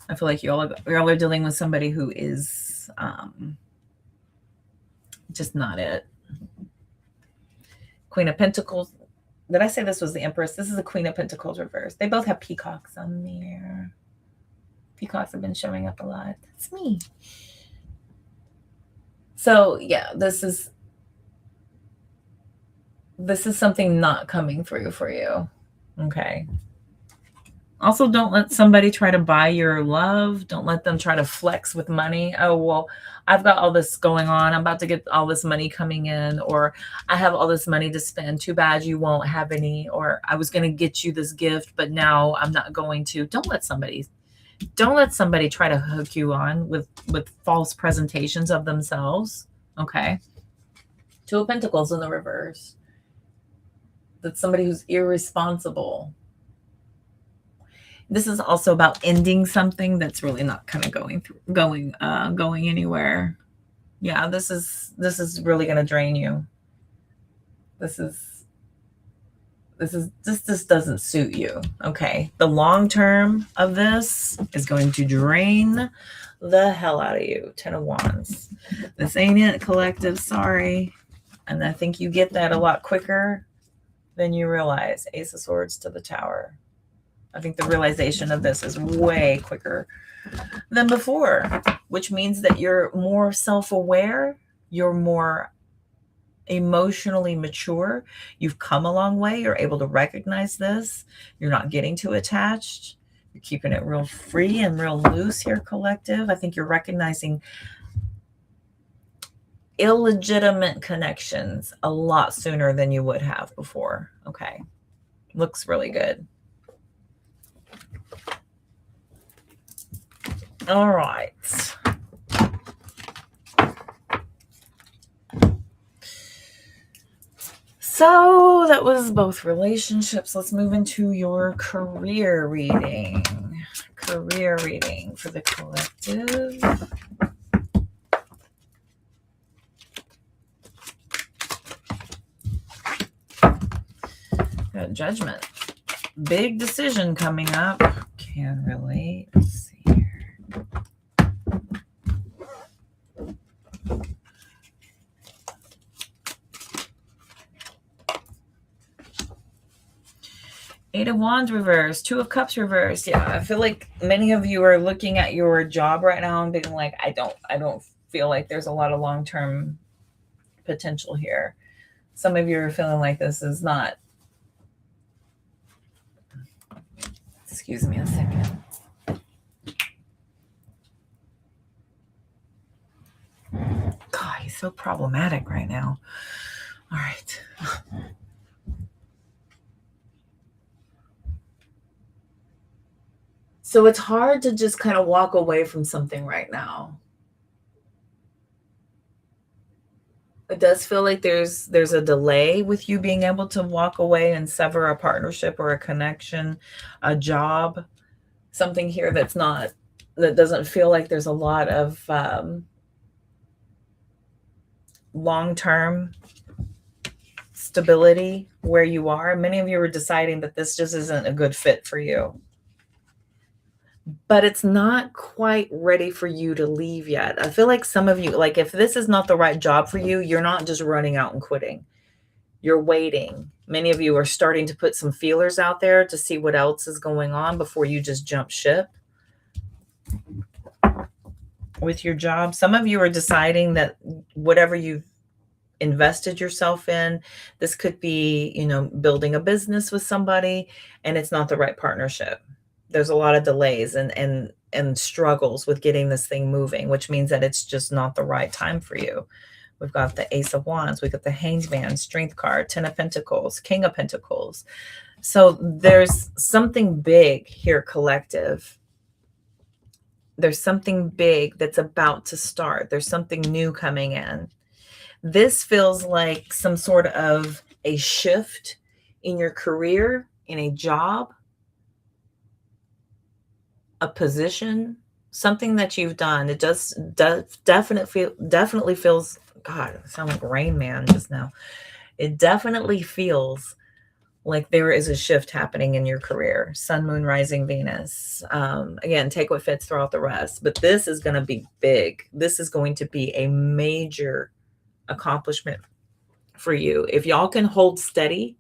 A: I feel like y'all are dealing with somebody who is just not it. Queen of Pentacles. Did I say this was the Empress? This is the Queen of Pentacles reverse. They both have peacocks on there. Peacocks have been showing up a lot. That's me. So yeah, this is something not coming through for you. Okay. Also, don't let somebody try to buy your love. Don't let them try to flex with money. Oh, well, I've got all this going on. I'm about to get all this money coming in, or I have all this money to spend. Too bad you won't have any, or I was going to get you this gift, but now I'm not going to. Don't let somebody try to hook you on with false presentations of themselves. Okay. Two of Pentacles in the reverse. That's somebody who's irresponsible. This is also about ending something that's really not kind of going anywhere. Yeah, this is really going to drain you. This doesn't suit you. Okay. The long term of this is going to drain the hell out of you. Ten of Wands. This ain't it, collective. Sorry. And I think you get that a lot quicker than you realize. Ace of Swords to the Tower. I think the realization of this is way quicker than before, which means that you're more self-aware. You're more emotionally mature. You've come a long way. You're able to recognize this. You're not getting too attached. You're keeping it real free and real loose here, collective. I think you're recognizing illegitimate connections a lot sooner than you would have before. Okay. Looks really good. All right. So that was both relationships. Let's move into your career reading. Career reading for the collective. Got Judgment. Big decision coming up. Can relate. Let's see here. Eight of Wands reversed, Two of Cups reversed. Yeah, I feel like many of you are looking at your job right now and being like, I don't feel like there's a lot of long-term potential here. Some of you are feeling like this is not. Excuse me a second. God, he's so problematic right now. All right. So it's hard to just kind of walk away from something right now. It does feel like there's a delay with you being able to walk away and sever a partnership or a connection, a job, something here that doesn't feel like there's a lot of long-term stability where you are. Many of you are deciding that this just isn't a good fit for you. But it's not quite ready for you to leave yet. I feel like some of you, like if this is not the right job for you, you're not just running out and quitting. You're waiting. Many of you are starting to put some feelers out there to see what else is going on before you just jump ship with your job. Some of you are deciding that whatever you've invested yourself in, this could be, building a business with somebody, and it's not the right partnership. There's a lot of delays and struggles with getting this thing moving, which means that it's just not the right time for you. We've got the Ace of Wands. We've got the Hanged Man, Strength card, Ten of Pentacles, King of Pentacles. So there's something big here, collective. There's something big that's about to start. There's something new coming in. This feels like some sort of a shift in your career, in a job, a position, something that you've done. It definitely feels, God, I sound like Rain Man just now. It definitely feels like there is a shift happening in your career. Sun, Moon, Rising, Venus. Again, take what fits, throw out the rest. But this is going to be big. This is going to be a major accomplishment for you. If y'all can hold steady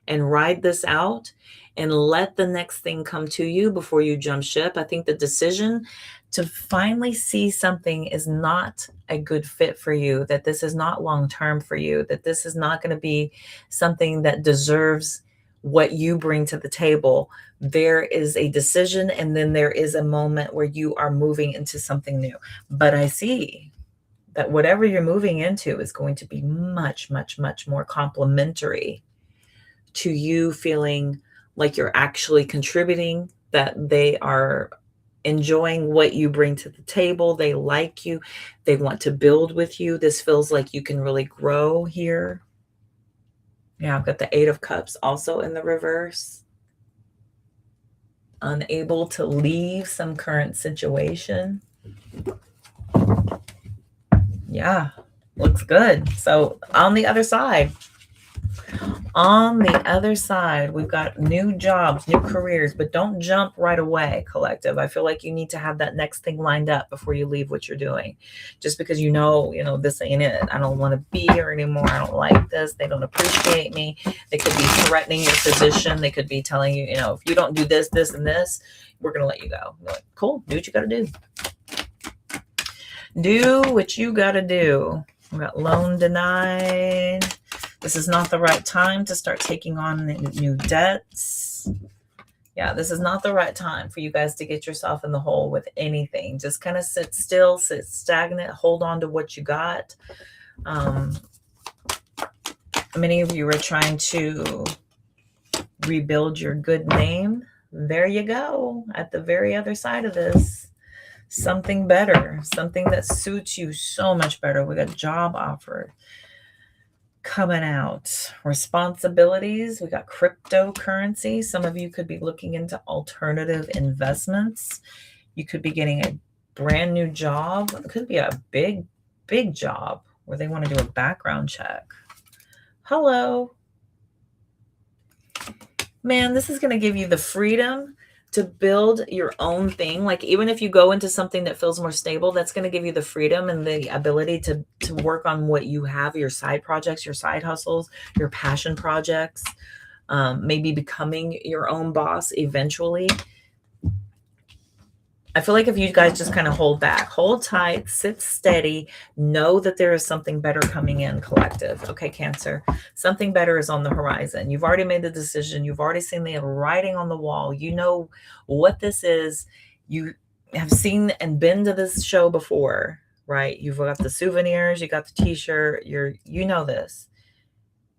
A: and ride this out and let the next thing come to you before you jump ship. I think the decision to finally see something is not a good fit for you, that this is not long-term for you, that this is not going to be something that deserves what you bring to the table. There is a decision, and then there is a moment where you are moving into something new. But I see that whatever you're moving into is going to be much, much, much more complementary to you feeling like you're actually contributing, that they are enjoying what you bring to the table. They like you. They want to build with you. This feels like you can really grow here. Yeah, I've got the Eight of Cups also in the reverse. Unable to leave some current situation. Yeah, looks good. So on the other side, we've got new jobs, new careers, but don't jump right away, collective. I feel like you need to have that next thing lined up before you leave what you're doing. Just because this ain't it. I don't want to be here anymore. I don't like this. They don't appreciate me. They could be threatening your position. They could be telling you, if you don't do this, this, and this, we're going to let you go. You're like, cool, do what you got to do. Do what you got to do. We got loan denied. This is not the right time to start taking on new debts. Yeah, this is not the right time for you guys to get yourself in the hole with anything. Just kind of sit still, sit stagnant, hold on to what you got. Many of you are trying to rebuild your good name. There you go. At the very other side of this, something better, something that suits you so much better. We got job offer coming out, responsibilities. We got cryptocurrency. Some of you could be looking into alternative investments. You could be getting a brand new job. It could be a big job where they want to do a background check. Hello. Man, this is going to give you the freedom to build your own thing. Like, even if you go into something that feels more stable, that's going to give you the freedom and the ability to work on what you have, your side projects, your side hustles, your passion projects, maybe becoming your own boss eventually. I feel like if you guys just kind of hold back, hold tight, sit steady, know that there is something better coming in, collective. Okay, Cancer, something better is on the horizon. You've already made the decision. You've already seen the writing on the wall. You know what this is. You have seen and been to this show before, right? You've got the souvenirs, you got the t-shirt, you know this.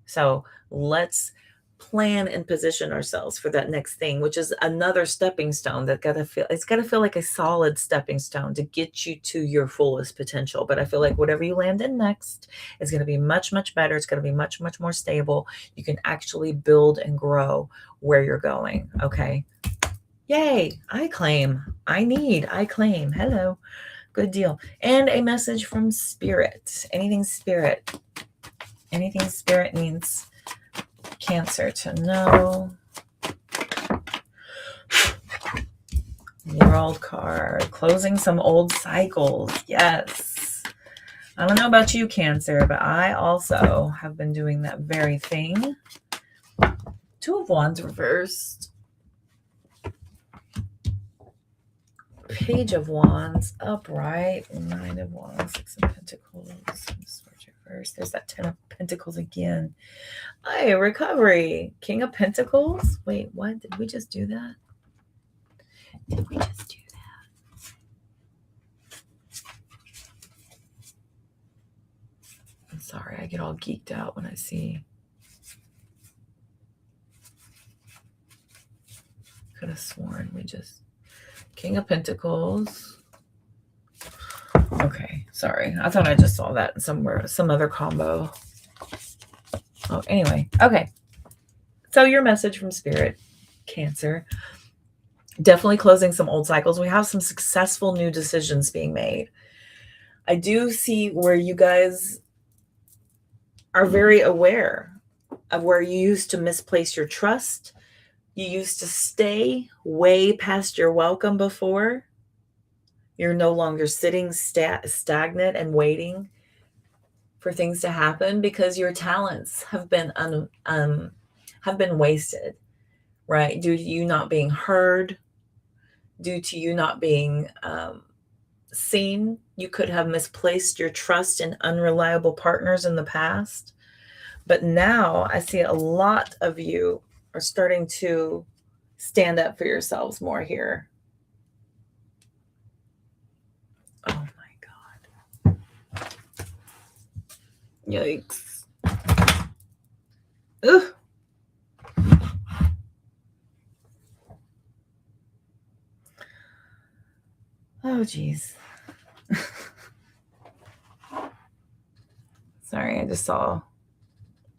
A: So let's plan and position ourselves for that next thing, which is another stepping stone it's got to feel like a solid stepping stone to get you to your fullest potential. But I feel like whatever you land in next is going to be much better. It's going to be much more stable. You can actually build and grow where you're going. Okay. Yay. I claim. I claim. Hello. Good deal. And a message from Spirit. Anything Spirit needs Cancer to know. World card. Closing some old cycles. Yes. I don't know about you, Cancer, but I also have been doing that very thing. Two of Wands reversed. Page of Wands upright. Nine of Wands. Six of Pentacles. Reversed. There's that 10 of Pentacles again. Hey, recovery. King of Pentacles. Wait, what? Did we just do that? Did we just do that? I'm sorry. I get all geeked out when I see. Could have sworn we just. King of Pentacles. Okay, sorry. I thought I just saw that somewhere, some other combo. Oh, anyway. Okay. So your message from Spirit, Cancer. Definitely closing some old cycles. We have some successful new decisions being made. I do see where you guys are very aware of where you used to misplace your trust. You used to stay way past your welcome before. You're no longer sitting stagnant and waiting for things to happen because your talents have been wasted, right? Due to you not being heard, due to you not being seen. You could have misplaced your trust in unreliable partners in the past. But now I see a lot of you are starting to stand up for yourselves more here. Oh my God. Yikes. Ugh. Oh, geez. Sorry, I just saw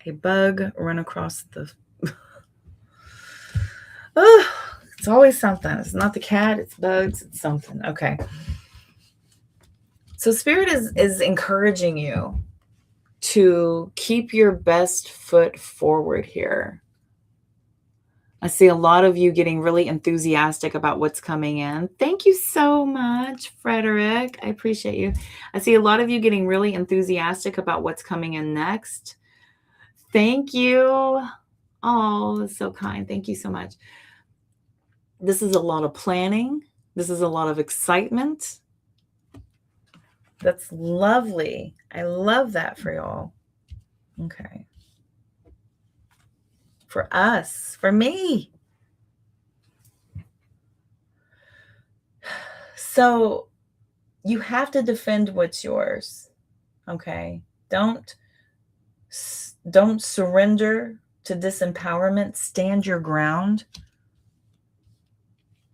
A: a bug run across the... Oh, it's always something. It's not the cat, it's bugs, it's something. Okay. So Spirit is encouraging you to keep your best foot forward here. I see a lot of you getting really enthusiastic about what's coming in. Thank you so much, Frederick. I appreciate you. I see a lot of you getting really enthusiastic about what's coming in next. Thank you. Oh, that's so kind. Thank you so much. This is a lot of planning. This is a lot of excitement. That's lovely. I love that for y'all. Okay. For us, for me. So you have to defend what's yours. Okay. Don't surrender to disempowerment. Stand your ground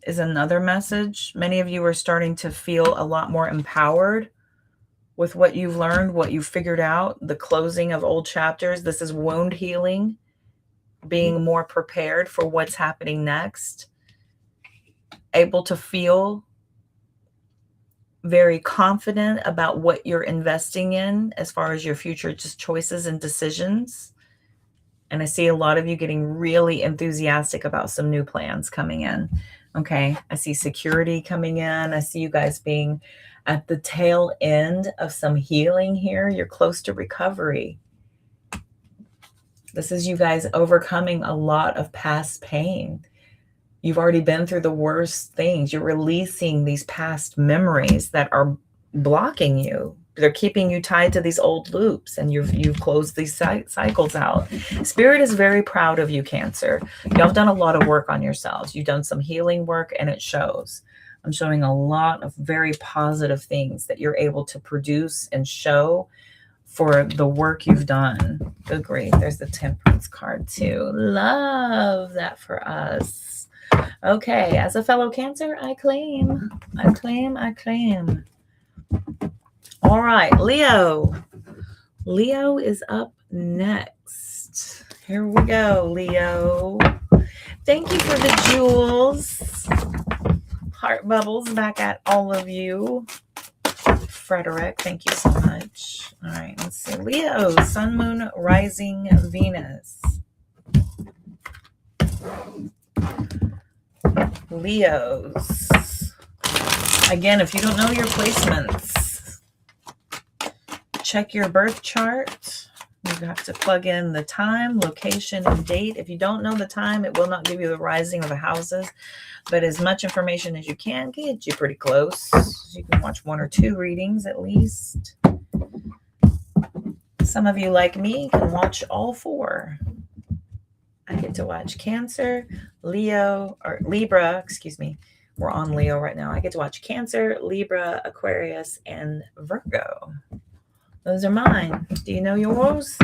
A: is another message. Many of you are starting to feel a lot more empowered with what you've learned, what you've figured out, the closing of old chapters. This is wound healing, being more prepared for what's happening next, able to feel very confident about what you're investing in as far as your future just choices and decisions. And I see a lot of you getting really enthusiastic about some new plans coming in. Okay, I see security coming in. I see you guys being at the tail end of some healing here. You're close to recovery. This is you guys overcoming a lot of past pain. You've already been through the worst things. You're releasing these past memories that are blocking you. They're keeping you tied to these old loops, and you've closed these cycles out. Spirit is very proud of you, Cancer. Y'all have done a lot of work on yourselves. You've done some healing work, and it shows. I'm showing a lot of very positive things that you're able to produce and show for the work you've done. Good grief. There's the Temperance card too. Love that for us. Okay, as a fellow Cancer, I claim. All right, Leo. Leo is up next. Here we go, Leo. Thank you for the jewels. Heart bubbles back at all of you. Frederick, thank you so much. All right, let's see. Leo, Sun, Moon, Rising, Venus. Leos. Again, if you don't know your placements, check your birth chart. You have to plug in the time, location, and date. If you don't know the time, it will not give you the rising of the houses, but as much information as you can get you pretty close. You can watch 1 or 2 readings at least. Some of you, like me, can watch all 4. I get to watch Cancer, Leo, or Libra, excuse me. We're on Leo right now. I get to watch Cancer, Libra, Aquarius, and Virgo. Those are mine. Do you know yours?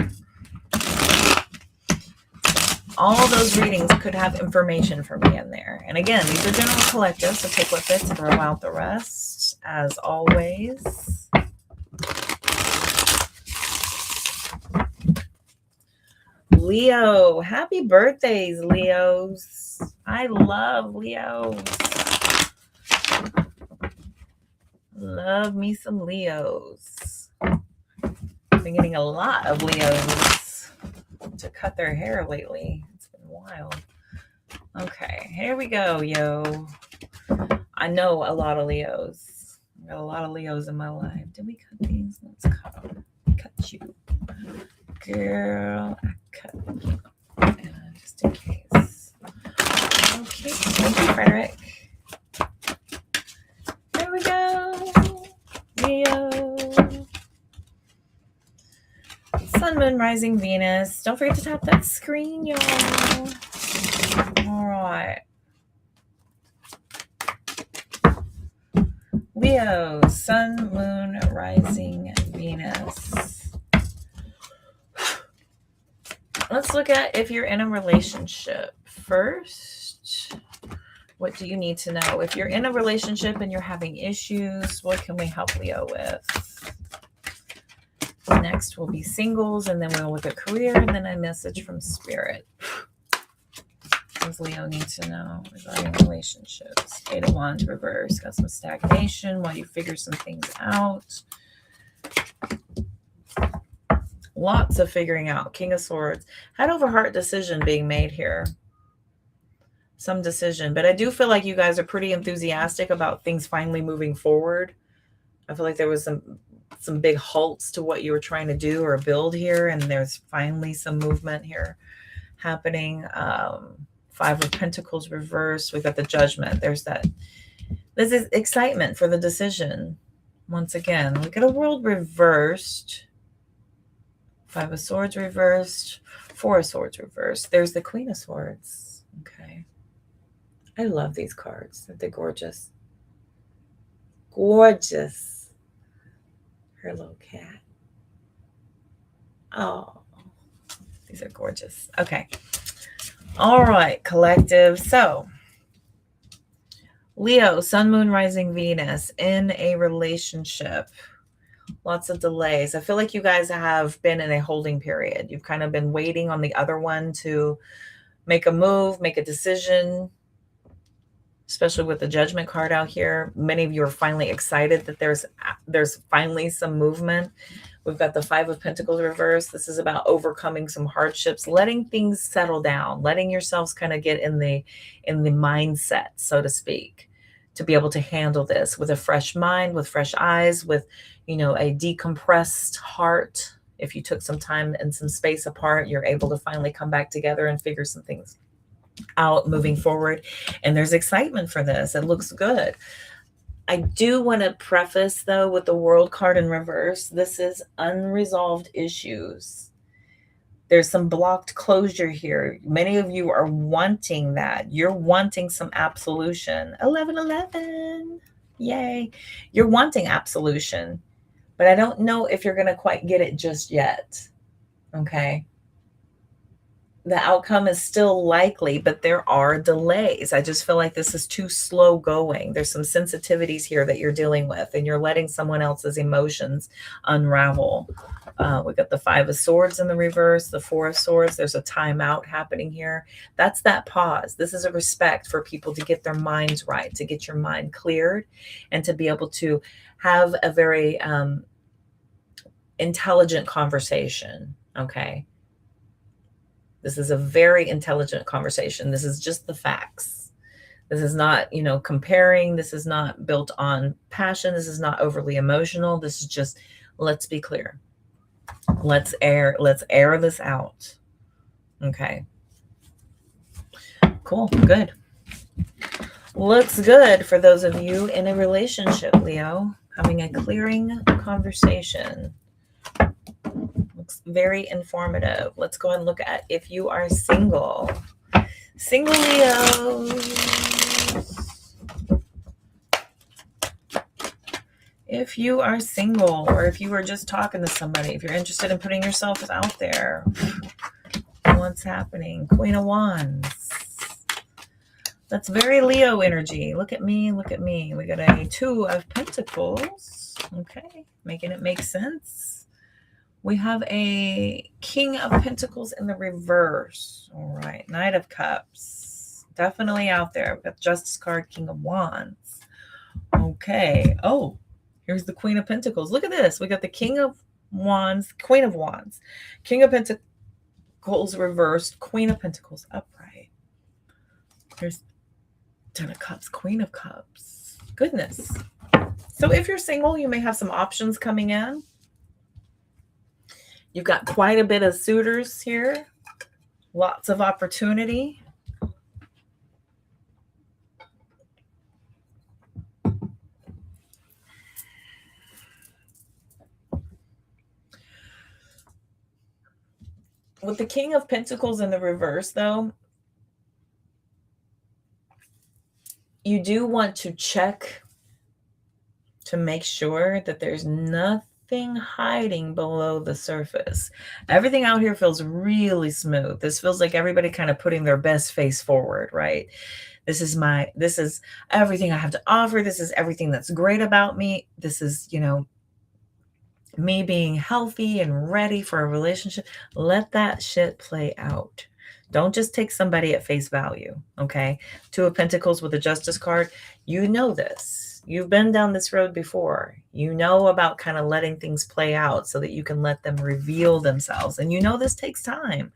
A: All those readings could have information for me in there. And again, these are general collective, so take what fits, throw out the rest, as always. Leo, happy birthdays, Leos. I love Leos. Love me some Leos. I've been getting a lot of Leos to cut their hair lately. It's been wild. Okay, here we go, yo. I know a lot of Leos. I've got a lot of Leos in my life. Did we cut these? Let's cut them. Cut you. Girl, I cut you. Just in case. Okay, thank you, Frederick. There we go. Leo. Sun, Moon, Rising, Venus. Don't forget to tap that screen, y'all. All right. Leo, Sun, Moon, Rising, Venus. Let's look at if you're in a relationship first. What do you need to know? If you're in a relationship and you're having issues, what can we help Leo with? Next will be singles, and then we'll look at career, and then a message from Spirit. What does Leo need to know regarding relationships? 8 of Wands reverse. Got some stagnation while you figure some things out. Lots of figuring out. King of Swords. Head over heart decision being made here. Some decision. But I do feel like you guys are pretty enthusiastic about things finally moving forward. I feel like there was some big halts to what you were trying to do or build here. And there's finally some movement here happening. 5 of Pentacles reversed. We've got the Judgment. There's this is excitement for the decision. Once again, look at a World reversed. 5 of Swords reversed. 4 of Swords reversed. There's the Queen of Swords. Okay. I love these cards. They're gorgeous. Gorgeous. Her little cat. Oh, these are gorgeous. Okay. All right, collective. So, Leo, Sun, Moon, Rising, Venus in a relationship. Lots of delays. I feel like you guys have been in a holding period. You've kind of been waiting on the other one to make a move, make a decision, especially with the Judgment card out here. Many of you are finally excited that there's finally some movement. We've got the Five of Pentacles reverse. This is about overcoming some hardships, letting things settle down, letting yourselves kind of get in the mindset, so to speak, to be able to handle this with a fresh mind, with fresh eyes, with, you know, a decompressed heart. If you took some time and some space apart, you're able to finally come back together and figure some things out moving forward. And there's excitement for this. It looks good. I do want to preface, though, with the World card in reverse. This is unresolved issues. There's some blocked closure here. Many of you are wanting that. You're wanting some absolution. 1111. Yay. You're wanting absolution. But I don't know if you're going to quite get it just yet. Okay. The outcome is still likely, but there are delays. I just feel like this is too slow going. There's some sensitivities here that you're dealing with, and you're letting someone else's emotions unravel. We got the Five of Swords in the reverse, the Four of Swords. There's a timeout happening here. That's that pause. This is a respect for people to get their minds right, to get your mind cleared, and to be able to have a very intelligent conversation. Okay. This is a very intelligent conversation. This is just the facts. This is not, you know, comparing. This is not built on passion. This is not overly emotional. This is just, let's be clear. Let's air this out. Okay. Cool. Good. Looks good for those of you in a relationship, Leo, having a clearing conversation. Very informative. Let's go and look at if you are single. Single Leos. If you are single, or if you are just talking to somebody, if you're interested in putting yourself out there, what's happening? Queen of Wands. That's very Leo energy. Look at me. Look at me. We got a Two of Pentacles. Okay. Making it make sense. We have a King of Pentacles in the reverse. All right. Knight of Cups. Definitely out there. We've got Justice card, King of Wands. Okay. Oh, here's the Queen of Pentacles. Look at this. We got the King of Wands, Queen of Wands, King of Pentacles reversed, Queen of Pentacles upright. Here's Ten of Cups, Queen of Cups. Goodness. So if you're single, you may have some options coming in. You've got quite a bit of suitors here. Lots of opportunity. With the King of Pentacles in the reverse, though, you do want to check to make sure that there's nothing hiding below the surface. Everything out here feels really smooth. This feels like everybody kind of putting their best face forward, right? This is everything I have to offer. This is everything that's great about me. This is, you know, me being healthy and ready for a relationship. Let that shit play out. Don't just take somebody at face value, okay? Two of Pentacles with a Justice card. You know this. You've been down this road before. You know about kind of letting things play out so that you can let them reveal themselves. And you know this takes time.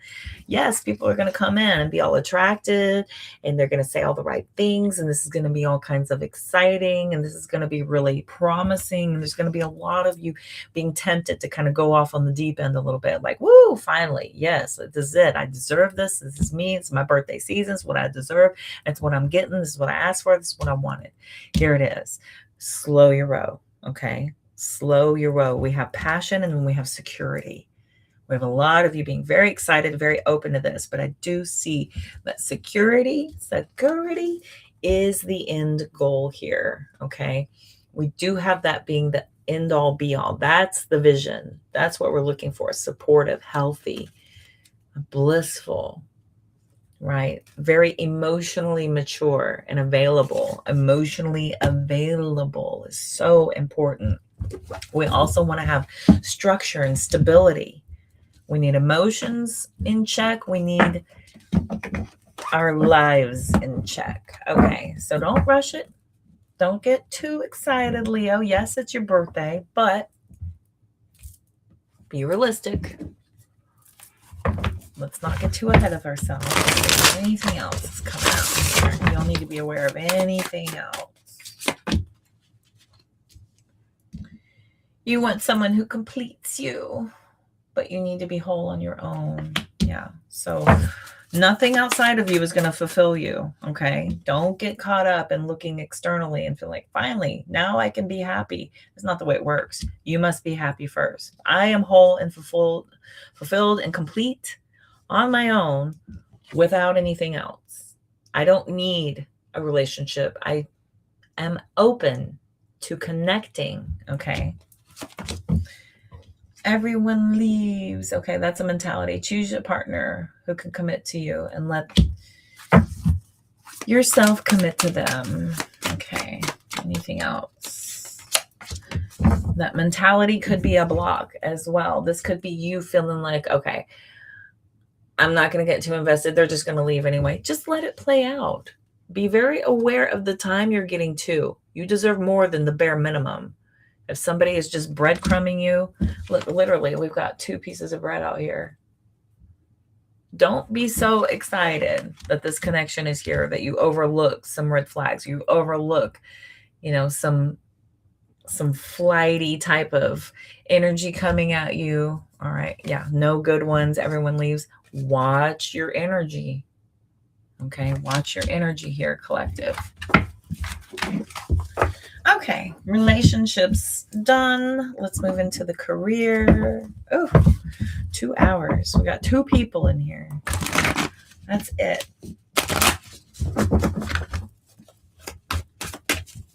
A: Yes, people are going to come in and be all attracted, and they're going to say all the right things, and this is going to be all kinds of exciting, and this is going to be really promising, and there's going to be a lot of you being tempted to kind of go off on the deep end a little bit, like, woo, finally, yes, this is it. I deserve this. This is me. It's my birthday season. It's what I deserve. It's what I'm getting. This is what I asked for. This is what I wanted. Here it is. Slow your row, okay? Slow your row. We have passion and then we have security. We have a lot of you being very excited, very open to this, but I do see that security is the end goal here, okay? We do have that being end all be all. That's the vision. That's what we're looking for. Supportive, healthy, blissful, right? Very emotionally mature and available. Emotionally available is so important. We also want to have structure and stability. We need emotions in check. We need our lives in check. Okay, so don't rush it. Don't get too excited, Leo. Yes, it's your birthday, but be realistic. Let's not get too ahead of ourselves. If anything else is coming out here, you don't need to be aware of anything else. You want someone who completes you, but you need to be whole on your own. Yeah, so nothing outside of you is going to fulfill you, okay? Don't get caught up in looking externally and feel like, finally, now I can be happy. It's not the way it works. You must be happy first. I am whole and fulfilled and complete on my own without anything else. I don't need a relationship. I am open to connecting, okay? Everyone leaves. Okay, that's a mentality. Choose a partner who can commit to you and let yourself commit to them. Okay, anything else? That mentality could be a block as well. This could be you feeling like, okay, I'm not going to get too invested. They're just going to leave anyway. Just let it play out. Be very aware of the time you're getting to. You deserve more than the bare minimum. If somebody is just breadcrumbing you, literally, we've got 2 pieces of bread out here. Don't be so excited that this connection is here that you overlook some red flags. You overlook, some flighty type of energy coming at you. All right. Yeah. No good ones. Everyone leaves. Watch your energy. Okay. Watch your energy here, collective. Okay, relationships done. Let's move into the career. Oh, 2 hours. We got 2 people in here. That's it.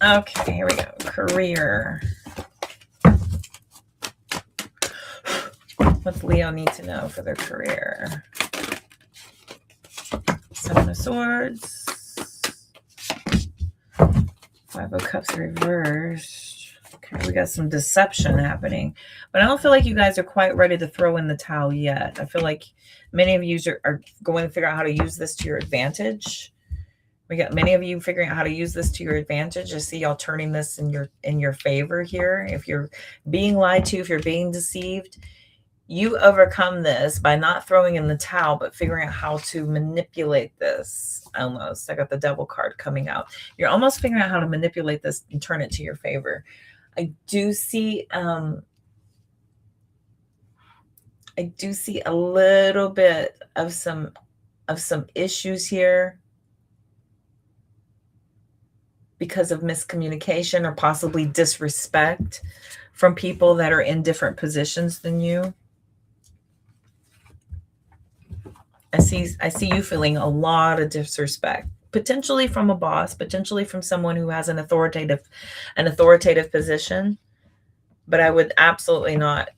A: Okay, here we go. Career. What's Leo need to know for their career? 7 of Swords. 5 of Cups reversed. Okay, we got some deception happening. But I don't feel like you guys are quite ready to throw in the towel yet. I feel like many of you are going to figure out how to use this to your advantage. We got many of you figuring out how to use this to your advantage. I see y'all turning this in your favor here. If you're being lied to, if you're being deceived, you overcome this by not throwing in the towel, but figuring out how to manipulate this. Almost. I got the Devil card coming out. You're almost figuring out how to manipulate this and turn it to your favor. I do see a little bit of some issues here because of miscommunication or possibly disrespect from people that are in different positions than you. I see you feeling a lot of disrespect, potentially from a boss, potentially from someone who has an authoritative position. But I would absolutely not.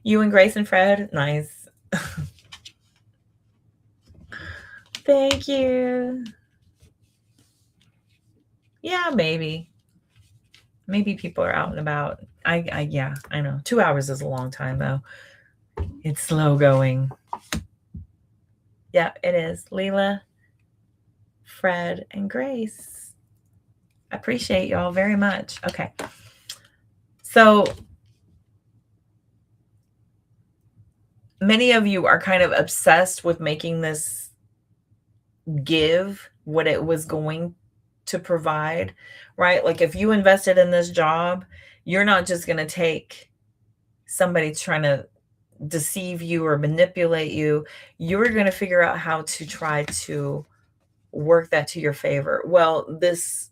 A: You and Grace and Fred, nice. Thank you. Yeah, maybe people are out and about. Yeah, I know. 2 hours is a long time though. It's slow going. Yeah, it is. Leela, Fred, and Grace. I appreciate y'all very much. Okay. So many of you are kind of obsessed with making this give what it was going to provide, right? Like if you invested in this job, you're not just going to take somebody trying to deceive you or manipulate you. You're going to figure out how to try to work that to your favor. Well, this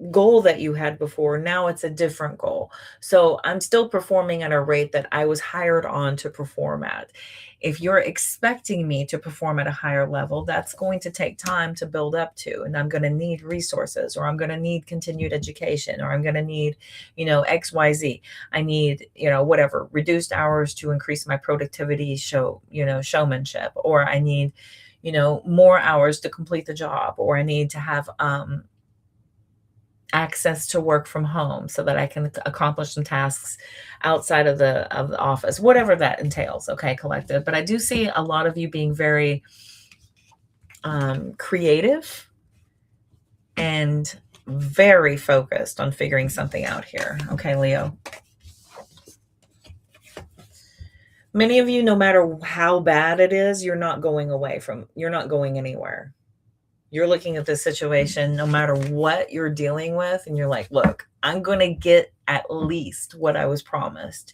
A: goal that you had before. Now it's a different goal. So I'm still performing at a rate that I was hired on to perform at. If you're expecting me to perform at a higher level, that's going to take time to build up to. And I'm going to need resources, or I'm going to need continued education, or I'm going to need, XYZ. I need, whatever, reduced hours to increase my productivity, showmanship, or I need, more hours to complete the job, or I need to have, access to work from home so that I can accomplish some tasks outside of the office, whatever that entails. Okay, collective. But I do see a lot of you being very creative and very focused on figuring something out here. Okay, Leo. Many of you, no matter how bad it is, you're not going anywhere. You're looking at this situation, no matter what you're dealing with, and you're like, look, I'm going to get at least what I was promised.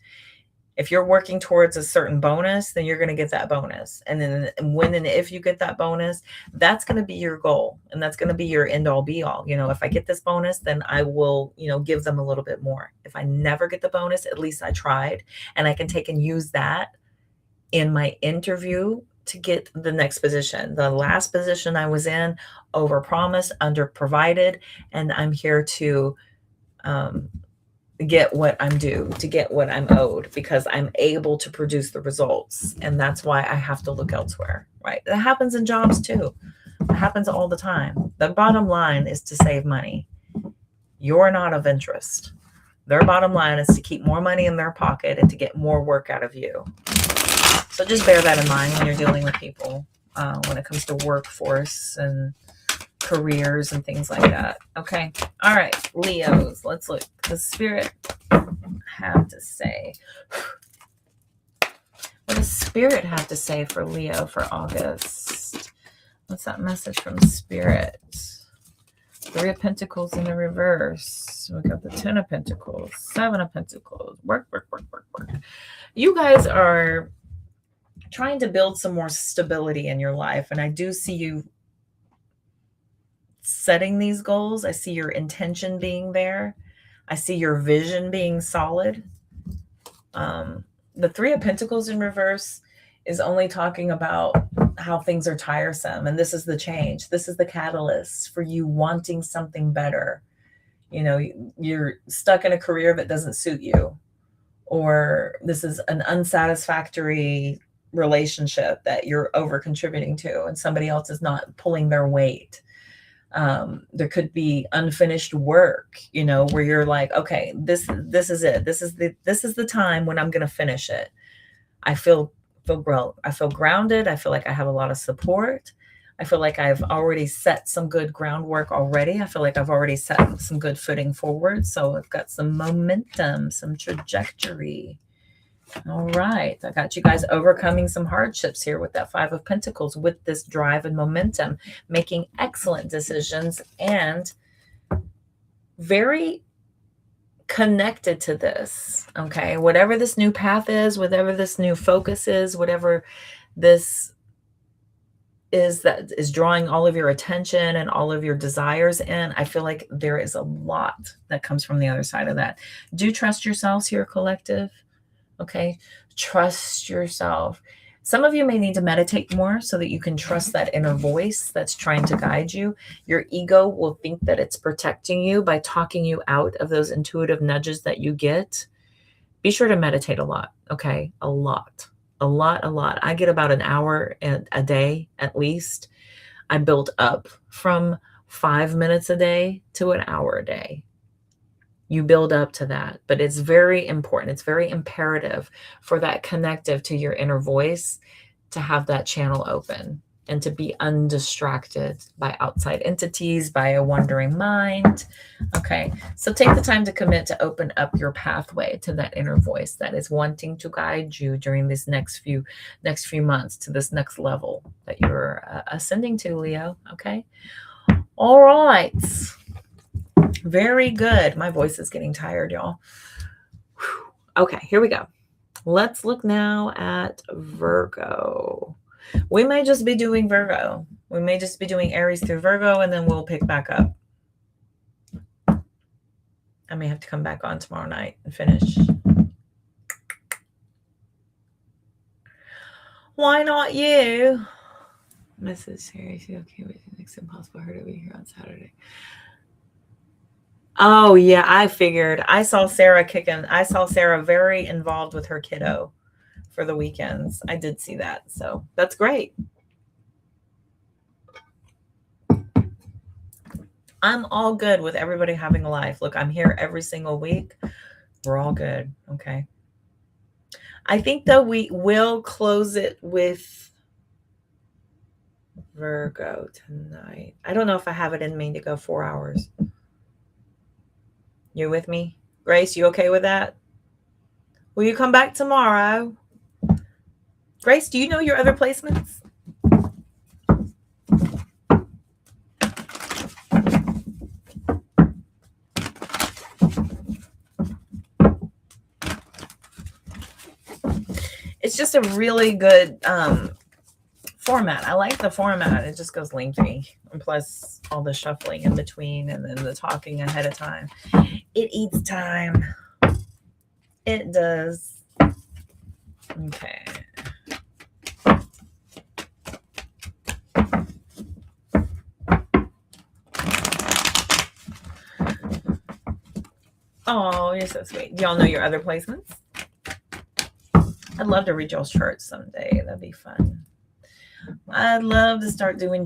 A: If you're working towards a certain bonus, then you're going to get that bonus. And then when and if you get that bonus, that's going to be your goal. And that's going to be your end all be all. If I get this bonus, then I will, give them a little bit more. If I never get the bonus, at least I tried. And I can take and use that in my interview to get the next position. The last position I was in, overpromised, underprovided, and I'm here to get what I'm due, to get what I'm owed, because I'm able to produce the results. And that's why I have to look elsewhere, right? That happens in jobs too. It happens all the time. The bottom line is to save money. You're not of interest. Their bottom line is to keep more money in their pocket and to get more work out of you. So just bear that in mind when you're dealing with people, when it comes to workforce and careers and things like that. Okay. All right. Leos, let's look. The Spirit have to say. What does Spirit have to say for Leo for August? What's that message from Spirit? 3 of Pentacles in the reverse. We got the 10 of Pentacles, 7 of Pentacles. Work. You guys are trying to build some more stability in your life. And I do see you setting these goals. I see your intention being there. I see your vision being solid. The 3 of Pentacles in reverse is only talking about how things are tiresome. And this is the change. This is the catalyst for you wanting something better. You're stuck in a career that doesn't suit you, or this is an unsatisfactory relationship that you're over contributing to and somebody else is not pulling their weight. There could be unfinished work, where you're like, okay, this is it. This is the time when I'm going to finish it. I feel grounded. I feel like I have a lot of support. I feel like I've already set some good groundwork already. I feel like I've already set some good footing forward. So I've got some momentum, some trajectory. All right. I got you guys overcoming some hardships here with that 5 of Pentacles, with this drive and momentum, making excellent decisions and very connected to this. Okay. Whatever this new path is, whatever this new focus is, whatever this is that is drawing all of your attention and all of your desires in, I feel like there is a lot that comes from the other side of that. Do trust yourselves here, collective. Okay. Trust yourself. Some of you may need to meditate more so that you can trust that inner voice that's trying to guide you. Your ego will think that it's protecting you by talking you out of those intuitive nudges that you get. Be sure to meditate a lot. Okay. A lot. I get about an hour a day at least. I build up from 5 minutes a day to an hour a day. You build up to that, but it's very important. It's very imperative for that connective to your inner voice to have that channel open and to be undistracted by outside entities, by a wandering mind. Okay. So take the time to commit to open up your pathway to that inner voice that is wanting to guide you during this next few months to this next level that you're ascending to, Leo. Okay. All right. Very good. My voice is getting tired, y'all. Whew. Okay, here we go. Let's look now at Virgo. We may just be doing Virgo. We may just be doing Aries through Virgo, and then we'll pick back up. I may have to come back on tomorrow night and finish. Why not you? Mrs. Harry, is okay with it? It's impossible for her to be here on Saturday. Oh, yeah, I figured. I saw Sarah very involved with her kiddo for the weekends. I did see that. So that's great. I'm all good with everybody having a life. Look, I'm here every single week. We're all good. Okay. I think that we will close it with Virgo tonight. I don't know if I have it in me to go 4 hours. You with me? Grace, you okay with that? Will you come back tomorrow? Grace, do you know your other placements? It's just a really good format. I like the format. It just goes lengthy. And plus all the shuffling in between and then the talking ahead of time. It eats time. It does. Okay. Oh, you're so sweet. Do y'all know your other placements? I'd love to read y'all's charts someday. That'd be fun. I'd love to start doing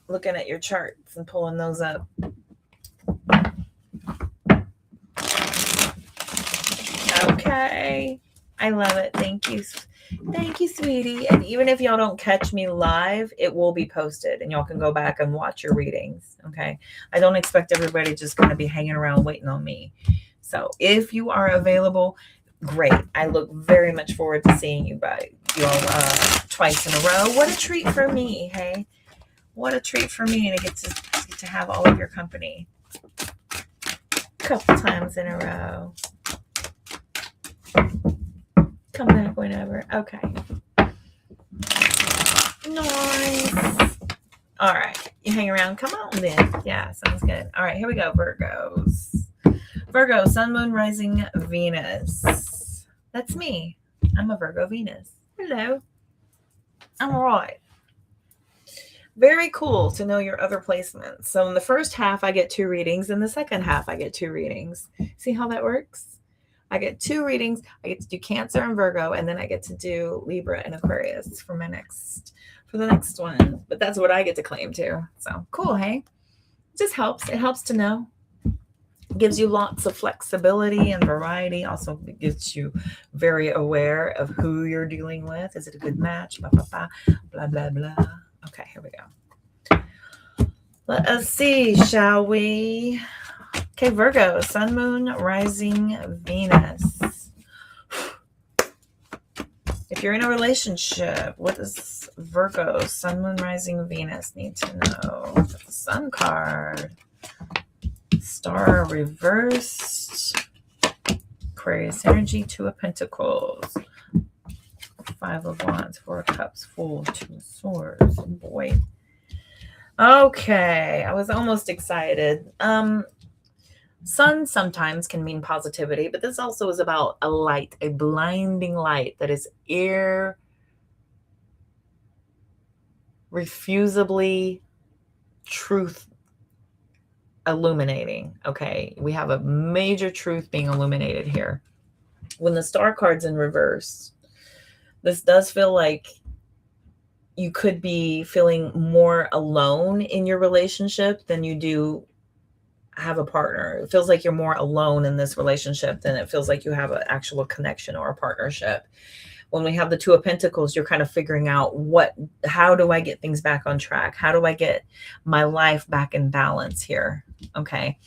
A: looking at your charts and pulling those up. Okay. I love it. Thank you. Thank you, sweetie. And even if y'all don't catch me live, it will be posted and y'all can go back and watch your readings. Okay. I don't expect everybody just going to be hanging around waiting on me. So if you are available, great. I look very much forward to seeing you all twice in a row. What a treat for me. Hey, what a treat for me to get to have all of your company a couple times in a row. Come back whenever. Okay. Nice. All right. You hang around. Come on then. Yeah, sounds good. All right, here we go, Virgos. Virgo, Sun, Moon, Rising, Venus. That's me. I'm a Virgo Venus. Hello. I'm all right. Very cool to know your other placements. So in the first half, I get 2 readings. In the second half, I get 2 readings. See how that works? I get 2 readings. I get to do Cancer and Virgo, and then I get to do Libra and Aquarius for the next one. But that's what I get to claim too. So cool, hey? It just helps. It helps to know. It gives you lots of flexibility and variety. Also gets you very aware of who you're dealing with. Is it a good match? Blah, blah, blah, blah, blah, blah. Okay, here we go. Let us see, shall we? Okay, Virgo, Sun, Moon, Rising, Venus. If you're in a relationship, what does Virgo, Sun, Moon, Rising, Venus need to know? The Sun card. Star reversed. Aquarius energy, 2 of Pentacles. 5 of Wands, 4 of Cups, Fool, 2 of Swords. Oh boy. Okay, I was almost excited. Sun sometimes can mean positivity, but this also is about a light, a blinding light that is irrefusably truth illuminating. Okay, we have a major truth being illuminated here. When the star card's in reverse, this does feel like you could be feeling more alone in your relationship than you do have a partner. It feels like you're more alone in this relationship than it feels like you have an actual connection or a partnership. When we have the 2 of Pentacles, you're kind of figuring out how do I get things back on track? How do I get my life back in balance here? Okay.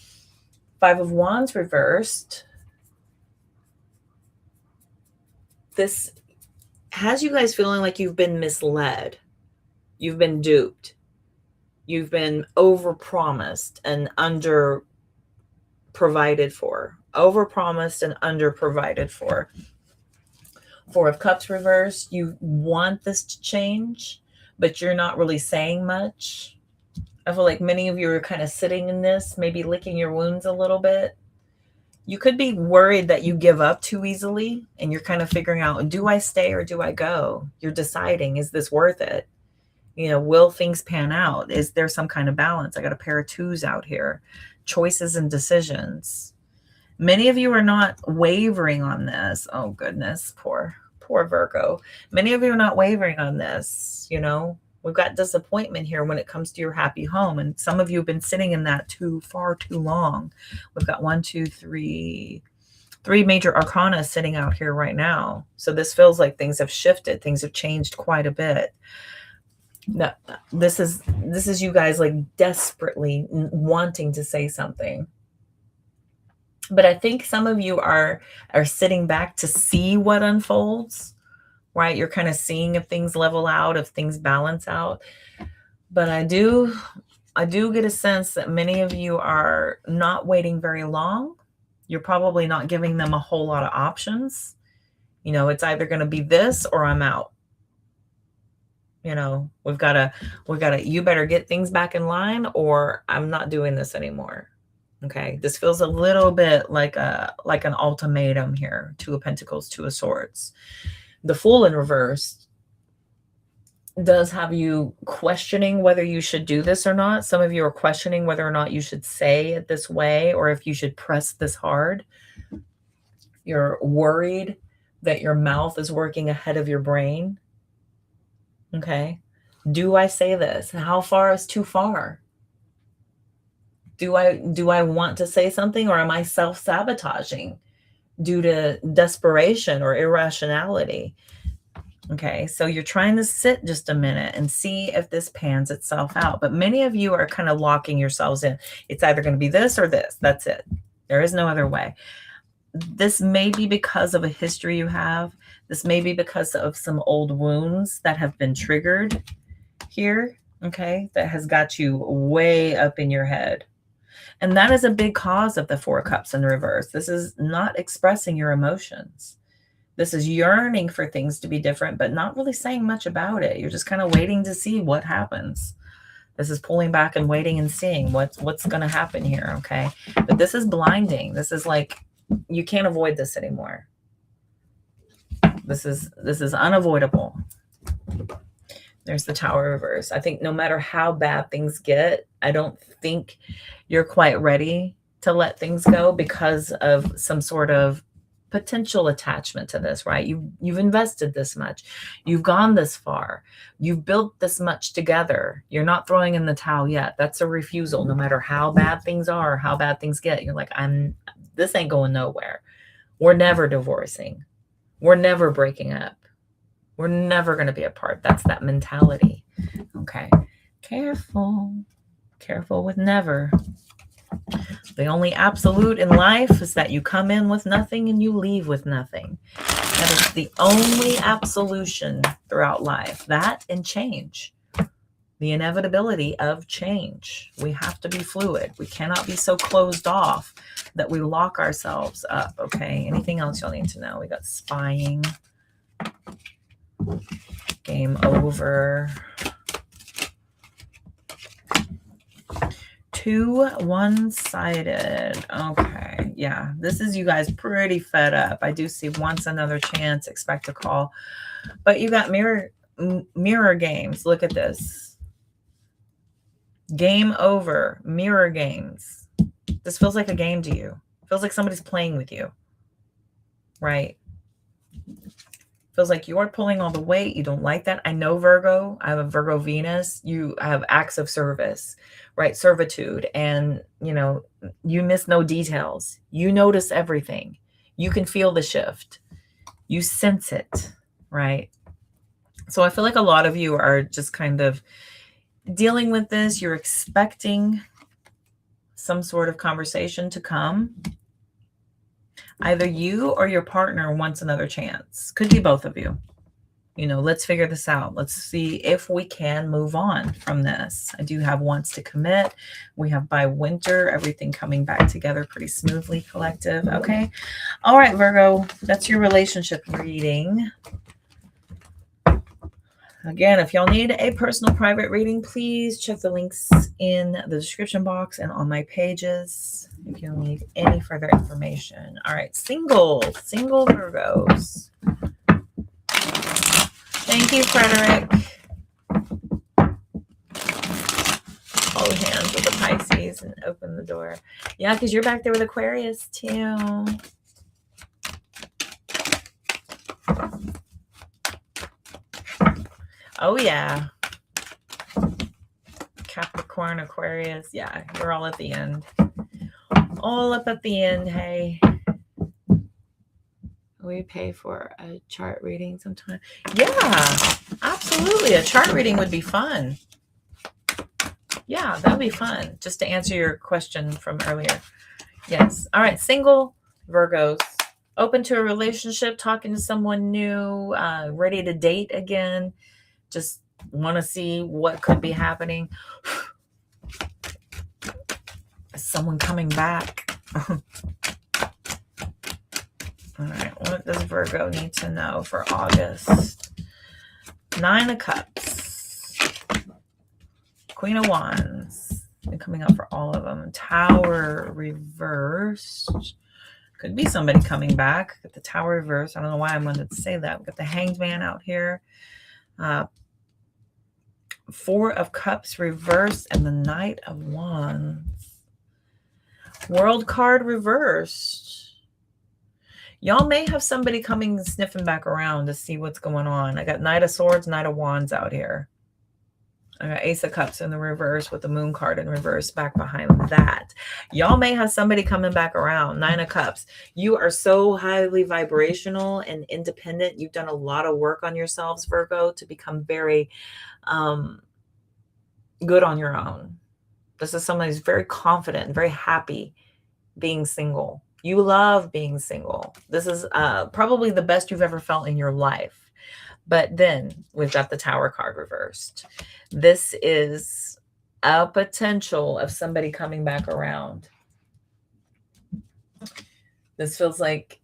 A: 5 of Wands reversed. This has you guys feeling like you've been misled. You've been duped. You've been overpromised and under provided for. Overpromised and under provided for. 4 of Cups reversed. You want this to change, but you're not really saying much. I feel like many of you are kind of sitting in this, maybe licking your wounds a little bit. You could be worried that you give up too easily and you're kind of figuring out, do I stay or do I go? You're deciding, is this worth it? You know, will things pan out? Is there some kind of balance? I got a pair of twos out here. Choices and decisions. Many of you are not wavering on this. Oh goodness, poor Virgo. Many of you are not wavering on this. You know, we've got disappointment here when it comes to your happy home. And some of you have been sitting in that far too long. We've got 1, 2, 3 major arcana sitting out here right now. So this feels like things have shifted. Things have changed quite a bit. No, this is you guys like desperately wanting to say something. But I think some of you are sitting back to see what unfolds, right? You're kind of seeing if things level out, if things balance out. But I do get a sense that many of you are not waiting very long. You're probably not giving them a whole lot of options. You know, it's either going to be this or I'm out. You know, we've got to, you better get things back in line or I'm not doing this anymore. Okay. This feels a little bit like an ultimatum here. 2 of Pentacles, 2 of Swords. The Fool in reverse does have you questioning whether you should do this or not. Some of you are questioning whether or not you should say it this way or if you should press this hard. You're worried that your mouth is working ahead of your brain. Okay. Do I say this? How far is too far? Do I want to say something or am I self-sabotaging due to desperation or irrationality? Okay. So you're trying to sit just a minute and see if this pans itself out. But many of you are kind of locking yourselves in. It's either going to be this or this. That's it. There is no other way. This may be because of a history you have. This may be because of some old wounds that have been triggered here, okay, that has got you way up in your head. And that is a big cause of the 4 Cups in reverse. This is not expressing your emotions. This is yearning for things to be different, but not really saying much about it. You're just kind of waiting to see what happens. This is pulling back and waiting and seeing what's going to happen here, okay? But this is blinding. This is like, you can't avoid this anymore. This is unavoidable. There's the Tower reverse. I think no matter how bad things get, I don't think you're quite ready to let things go because of some sort of potential attachment to this, right? You've invested this much. You've gone this far. You've built this much together. You're not throwing in the towel yet. That's a refusal. No matter how bad things are, how bad things get, you're like, this ain't going nowhere. We're never divorcing. We're never breaking up. We're never going to be apart. That's that mentality. Okay. Careful. Careful with never. The only absolute in life is that you come in with nothing and you leave with nothing. That is the only absolution throughout life. That and change. The inevitability of change. We have to be fluid. We cannot be so closed off that we lock ourselves up. Okay. Anything else you'll need to know? We got spying. Game over. 2 one-sided. Okay. Yeah. This is you guys pretty fed up. I do see once another chance, expect a call. But you got mirror games. Look at this. Game over. Mirror games. This feels like a game to you. Feels like somebody's playing with you. Right? Feels like you're pulling all the weight. You don't like that. I know Virgo. I have a Virgo Venus. You have acts of service, right? Servitude. And, you know, you miss no details. You notice everything. You can feel the shift. You sense it, right? So I feel like a lot of you are just kind of dealing with this. You're expecting some sort of conversation to come. Either you or your partner wants another chance. Could be both of you. You know, let's figure this out. Let's see if we can move on from this. I do have wants to commit. We have by winter, everything coming back together pretty smoothly, collective. Okay. All right, Virgo, that's your relationship reading. Again, if y'all need a personal private reading, please check the links in the description box and on my pages if you need any further information. All right, single Virgos. Thank you, Frederick. Hold hands with the Pisces and open the door. Yeah, because you're back there with Aquarius too. Oh, yeah. Capricorn, Aquarius. Yeah, we're all at the end. All up at the end, hey. We pay for a chart reading sometime. Yeah, absolutely. A chart reading would be fun. Yeah, that would be fun. Just to answer your question from earlier. Yes. All right, single Virgos. Open to a relationship, talking to someone new, ready to date again. Just want to see what could be happening. Someone coming back. All right, what does Virgo need to know for August? 9 of Cups. Queen of Wands. Been coming up for all of them. Tower reversed. Could be somebody coming back. Got the Tower reversed. I don't know why I wanted to say that. We've got the Hanged Man out here. 4 of Cups reversed and the Knight of Wands. World card reversed. Y'all may have somebody coming sniffing back around to see what's going on. I got Knight of Swords, Knight of Wands out here. I got Ace of Cups in the reverse with the Moon card in reverse back behind that. Y'all may have somebody coming back around. 9 of Cups. You are so highly vibrational and independent. You've done a lot of work on yourselves, Virgo, to become very good on your own. This is someone who's very confident and very happy being single. You love being single. This is probably the best you've ever felt in your life. But then we've got the Tower card reversed. This is a potential of somebody coming back around. This feels like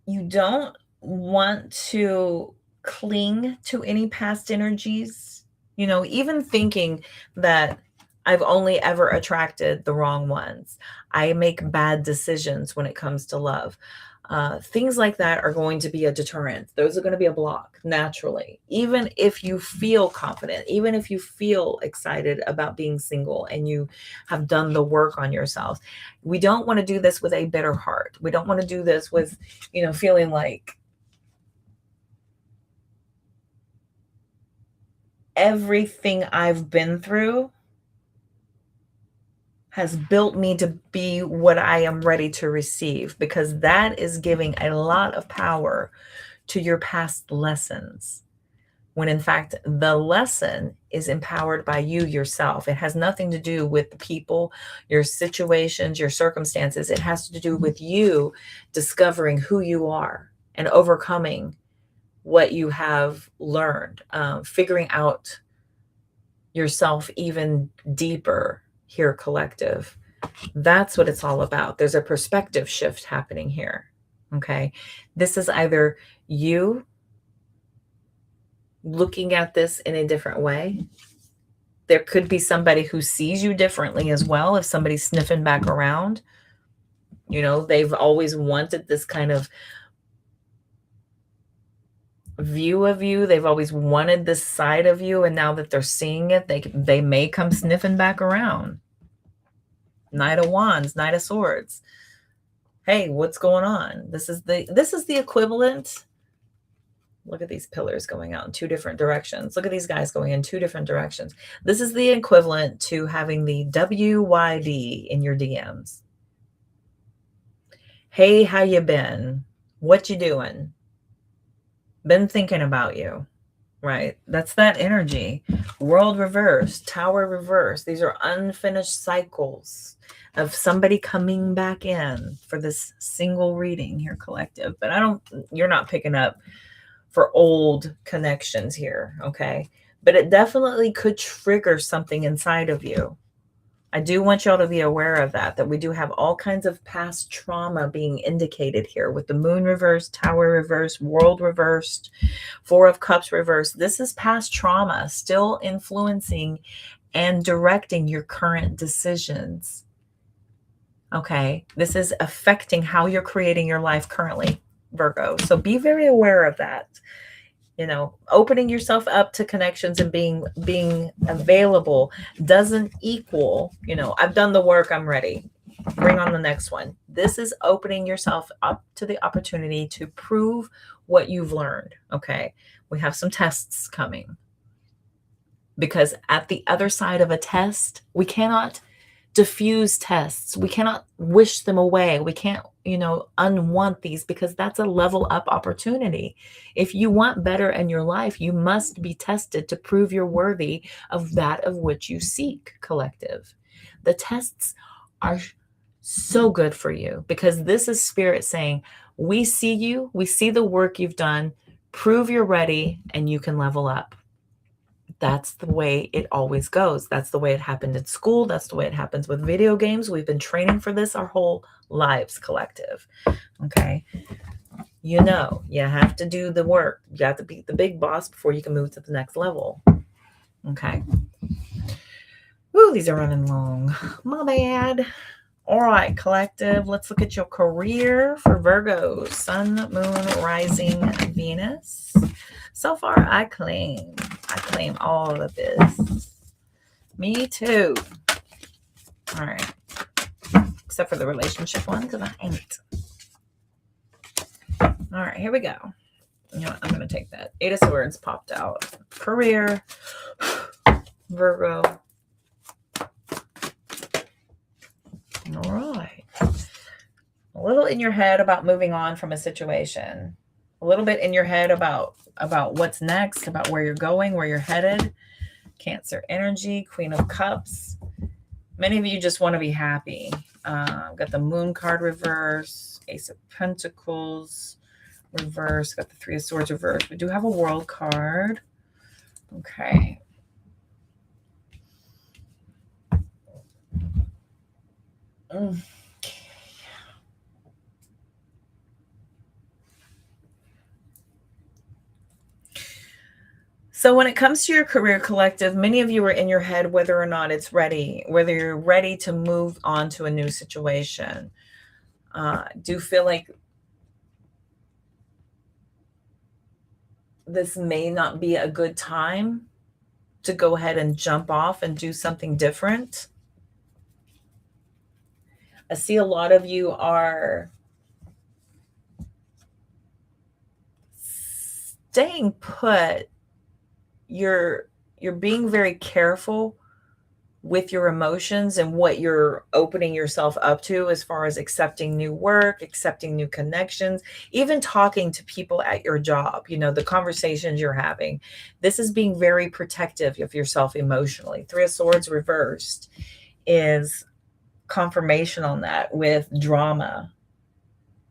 A: you don't want to cling to any past energies. You know, even thinking that I've only ever attracted the wrong ones. I make bad decisions when it comes to love. Things like that are going to be a deterrent. Those are going to be a block naturally. Even if you feel confident, even if you feel excited about being single and you have done the work on yourself, we don't want to do this with a bitter heart. We don't want to do this with, feeling like everything I've been through has built me to be what I am ready to receive, because that is giving a lot of power to your past lessons, when in fact the lesson is empowered by you yourself. It has nothing to do with the people, your situations, your circumstances. It has to do with you discovering who you are and overcoming what you have learned, figuring out yourself even deeper here, collective. That's what it's all about. There's a perspective shift happening here. Okay. This is either you looking at this in a different way. There could be somebody who sees you differently as well. If somebody's sniffing back around, they've always wanted this kind of view of you. They've always wanted this side of you. And now that they're seeing it, they may come sniffing back around. Knight of Wands, Knight of Swords. Hey, what's going on? This is the equivalent. Look at these pillars going out in 2 different directions. Look at these guys going in 2 different directions. This is the equivalent to having the WYD in your DMs. Hey, how you been? What you doing? Been thinking about you. Right? That's that energy. World reverse, Tower reverse. These are unfinished cycles of somebody coming back in for this single reading here, collective. But you're not picking up for old connections here. Okay. But it definitely could trigger something inside of you. I do want y'all to be aware of that we do have all kinds of past trauma being indicated here with the moon reversed, tower reversed, world reversed, 4 of cups reversed. This is past trauma still influencing and directing your current decisions. Okay, this is affecting how you're creating your life currently, Virgo. So be very aware of that. You know, opening yourself up to connections and being available doesn't equal, you know, I've done the work, I'm ready. Bring on the next one. This is opening yourself up to the opportunity to prove what you've learned. Okay, we have some tests coming, because at the other side of a test, we cannot diffuse tests. We cannot wish them away. We can't, you know, unwant these, because that's a level up opportunity. If you want better in your life, you must be tested to prove you're worthy of that of which you seek, collective. The tests are so good for you, because this is spirit saying, we see you, we see the work you've done, prove you're ready, and you can level up. That's the way it always goes. That's the way it happened at school. That's the way it happens with video games. We've been training for this our whole lives, collective. Okay. You know, you have to do the work. You have to beat the big boss before you can move to the next level. Okay. Ooh, these are running long. My bad. All right, collective. Let's look at your career for Virgo. Sun, moon, rising, Venus. So far, I claim all of this. Me too. All right. Except for the relationship one, because I ain't. All right, here we go. You know what? I'm going to take that. 8 of Swords popped out. Career. Virgo. All right. A little in your head about moving on from a situation. A little bit in your head about what's next, about where you're going, where you're headed. Cancer energy, Queen of Cups. Many of you just want to be happy. Got the Moon card reverse, Ace of Pentacles reverse, got the 3 of Swords reverse. We do have a World card. Okay. So when it comes to your career, collective, many of you are in your head whether or not it's ready, whether you're ready to move on to a new situation. Do feel like this may not be a good time to go ahead and jump off and do something different. I see a lot of you are staying put. You're being very careful with your emotions and what you're opening yourself up to, as far as accepting new work, accepting new connections, even talking to people at your job, you know, the conversations you're having. This is being very protective of yourself emotionally. 3 of Swords reversed is confirmation on that with drama.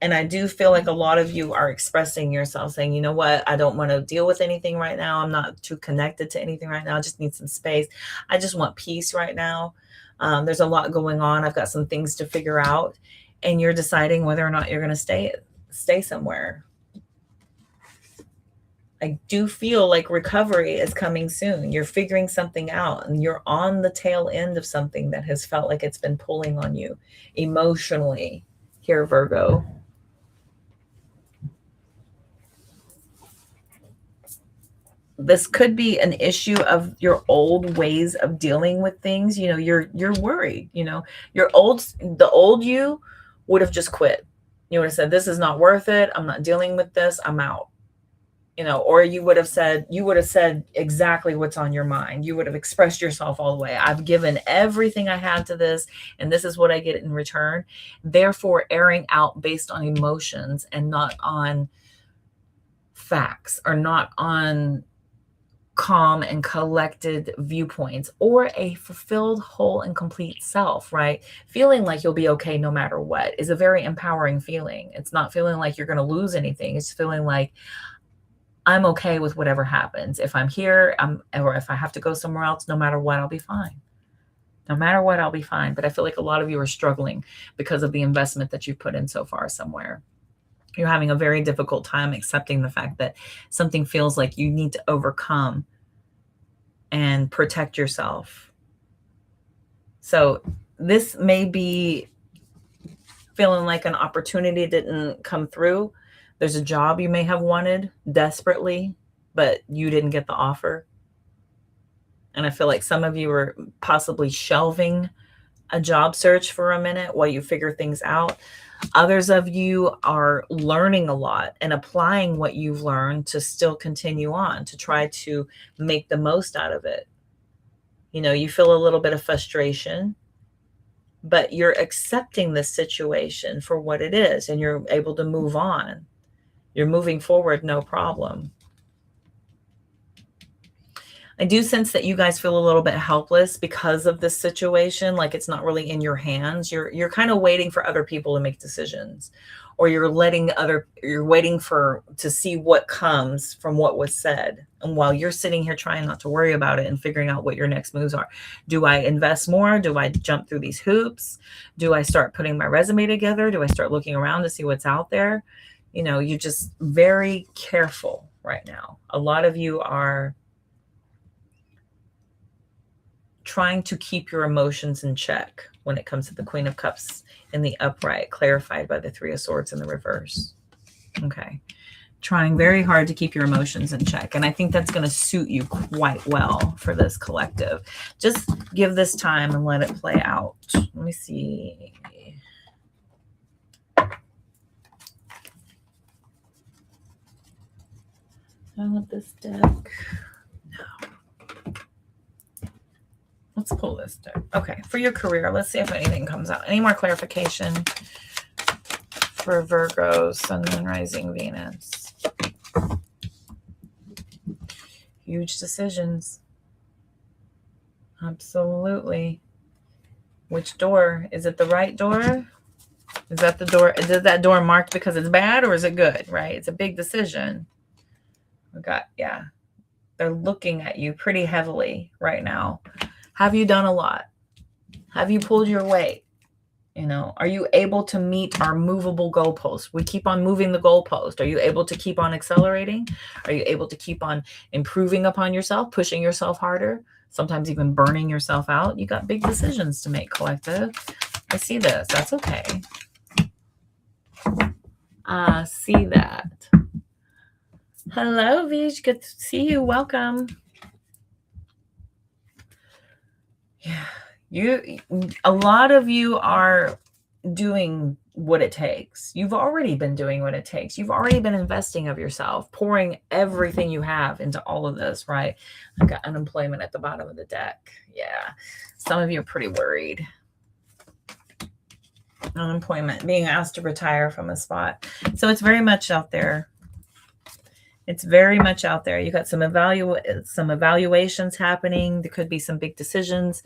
A: And I do feel like a lot of you are expressing yourself saying, you know what, I don't want to deal with anything right now. I'm not too connected to anything right now. I just need some space. I just want peace right now. There's a lot going on. I've got some things to figure out. And you're deciding whether or not you're going to stay somewhere. I do feel like recovery is coming soon. You're figuring something out, and you're on the tail end of something that has felt like it's been pulling on you emotionally here, Virgo. This could be an issue of your old ways of dealing with things. You know, you're worried, you know, the old you would have just quit. You would have said, this is not worth it. I'm not dealing with this. I'm out. You know, or you would have said exactly what's on your mind. You would have expressed yourself all the way. I've given everything I had to this, and this is what I get in return. Therefore, airing out based on emotions and not on facts, or not on calm and collected viewpoints, or a fulfilled, whole, and complete self, right? Feeling like you'll be okay no matter what is a very empowering feeling. It's not feeling like you're going to lose anything. It's feeling like, I'm okay with whatever happens. If I'm here, or if I have to go somewhere else, no matter what, I'll be fine. No matter what, I'll be fine. But I feel like a lot of you are struggling because of the investment that you've put in so far somewhere. You're having a very difficult time accepting the fact that something feels like you need to overcome and protect yourself. So this may be feeling like an opportunity didn't come through. There's a job you may have wanted desperately, but you didn't get the offer. And I feel like some of you are possibly shelving a job search for a minute while you figure things out. Others of you are learning a lot and applying what you've learned to still continue on, to try to make the most out of it. You know, you feel a little bit of frustration, but you're accepting the situation for what it is, and you're able to move on. You're moving forward, no problem. I do sense that you guys feel a little bit helpless because of this situation. Like it's not really in your hands. You're kind of waiting for other people to make decisions, or you're waiting to see what comes from what was said. And while you're sitting here trying not to worry about it and figuring out what your next moves are, do I invest more? Do I jump through these hoops? Do I start putting my resume together? Do I start looking around to see what's out there? You know, you're just very careful right now. A lot of you are trying to keep your emotions in check when it comes to the Queen of Cups in the upright, clarified by the Three of Swords in the reverse. Okay. Trying very hard to keep your emotions in check. And I think that's going to suit you quite well for this collective. Just give this time and let it play out. Let me see. I want this deck. No. Let's pull this deck. Okay, for your career, let's see if anything comes out. Any more clarification for Virgo, Sun, Moon, Rising, Venus? Huge decisions. Absolutely. Which door? Is it the right door? Is that the door? Is that door marked because it's bad, or is it good, right? It's a big decision. We got, yeah. They're looking at you pretty heavily right now. Have you done a lot? Have you pulled your weight? You know, are you able to meet our movable goalposts? We keep on moving the goalpost. Are you able to keep on accelerating? Are you able to keep on improving upon yourself, pushing yourself harder, sometimes even burning yourself out? You got big decisions to make, collective. I see this. That's okay. See that. Hello, Vij. Good to see you. Welcome. Yeah, a lot of you are doing what it takes. You've already been doing what it takes. You've already been investing of yourself, pouring everything you have into all of this, right? I've got unemployment at the bottom of the deck. Yeah, some of you are pretty worried. Unemployment, being asked to retire from a spot. So it's very much out there. It's very much out there. You got some evaluations happening. There could be some big decisions.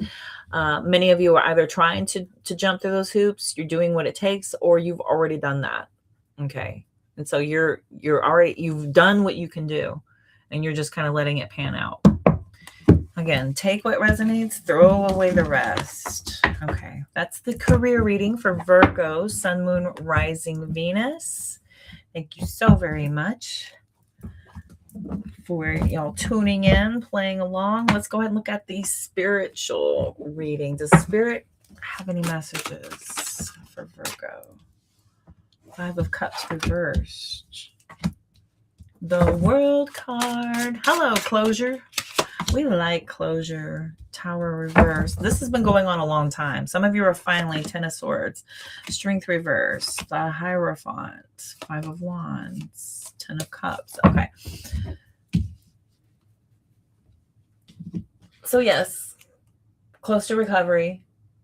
A: Many of you are either trying to jump through those hoops. You're doing what it takes, or you've already done that. Okay. And so you've done what you can do, and you're just kind of letting it pan out. Again, take what resonates, throw away the rest. Okay. That's the career reading for Virgo, Sun, Moon, Rising, Venus. Thank you so very much for y'all tuning in, playing along. Let's go ahead and look at the spiritual reading. Does Spirit have any messages for Virgo? 5 of Cups reversed. The World card. Hello, closure. We like closure. Tower reversed. This has been going on a long time. Some of you are finally 10 of Swords. Strength reversed. The Hierophant. 5 of Wands. 10 of Cups. Okay. So yes, close to recovery,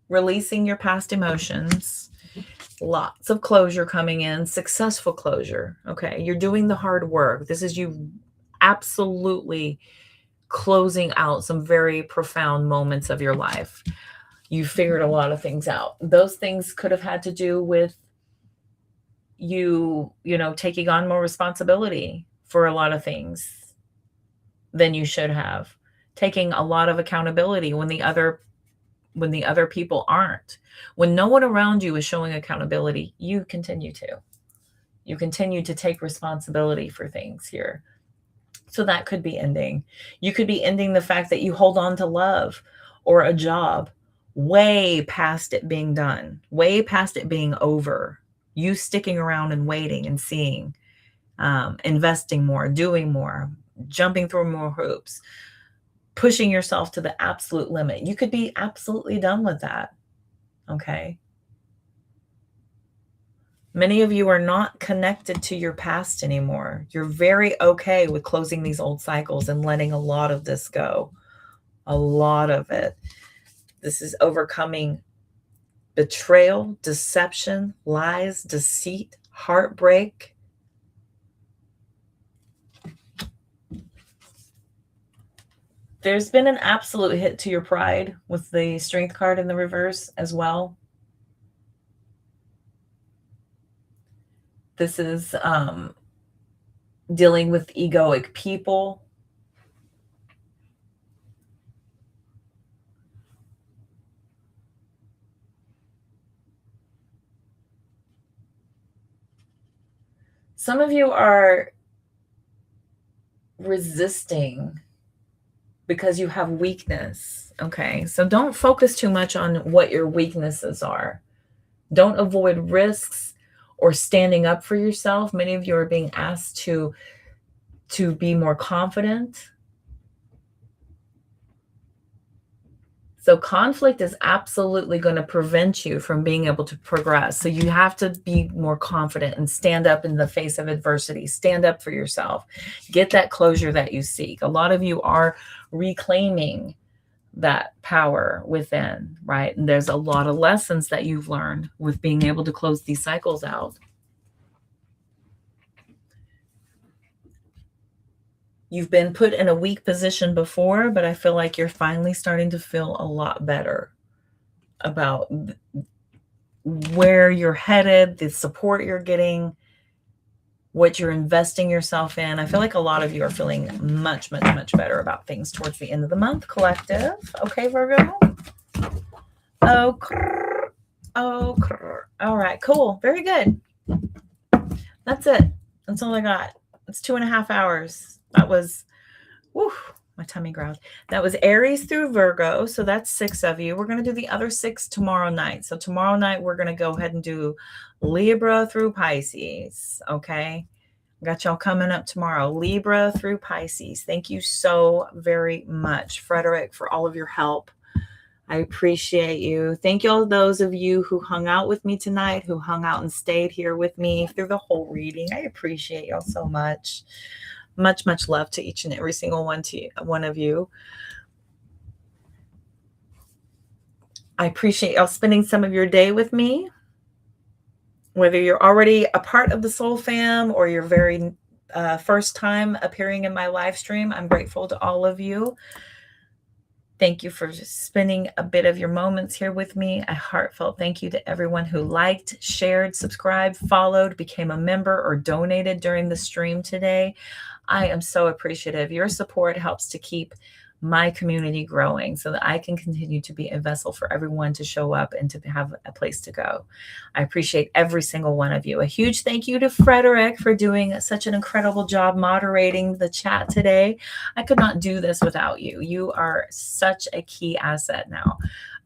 A: releasing your past emotions, lots of closure coming in, successful closure. Okay. You're doing the hard work. This is you absolutely closing out some very profound moments of your life. You figured a lot of things out. Those things could have had to do with you know, taking on more responsibility for a lot of things than you should have. Taking a lot of accountability when the other when the other people aren't. When no one around you is showing accountability, you continue to. You continue to take responsibility for things here. So that could be ending. You could be ending the fact that you hold on to love or a job way past it being done, way past it being over. You sticking around and waiting and seeing, investing more, doing more, jumping through more hoops, pushing yourself to the absolute limit. You could be absolutely done with that. Okay. Many of you are not connected to your past anymore. You're very okay with closing these old cycles and letting a lot of this go. A lot of it. This is overcoming betrayal, deception, lies, deceit, heartbreak. There's been an absolute hit to your pride with the Strength card in the reverse as well. This is dealing with egoic people. Some of you are resisting because you have weakness. Okay, so don't focus too much on what your weaknesses are. Don't avoid risks or standing up for yourself. Many of you are being asked to be more confident. So conflict is absolutely going to prevent you from being able to progress. So you have to be more confident and stand up in the face of adversity. Stand up for yourself. Get that closure that you seek. A lot of you are reclaiming that power within, right? And there's a lot of lessons that you've learned with being able to close these cycles out. You've been put in a weak position before, but I feel like you're finally starting to feel a lot better about where you're headed, the support you're getting, what you're investing yourself in. I feel like a lot of you are feeling much, much, much better about things towards the end of the month, collective. Okay, Virgo? Oh, all right, cool. Very good. That's it. That's all I got. It's 2.5 hours. That was, whew, my tummy growled. That was Aries through Virgo. So that's 6 of you. We're going to do the other 6 tomorrow night. So tomorrow night, we're going to go ahead and do Libra through Pisces. Okay. Got y'all coming up tomorrow. Libra through Pisces. Thank you so very much, Frederick, for all of your help. I appreciate you. Thank you all those of you who hung out with me tonight, who hung out and stayed here with me through the whole reading. I appreciate y'all so much. Much, much love to each and every single one of you. I appreciate y'all spending some of your day with me. Whether you're already a part of the Soul Fam or your very first time appearing in my live stream, I'm grateful to all of you. Thank you for spending a bit of your moments here with me. A heartfelt thank you to everyone who liked, shared, subscribed, followed, became a member, or donated during the stream today. I am so appreciative. Your support helps to keep my community growing so that I can continue to be a vessel for everyone to show up and to have a place to go. I appreciate every single one of you. A huge thank you to Frederick for doing such an incredible job moderating the chat today. I could not do this without you. You are such a key asset now.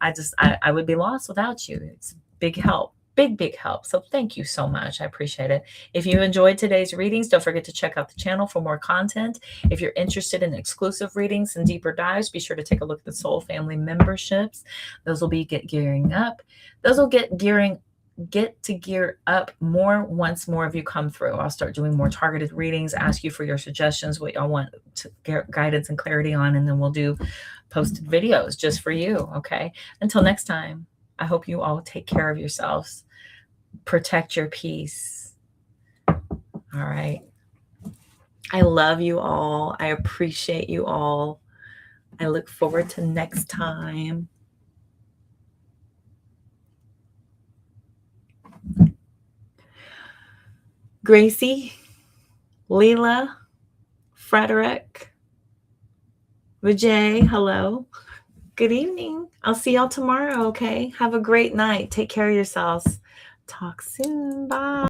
A: I would be lost without you. It's a big help. Big help. So thank you so much. I appreciate it. If you enjoyed today's readings, don't forget to check out the channel for more content. If you're interested in exclusive readings and deeper dives, be sure to take a look at the Soul Family memberships. Those will be gearing up. Those will get to gear up more once more of you come through. I'll start doing more targeted readings, ask you for your suggestions, what y'all want to get guidance and clarity on, and then we'll do posted videos just for you. Okay. Until next time, I hope you all take care of yourselves. Protect your peace. All right. I love you all. I appreciate you all. I look forward to next time. Gracie, Leela, Frederick, Vijay, hello. Good evening. I'll see y'all tomorrow, okay? Have a great night. Take care of yourselves. Talk soon. Bye.